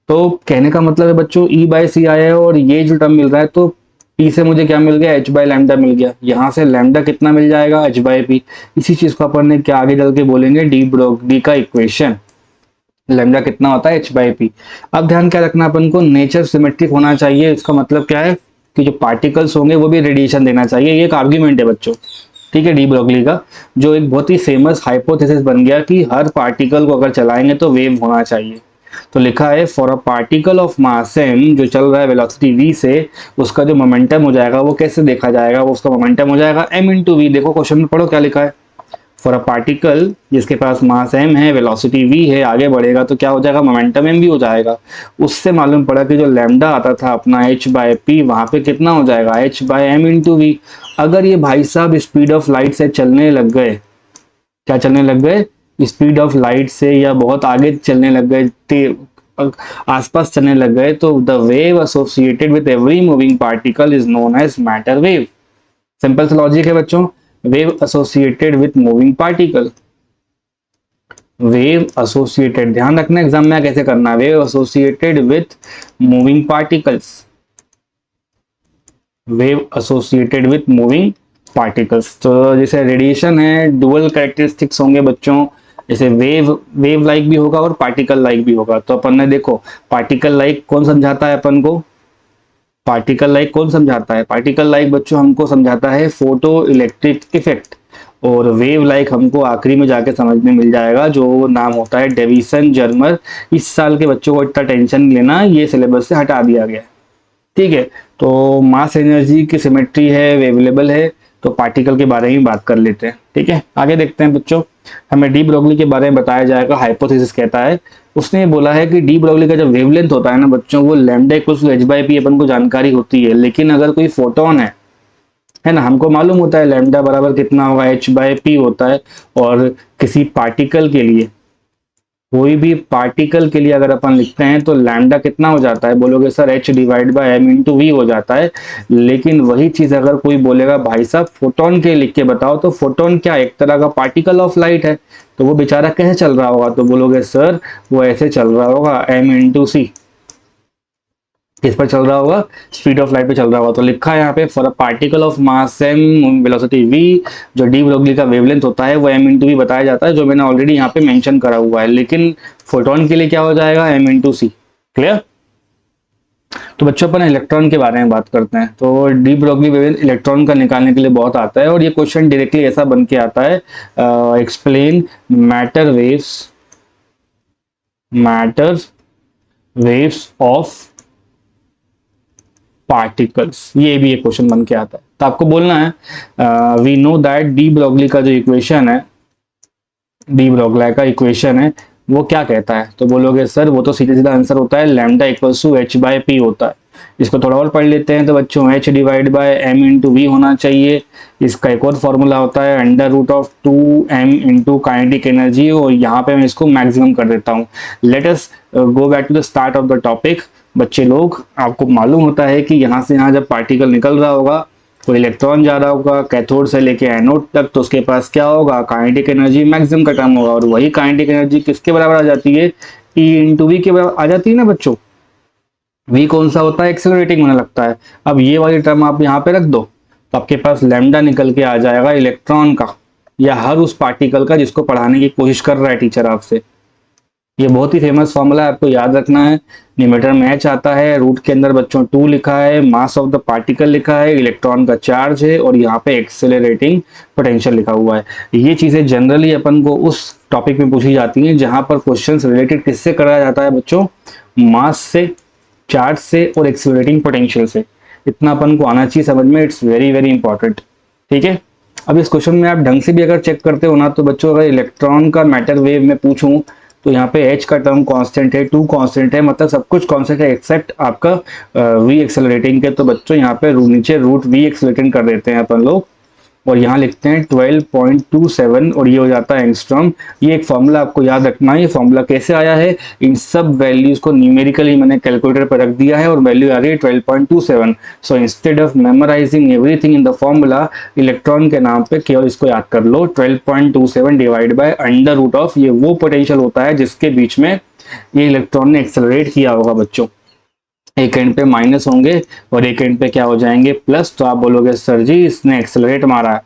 तो कहने का मतलब है बच्चों E/c आया है, और ये जो टर्म मिल रहा है तो P से मुझे क्या मिल गया, h/λ मिल गया। यहाँ से लैम्डा कितना मिल जाएगा, h/p। इसी चीज को अपन ने क्या आगे चल के बोलेंगे, डी ब्रोगली का इक्वेशन। लैम्डा कितना होता है, h/p। अब ध्यान क्या रखना अपन को, नेचर सिमेट्रिक होना चाहिए। इसका मतलब क्या है कि जो पार्टिकल्स होंगे वो भी रेडिएशन देना चाहिए। ये एक आर्ग्यूमेंट है बच्चों, ठीक है, डी ब्रोगली का, जो एक बहुत ही फेमस हाइपोथेसिस बन गया कि हर पार्टिकल को अगर चलाएंगे तो वेव होना चाहिए। तो लिखा है for a particle of mass m जो चल रहा है वेलोसिटी v से, उसका जो मोमेंटम हो जाएगा वो कैसे देखा जाएगा, वो उसका मोमेंटम हो जाएगा m × v। देखो क्वेश्चन में पढ़ो क्या लिखा है, फॉर अ पार्टिकल जिसके पास मास m है, वेलोसिटी v है, आगे बढ़ेगा तो क्या हो जाएगा, मोमेंटम m भी हो जाएगा। उससे मालूम पड़ा कि जो लैम्डा आता था अपना h बाय पी, वहां पे कितना हो जाएगा, h by m into v. अगर ये भाई साहब स्पीड ऑफ लाइट से चलने लग गए, क्या चलने लग गए, स्पीड ऑफ लाइट से या बहुत आगे चलने लग गए, आसपास चलने लग गए, तो the wave associated with every moving particle is known as matter wave. Simple सा लॉजिक है बच्चों, wave associated with moving particle, wave associated, ध्यान रखना एग्जाम में कैसे करना है, wave associated with moving particles, wave associated with moving particles. तो जैसे रेडिएशन है, डुअल कैरेक्टरिस्टिक्स होंगे बच्चों, जैसे वेव लाइक भी होगा और पार्टिकल लाइक भी होगा। तो अपन ने देखो पार्टिकल लाइक कौन समझाता है अपन को, पार्टिकल लाइक कौन समझाता है, पार्टिकल लाइक बच्चों हमको समझाता है फोटो इलेक्ट्रिक इफेक्ट, और वेव लाइक हमको आखिरी में जाके समझने मिल जाएगा जो नाम होता है डेविसन जर्मर। इस साल के बच्चों को इतना टेंशन नहीं लेना, ये सिलेबस से हटा दिया गया है, ठीक है। तो मास एनर्जी की सिमेट्री है, अवेलेबल है, तो पार्टिकल के बारे में बात कर लेते हैं, ठीक है। आगे देखते हैं बच्चों, हमें डी ब्रोगली के बारे में बताया जाएगा। हाइपोथेसिस कहता है, उसने बोला है कि डी ब्रोगली का जो वेवलेंथ होता है ना बच्चों, वो lambda equals to h by p अपन को जानकारी होती है, लेकिन अगर कोई फोटोन है ना, हमको मालूम होता है लैम्डा बराबर कितना होगा, एच बाई पी होता है। और किसी पार्टिकल के लिए, कोई भी पार्टिकल के लिए अगर अपन लिखते हैं तो लैम्डा कितना हो जाता है, बोलोगे sir h divide by m into v हो जाता है। लेकिन वही चीज अगर कोई बोलेगा भाई साहब फोटोन के लिख के बताओ, तो फोटोन क्या, एक तरह का पार्टिकल ऑफ लाइट है, तो वो बेचारा कैसे चल रहा होगा, तो बोलोगे सर वो ऐसे चल रहा होगा, एम इंटू सी, किस पर चल रहा होगा, स्पीड ऑफ लाइट पे चल रहा होगा। तो लिखा है यहाँ पे for a particle of mass m velocity v, जो डी ब्रोगली का वेवलेंथ होता है वो एम इंटू वी बताया जाता है, जो मैंने ऑलरेडी यहाँ पे मेंशन करा हुआ है। लेकिन फोटोन के लिए क्या हो जाएगा, एम इंटू सी। क्लियर। तो बच्चों अपन इलेक्ट्रॉन के बारे में बात करते हैं। तो डी ब्रोगली वेवलेंथ इलेक्ट्रॉन का निकालने के लिए बहुत आता है, और ये क्वेश्चन डायरेक्टली ऐसा बन के आता है, explain matter waves of particles, ये भी एक क्वेश्चन बन के आता है। तो आपको बोलना है we know that de Broglie का जो इक्वेशन है, डी ब्रोगली का इक्वेशन है वो क्या कहता है, तो बोलोगे सर वो तो सीधा सीधा आंसर होता है lambda equals to h by p होता है। इसको थोड़ा और पढ़ लेते हैं तो बच्चों h divide by m into v होना चाहिए। इसका एक और फॉर्मूला होता है under root of 2m into kinetic energy, और यहाँ पे मैं इसको मैक्सिमम कर देता हूँ। Let us go back to the start of the topic. बच्चे लोग, आपको मालूम होता है कि यहाँ से यहाँ जब पार्टिकल निकल रहा होगा, कोई इलेक्ट्रॉन जा रहा होगा कैथोड से लेके एनोड तक, तो उसके पास क्या होगा, काइनेटिक एनर्जी मैक्सिमम का टर्म होगा, और वही काइनेटिक एनर्जी किसके बराबर आ जाती है, E इंटू वी के बराबर आ जाती है ना बच्चों। वी कौन सा होता है, एक्सेलरेटिंग होने लगता है। अब ये वाली टर्म आप यहाँ पे रख दो, तो आपके पास लैम्डा निकल के आ जाएगा इलेक्ट्रॉन का, या हर उस पार्टिकल का जिसको पढ़ाने की कोशिश कर रहा है टीचर आपसे। ये बहुत ही फेमस फॉर्मूला है, आपको याद रखना है। न्यूमेटर में एच आता है, रूट के अंदर बच्चों 2 लिखा है, मास ऑफ द पार्टिकल लिखा है, इलेक्ट्रॉन का चार्ज है, और यहाँ पे एक्सेलरेटिंग पोटेंशियल लिखा हुआ है। ये चीजें जनरली अपन को उस टॉपिक में पूछी जाती हैं जहां पर क्वेश्चंस रिलेटेड किससे कराया जाता है बच्चों, मास से, चार्ज से और एक्सेलरेटिंग पोटेंशियल से। इतना अपन को आना चाहिए समझ में, इट्स वेरी वेरी इंपॉर्टेंट, ठीक है। अब इस क्वेश्चन में आप ढंग से भी अगर चेक करते हो ना, तो बच्चों अगर इलेक्ट्रॉन का मैटर वेव में पूछूं, तो यहाँ पे h का टर्म कांस्टेंट है, 2 कांस्टेंट है, मतलब सब कुछ कांस्टेंट है एक्सेप्ट आपका v एक्सेलरेटिंग के। तो बच्चों यहाँ पे नीचे रूट v एक्सेलरेटिंग कर देते हैं अपन लोग, और यहाँ लिखते हैं 12.27, और ये हो जाता है एंगस्ट्रॉम। ये एक फॉर्मूला आपको याद रखना है। ये फॉर्मूला कैसे आया है, इन सब वैल्यूज को न्यूमेरिकली मैंने कैलकुलेटर पर रख दिया है, और वैल्यू आ रही है 12.27। So instead of memorising everything in the formula, electron के नाम पे केवल इसको याद कर लो, 12.27 divide by under root of, ये वो पोटेंशियल होता है जिसके बीच में ये इलेक्ट्रॉन ने एक्सेलरेट किया होगा बच्चों। एक एंड पे माइनस होंगे और एक एंड पे क्या हो जाएंगे, प्लस। तो आप बोलोगे सर जी इसने एक्सेलरेट मारा है,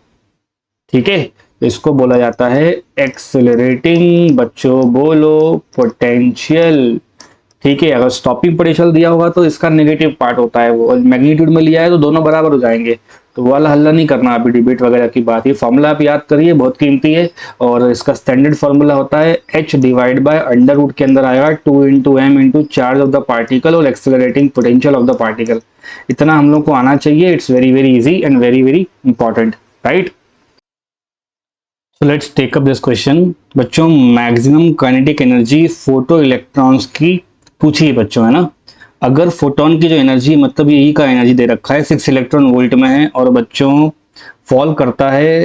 ठीक है। तो इसको बोला जाता है एक्सेलरेटिंग, बच्चों बोलो पोटेंशियल, ठीक है। अगर स्टॉपिंग पोटेंशियल दिया होगा तो इसका नेगेटिव पार्ट होता है वो, मैग्नीट्यूड में लिया है तो दोनों बराबर हो जाएंगे। तो वो वाला हल्ला नहीं करना अभी, डिबेट वगैरह की बात। ये फॉर्मूला आप याद करिए, बहुत कीमती है, और इसका स्टैंडर्ड फॉर्मूला होता है h divide by under root के अंदर आएगा 2 into m into charge of the particle और accelerating potential of the particle. इतना हम लोग को आना चाहिए, it's very very easy and very very important, right. So let's take up this question बच्चों। Maximum kinetic energy photo electrons की पूछी है बच्चों, है ना। अगर फोटोन की जो एनर्जी मतलब ये ई का एनर्जी दे रखा है 6 इलेक्ट्रॉन वोल्ट में है और बच्चों फॉल करता है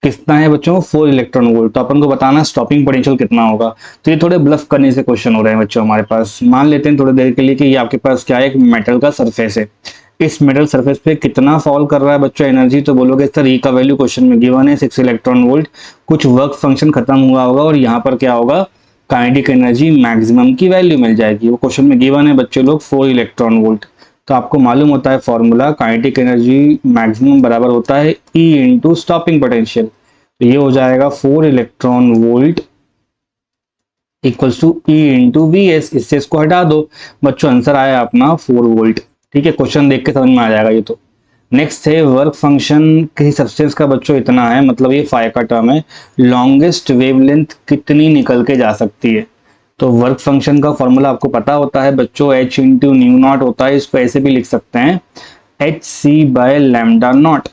कितना है बच्चों 4 इलेक्ट्रॉन वोल्ट, तो अपन को बताना स्टॉपिंग पोटेंशियल कितना होगा। तो ये थोड़े ब्लफ करने से क्वेश्चन हो रहे हैं बच्चों हमारे पास। मान लेते हैं थोड़ी देर के लिए कि ये आपके पास क्या है, एक मेटल का सरफेस है। इस मेटल सरफेस पे कितना फॉल कर रहा है बच्चों एनर्जी, तो बोलोगे सर ई का वैल्यू क्वेश्चन में गिवन है 6 इलेक्ट्रॉन वोल्ट, कुछ वर्क फंक्शन खत्म हुआ होगा और यहाँ पर क्या होगा काइनेटिक एनर्जी मैक्सिमम की वैल्यू मिल जाएगी। वो क्वेश्चन में गिवन है बच्चों लोग 4 इलेक्ट्रॉन वोल्ट। तो आपको मालूम होता है फॉर्मूला काइनेटिक एनर्जी मैक्सिमम बराबर होता है ई इंटू स्टॉपिंग पोटेंशियल। तो ये हो जाएगा 4 electron volt equals to e into v s. इससे इसको हटा दो बच्चों, आंसर आया अपना 4 वोल्ट। ठीक है, क्वेश्चन देख के समझ में आ जाएगा ये तो। नेक्स्ट है वर्क फंक्शन किसी सब्सटेंस का बच्चों इतना है, मतलब ये फाई का टर्म है, लॉन्गेस्ट वेवलेंथ कितनी निकल के जा सकती है। तो वर्क फंक्शन का फॉर्मूला आपको पता होता है बच्चों, एच इंटू न्यू नॉट होता है। इसको ऐसे भी लिख सकते हैं h c by lambda nought,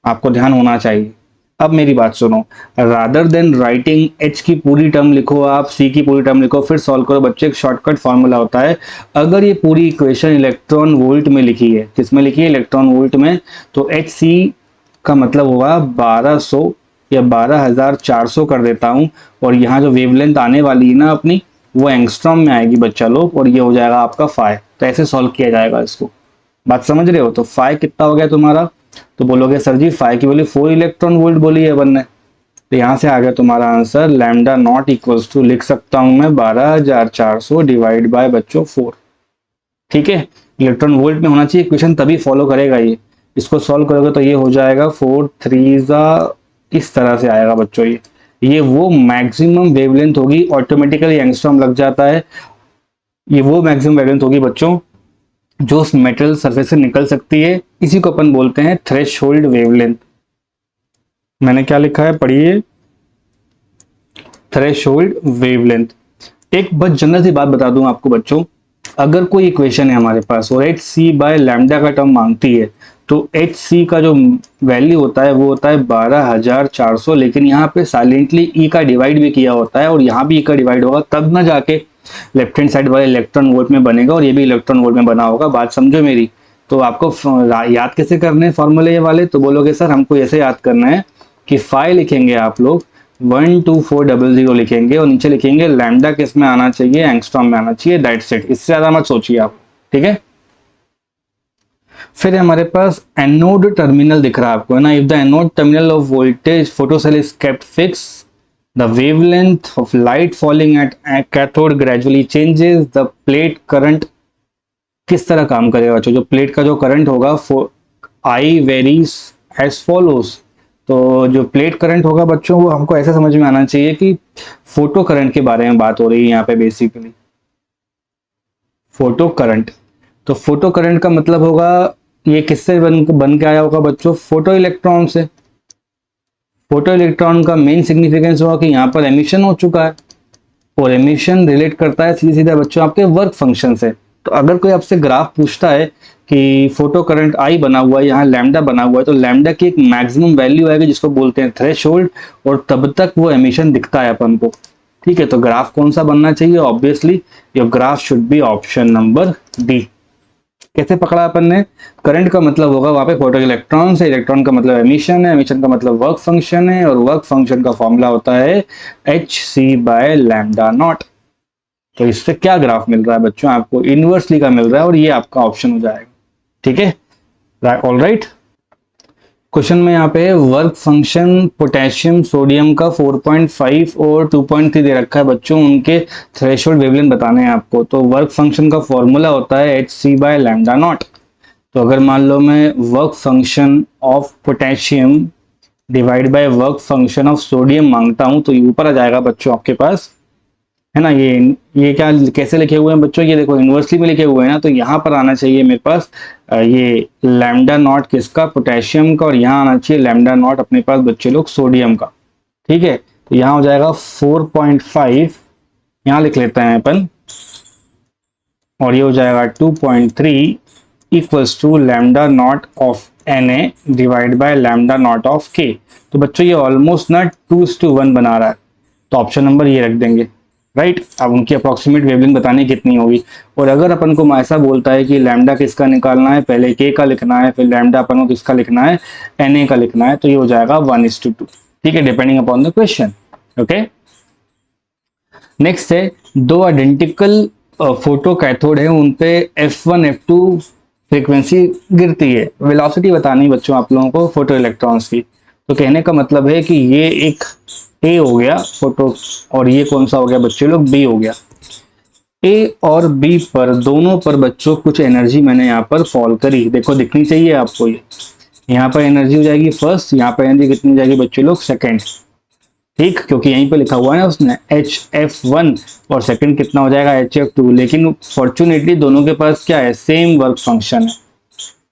आपको ध्यान होना चाहिए। अब मेरी बात सुनो, रादर देन राइटिंग एच की पूरी टर्म लिखो, आप सी की पूरी टर्म लिखो फिर सॉल्व करो बच्चे। एक शॉर्टकट फॉर्मूला होता है, अगर ये पूरी इक्वेशन इलेक्ट्रॉन वोल्ट में लिखी है, किसमें लिखी है इलेक्ट्रॉन वोल्ट में, तो एच सी का मतलब होगा 1200 या 12400 कर देता हूं, और यहाँ जो वेवलेंथ आने वाली है ना अपनी वो एंगस्ट्रॉम में आएगी बच्चा लोग, और ये हो जाएगा आपका फाई। तो ऐसे सॉल्व किया जाएगा इसको, बात समझ रहे हो। तो फाई कितना हो गया तुम्हारा, तो बोलोगे सर जी फाई की वैल्यू 4 इलेक्ट्रॉन वोल्ट बोली है अपन ने, तो यहां से आ गया तुम्हारा answer lambda nought equals to लिख सकता हूं मैं 12400 डिवाइड बाय बच्चों 4। ठीक है, इलेक्ट्रॉन वोल्ट में होना चाहिए इक्वेशन, तभी फॉलो करेगा ये। इसको सॉल्व करोगे तो ये हो जाएगा 4 3 इस तरह से आएगा बच्चों। ये वो मैक्सिमम वेवलेंथ होगी, ऑटोमेटिकली एंगस्ट्रॉम लग जाता है। ये वो मैक्सिमम वेवलेंथ होगी बच्चों जो उस मेटल सरफेस से निकल सकती है, इसी को अपन बोलते हैं थ्रेशोल्ड वेवलेंथ। मैंने क्या लिखा है पढ़िए, थ्रेशोल्ड वेवलेंथ। एक बस जनरल सी बात बता दूं आपको बच्चों, अगर कोई इक्वेशन है हमारे पास और एच सी बाय लैम्डा का टर्म मांगती है, तो एच सी का जो वैल्यू होता है वो होता है 12400, लेकिन यहाँ पे साइलेंटली ई का डिवाइड भी किया होता है और यहाँ भी ई का डिवाइड होगा, तब ना जाके लेफ्ट हैंड साइड वाले इलेक्ट्रॉन वोल्ट में बनेगा और ये भी इलेक्ट्रॉन वोल्ट में बना होगा। बात समझो मेरी। तो आपको याद कैसे करने हैं फॉर्मूले वाले, तो बोलोगे सर हमको ऐसे याद करना है कि फाई लिखेंगे आप लोग 12400 लिखेंगे और नीचे लिखेंगे लैम्डा किस में आना चाहिए, एंगस्ट्रॉम में आना चाहिए, दैट्स इट। इससे ज्यादा मत सोचिए आप, ठीक है। फिर हमारे पास एनोड टर्मिनल दिख रहा है आपको, है ना। If the anode terminal of voltage photocell is kept fix, the wavelength of light falling at cathode gradually changes, the plate current किस तरह काम करेगा बच्चों। जो प्लेट का जो करंट होगा आई वेरीज एज फॉलोज। तो जो प्लेट करंट होगा बच्चों वो हमको ऐसा समझ में आना चाहिए कि फोटो करंट के बारे में बात हो रही है यहाँ पे बेसिकली, फोटो करंट। तो फोटो करंट का मतलब होगा ये किससे बन के आया होगा बच्चों, फोटो इलेक्ट्रॉन से। फोटो इलेक्ट्रॉन का मेन सिग्निफिकेंस होगा कि यहाँ पर एमिशन हो चुका है, और एमिशन रिलेट करता है सीधे सीधे बच्चों आपके वर्क फंक्शन से। तो अगर कोई आपसे ग्राफ पूछता है कि फोटो करंट आई बना हुआ है, यहाँ लैम्डा बना हुआ है, तो लैम्डा की एक मैक्सिमम वैल्यू आएगी जिसको बोलते हैं थ्रेशोल्ड, और तब तक वो एमिशन दिखता है अपन को। ठीक है, तो ग्राफ कौन सा बनना चाहिए, obviously your graph should be option number D. कैसे पकड़ा अपन ने, करंट का मतलब होगा वहां पे फोटो इलेक्ट्रॉन से, इलेक्ट्रॉन का मतलब एमिशन है, एमिशन का मतलब वर्क फंक्शन है, और वर्क फंक्शन का फॉर्मूला होता है h c by lambda nought. तो इससे क्या ग्राफ मिल रहा है बच्चों आपको, इनवर्सली का मिल रहा है, और ये आपका ऑप्शन हो जाएगा। ठीक है, ऑल राइट। क्वेश्चन में यहाँ पे वर्क फंक्शन पोटेशियम सोडियम का 4.5 और 2.3 दे रखा है बच्चों, उनके थ्रेशोल्ड वेवलेंथ बताने हैं आपको। तो वर्क फंक्शन का फॉर्मूला होता है h c by lambda nought. तो अगर मान लो मैं work function of potassium divide by work function of sodium मांगता हूं, तो ये ऊपर आ जाएगा बच्चों आपके पास, है ना। ये क्या कैसे लिखे हुए हैं बच्चों, ये देखो इन्वर्सली में लिखे हुए हैं ना, तो यहाँ पर आना चाहिए मेरे पास ये लैम्डा नॉट किसका, पोटेशियम का, और यहाँ आना चाहिए लैम्डा नॉट अपने पास बच्चे लोग सोडियम का। ठीक है, तो यहाँ हो जाएगा 4.5, यहाँ लिख लेते हैं अपन, और ये हो जाएगा 2.3 equals to lambda nought of Na divide by lambda nought of K. तो बच्चों ये ऑलमोस्ट ना 2:1 बना रहा है, तो ऑप्शन नंबर ये रख देंगे, राइट। अब उनकी अप्रोक्सीमेट वेवलेंथ बतानी कितनी होगी, और अगर अपन को ऐसा बोलता है कि लैम्डा किसका निकालना है, पहले के का लिखना है, फिर लैम्डा अपन को किसका लिखना है, Na का लिखना है, तो ये हो जाएगा 1:2, ठीक है, depending upon the question. Okay, next है दो आइडेंटिकल फोटो कैथोड है, उन पे F1 F2 फ्रीक्वेंसी गिरती है, वेलोसिटी बतानी बच्चों आप लोगों को फोटो इलेक्ट्रॉन्स की। तो कहने का मतलब है कि ये एक ए हो गया फोटो, और ये कौन सा हो गया बच्चे लोग, बी हो गया। ए और बी पर दोनों पर बच्चों कुछ एनर्जी मैंने यहाँ पर फॉल करी, देखो दिखनी चाहिए आपको, ये यहाँ पर एनर्जी हो जाएगी फर्स्ट, यहाँ पर एनर्जी कितनी हो जाएगी बच्चों लोग, सेकेंड, ठीक, क्योंकि यहीं पे लिखा हुआ है ना उसने HF1, और सेकंड कितना हो जाएगा HF2। लेकिन फॉर्चुनेटली दोनों के पास क्या है, सेम वर्क फंक्शन है,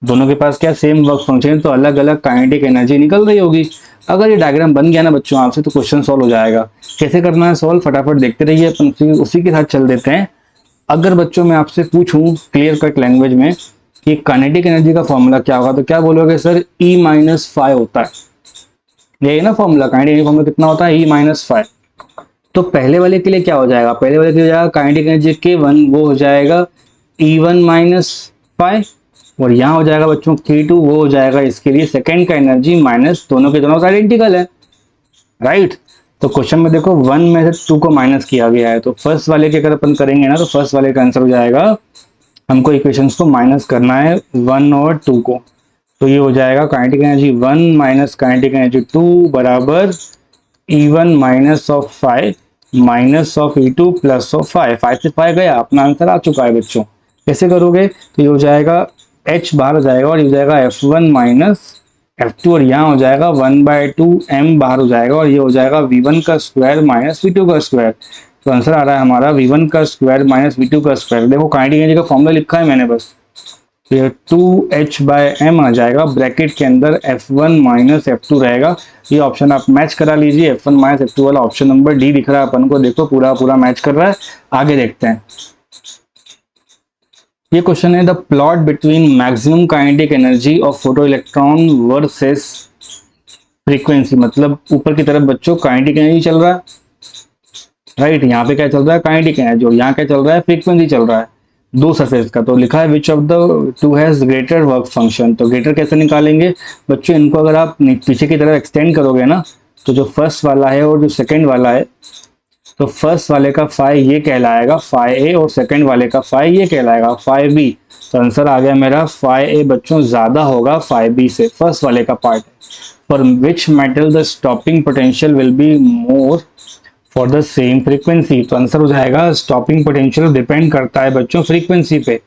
दोनों के पास क्या सेम वर्क फंक्शन है, तो अलग अलग काइनेटिक एनर्जी निकल रही होगी। अगर ये डायग्राम बन गया ना बच्चों आपसे, तो क्वेश्चन सॉल्व हो जाएगा। कैसे करना है सॉल्व, फटाफट देखते रहिए, अपन उसी के साथ चल देते हैं। अगर बच्चों मैं आपसे पूछूं क्लियर कट लैंग्वेज में कि काइनेटिक एनर्जी का फॉर्मूला क्या होगा, तो क्या बोलोगे सर, E-5 होता है, यही ना फॉर्मूला, काइनेटिक एनर्जी फॉर्मूला कितना होता है, E-5। तो पहले वाले के लिए क्या हो जाएगा, पहले वाले के लिए हो जाएगा काइनेटिक एनर्जी K1, वो हो जाएगा E1-5, और यहाँ हो जाएगा बच्चों K2, वो हो जाएगा इसके लिए सेकंड का एनर्जी माइनस, दोनों के दोनों आइडेंटिकल है, राइट। तो क्वेश्चन में देखो 1 में से 2 को माइनस किया गया है, तो फर्स्ट वाले के अगर अपन करेंगे ना, तो फर्स्ट वाले का आंसर हो जाएगा, हमको इक्वेशंस को माइनस करना है 1 और 2 को, तो ये हो जाएगा kinetic energy 1 minus kinetic energy 2 बराबर E1-5 minus of E2 plus of 5 से 5 गया, अपना आंसर आ चुका है बच्चों। कैसे करोगे, तो ये हो जाएगा H बाहर हो जाएगा, और ये हो जाएगा F1 माइनस F2, और यहाँ हो जाएगा 1/2 M बाहर हो जाएगा, और ये हो जाएगा V1 का स्क्वायर माइनस V2 का स्क्वायर। तो आंसर आ रहा है हमारा V1 का स्क्वायर माइनस V2 का स्क्वायर। देखो काइनेटिक एनर्जी का फॉर्मूला लिखा है मैंने बस, तो ये 2H/M आ जाएगा, ब्रैकेट के अंदर F1 माइनस F2 रहेगा। ये ऑप्शन आप मैच करा लीजिए, F1 माइनस F2 वाला ऑप्शन नंबर डी दिख रहा है अपन को, देखो पूरा पूरा मैच कर रहा है। आगे देखते हैं, ये क्वेश्चन है the plot between maximum kinetic energy of photo electron versus frequency, मतलब ऊपर की तरफ बच्चों काइनेटिक एनर्जी चल रहा है, राइट, यहाँ पे क्या चल रहा है, काइनेटिक एनर्जी, और यहाँ क्या चल रहा है, फ्रीक्वेंसी चल रहा है, दो सरफेस का। तो लिखा है which of the two has greater work function, तो ग्रेटर कैसे निकालेंगे बच्चों, इनको अगर आप पीछे की तरफ एक्सटेंड करोगे ना, तो जो फर्स्ट वाला है और जो सेकंड वाला है, तो फर्स्ट वाले का फाई ये कहलाएगा फाई ए, और सेकंड वाले का फाई ये कहलाएगा फाई बी। तो आंसर आ गया मेरा फाई ए बच्चों ज्यादा होगा फाई बी से, फर्स्ट वाले का part. For which metal the stopping potential will be more for the same frequency, तो आंसर हो जाएगा स्टॉपिंग पोटेंशियल डिपेंड करता है बच्चों फ्रीक्वेंसी पे,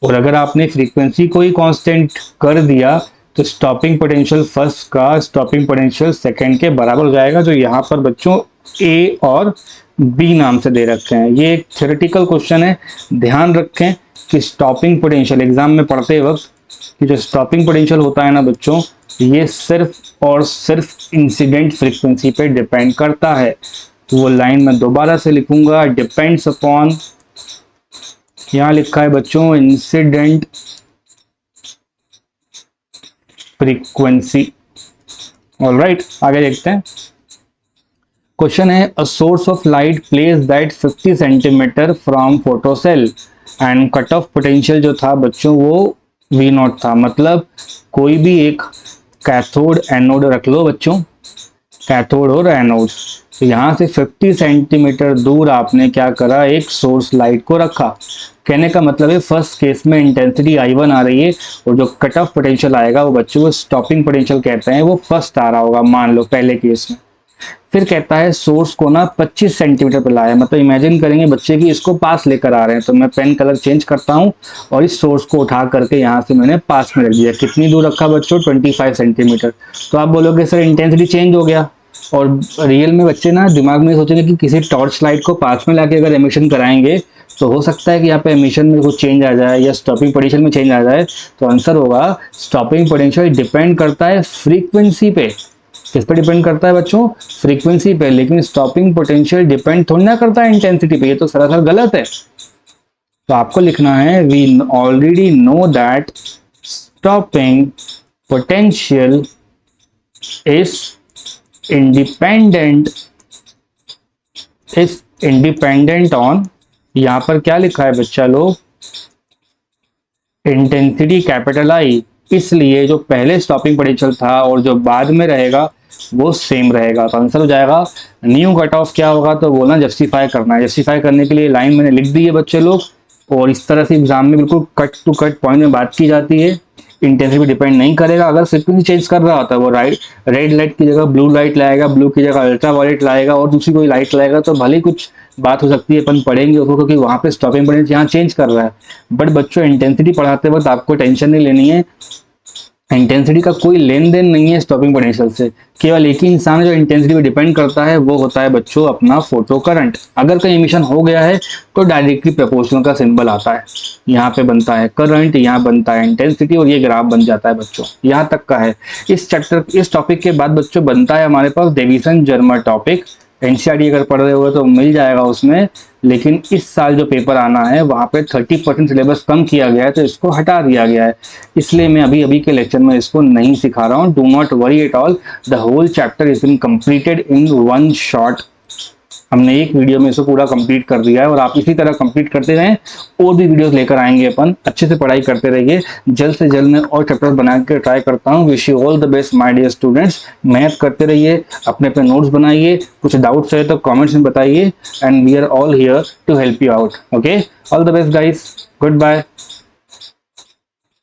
और अगर आपने फ्रीक्वेंसी को ही कांस्टेंट कर दिया, तो स्टॉपिंग पोटेंशियल फर्स्ट का स्टॉपिंग पोटेंशियल सेकंड के बराबर हो जाएगा, जो यहाँ पर बच्चों ए और बी नाम से दे रखे हैं। ये एक थ्योरेटिकल क्वेश्चन है, ध्यान रखें कि स्टॉपिंग पोटेंशियल एग्जाम में पढ़ते वक्त कि जो स्टॉपिंग पोटेंशियल होता है ना बच्चों, ये सिर्फ और सिर्फ इंसिडेंट फ्रीक्वेंसी पे डिपेंड करता है। तो वो लाइन मैं दोबारा से लिखूंगा, डिपेंड्स अपॉन, यहां लिखा है बच्चों इंसिडेंट फ्रीक्वेंसी। ऑलराइट, आगे देखते हैं। क्वेश्चन है a source of light place that 50 centimetre from photo cell and cut off potential जो था बच्चों वो V0 था, मतलब कोई भी एक कैथोड एनोड रख लो बच्चों, कैथोड और एनोड, तो यहाँ से 50 सेंटीमीटर दूर आपने क्या करा, एक सोर्स लाइट को रखा। कहने का मतलब है फर्स्ट केस में इंटेंसिटी I1 आ रही है, और जो कट ऑफ पोटेंशियल आएगा वो बच्चों को स्टॉपिंग पोटेंशियल कहते हैं, वो फर्स्ट आ रहा होगा मान लो पहले केस में। फिर कहता है सोर्स को ना 25 सेंटीमीटर पर लाया, मतलब इमेजिन करेंगे बच्चे की इसको पास लेकर आ रहे हैं, तो मैं पेन कलर चेंज करता हूँ और इस सोर्स को उठा करके यहाँ से मैंने पास में रख दिया। कितनी दूर रखा बच्चों, 25 सेंटीमीटर। तो आप बोलोगे सर इंटेंसिटी चेंज हो गया, और रियल में बच्चे ना दिमाग में सोचेंगे कि किसी टॉर्च लाइट को पास में लाके अगर एमिशन कराएंगे तो हो सकता है कि यहाँ पे एमिशन में कुछ चेंज आ जाए या स्टॉपिंग पोटेंशियल में चेंज आ जाए। तो आंसर होगा स्टॉपिंग पोटेंशियल डिपेंड करता है फ्रीक्वेंसी पे। किस पे डिपेंड करता है बच्चों, फ्रीक्वेंसी पे, लेकिन स्टॉपिंग पोटेंशियल डिपेंड थोड़ी ना करता है इंटेंसिटी पे, ये तो सरासर गलत है। तो आपको लिखना है we already know that stopping potential is independent on, यहां पर क्या लिखा है बच्चा लोग, इंटेंसिटी कैपिटल आई, इसलिए जो पहले स्टॉपिंग पोटेंशियल था और जो बाद में रहेगा वो सेम रहेगा। तो आंसर हो जाएगा न्यू कट ऑफ क्या होगा, तो बोलना जस्टिफाई करना है। जस्टिफाई करने के लिए लाइन मैंने लिख दी है बच्चे लोग, और इस तरह से एग्जाम में बिल्कुल कट टू कट पॉइंट में बात की जाती है। इंटेंसिटी पे डिपेंड नहीं करेगा। अगर फ्रिक्वेंसी चेंज कर रहा होता है वो रेड लाइट की जगह ब्लू लाइट लाएगा, ब्लू की जगह अल्ट्रा वायलेट लाएगा और दूसरी कोई लाइट लाएगा, तो भले ही कुछ बात हो सकती है, अपन पढ़ेंगे उसको, क्योंकि वहां पे स्टॉपिंग पॉइंट यहाँ चेंज कर रहा है। बट बच्चों इंटेंसिटी पढ़ाते वक्त आपको टेंशन नहीं लेनी है, इंटेंसिटी का कोई लेन देन नहीं है स्टॉपिंग पोटेंशियल से। केवल एक ही इंसान जो इंटेंसिटी पे डिपेंड करता है वो होता है बच्चों अपना फोटो करंट। अगर कहीं इमिशन हो गया है तो डायरेक्टली प्रोपोर्शनल का सिंबल आता है, यहाँ पे बनता है करंट, यहाँ बनता है इंटेंसिटी और ये ग्राफ बन जाता है बच्चों। यहाँ तक का है। इस टॉपिक के बाद बच्चों बनता है हमारे पास डेविसन जर्मर टॉपिक। एनसीईआरटी अगर पढ़ रहे हो तो मिल जाएगा उसमें, लेकिन इस साल जो पेपर आना है वहां पे 30% सिलेबस कम किया गया है, तो इसको हटा दिया गया है। इसलिए मैं अभी अभी के लेक्चर में इसको नहीं सिखा रहा हूँ। Do not worry at all, the whole chapter is been completed in one shot. हमने एक वीडियो में इसको पूरा कंप्लीट कर दिया है और आप इसी तरह कंप्लीट करते रहें, और भी वीडियोस लेकर आएंगे अपन। अच्छे से पढ़ाई करते रहिए, जल्द से जल्द मैं और चैप्टर बना के ट्राई करता हूँ। Wish you all the best my dear students. मेहनत करते रहिए, अपने अपने नोट्स बनाइए, कुछ डाउट्स है तो कमेंट्स में बताइए, and we are all here to help you out. Okay, all the best guys, good bye.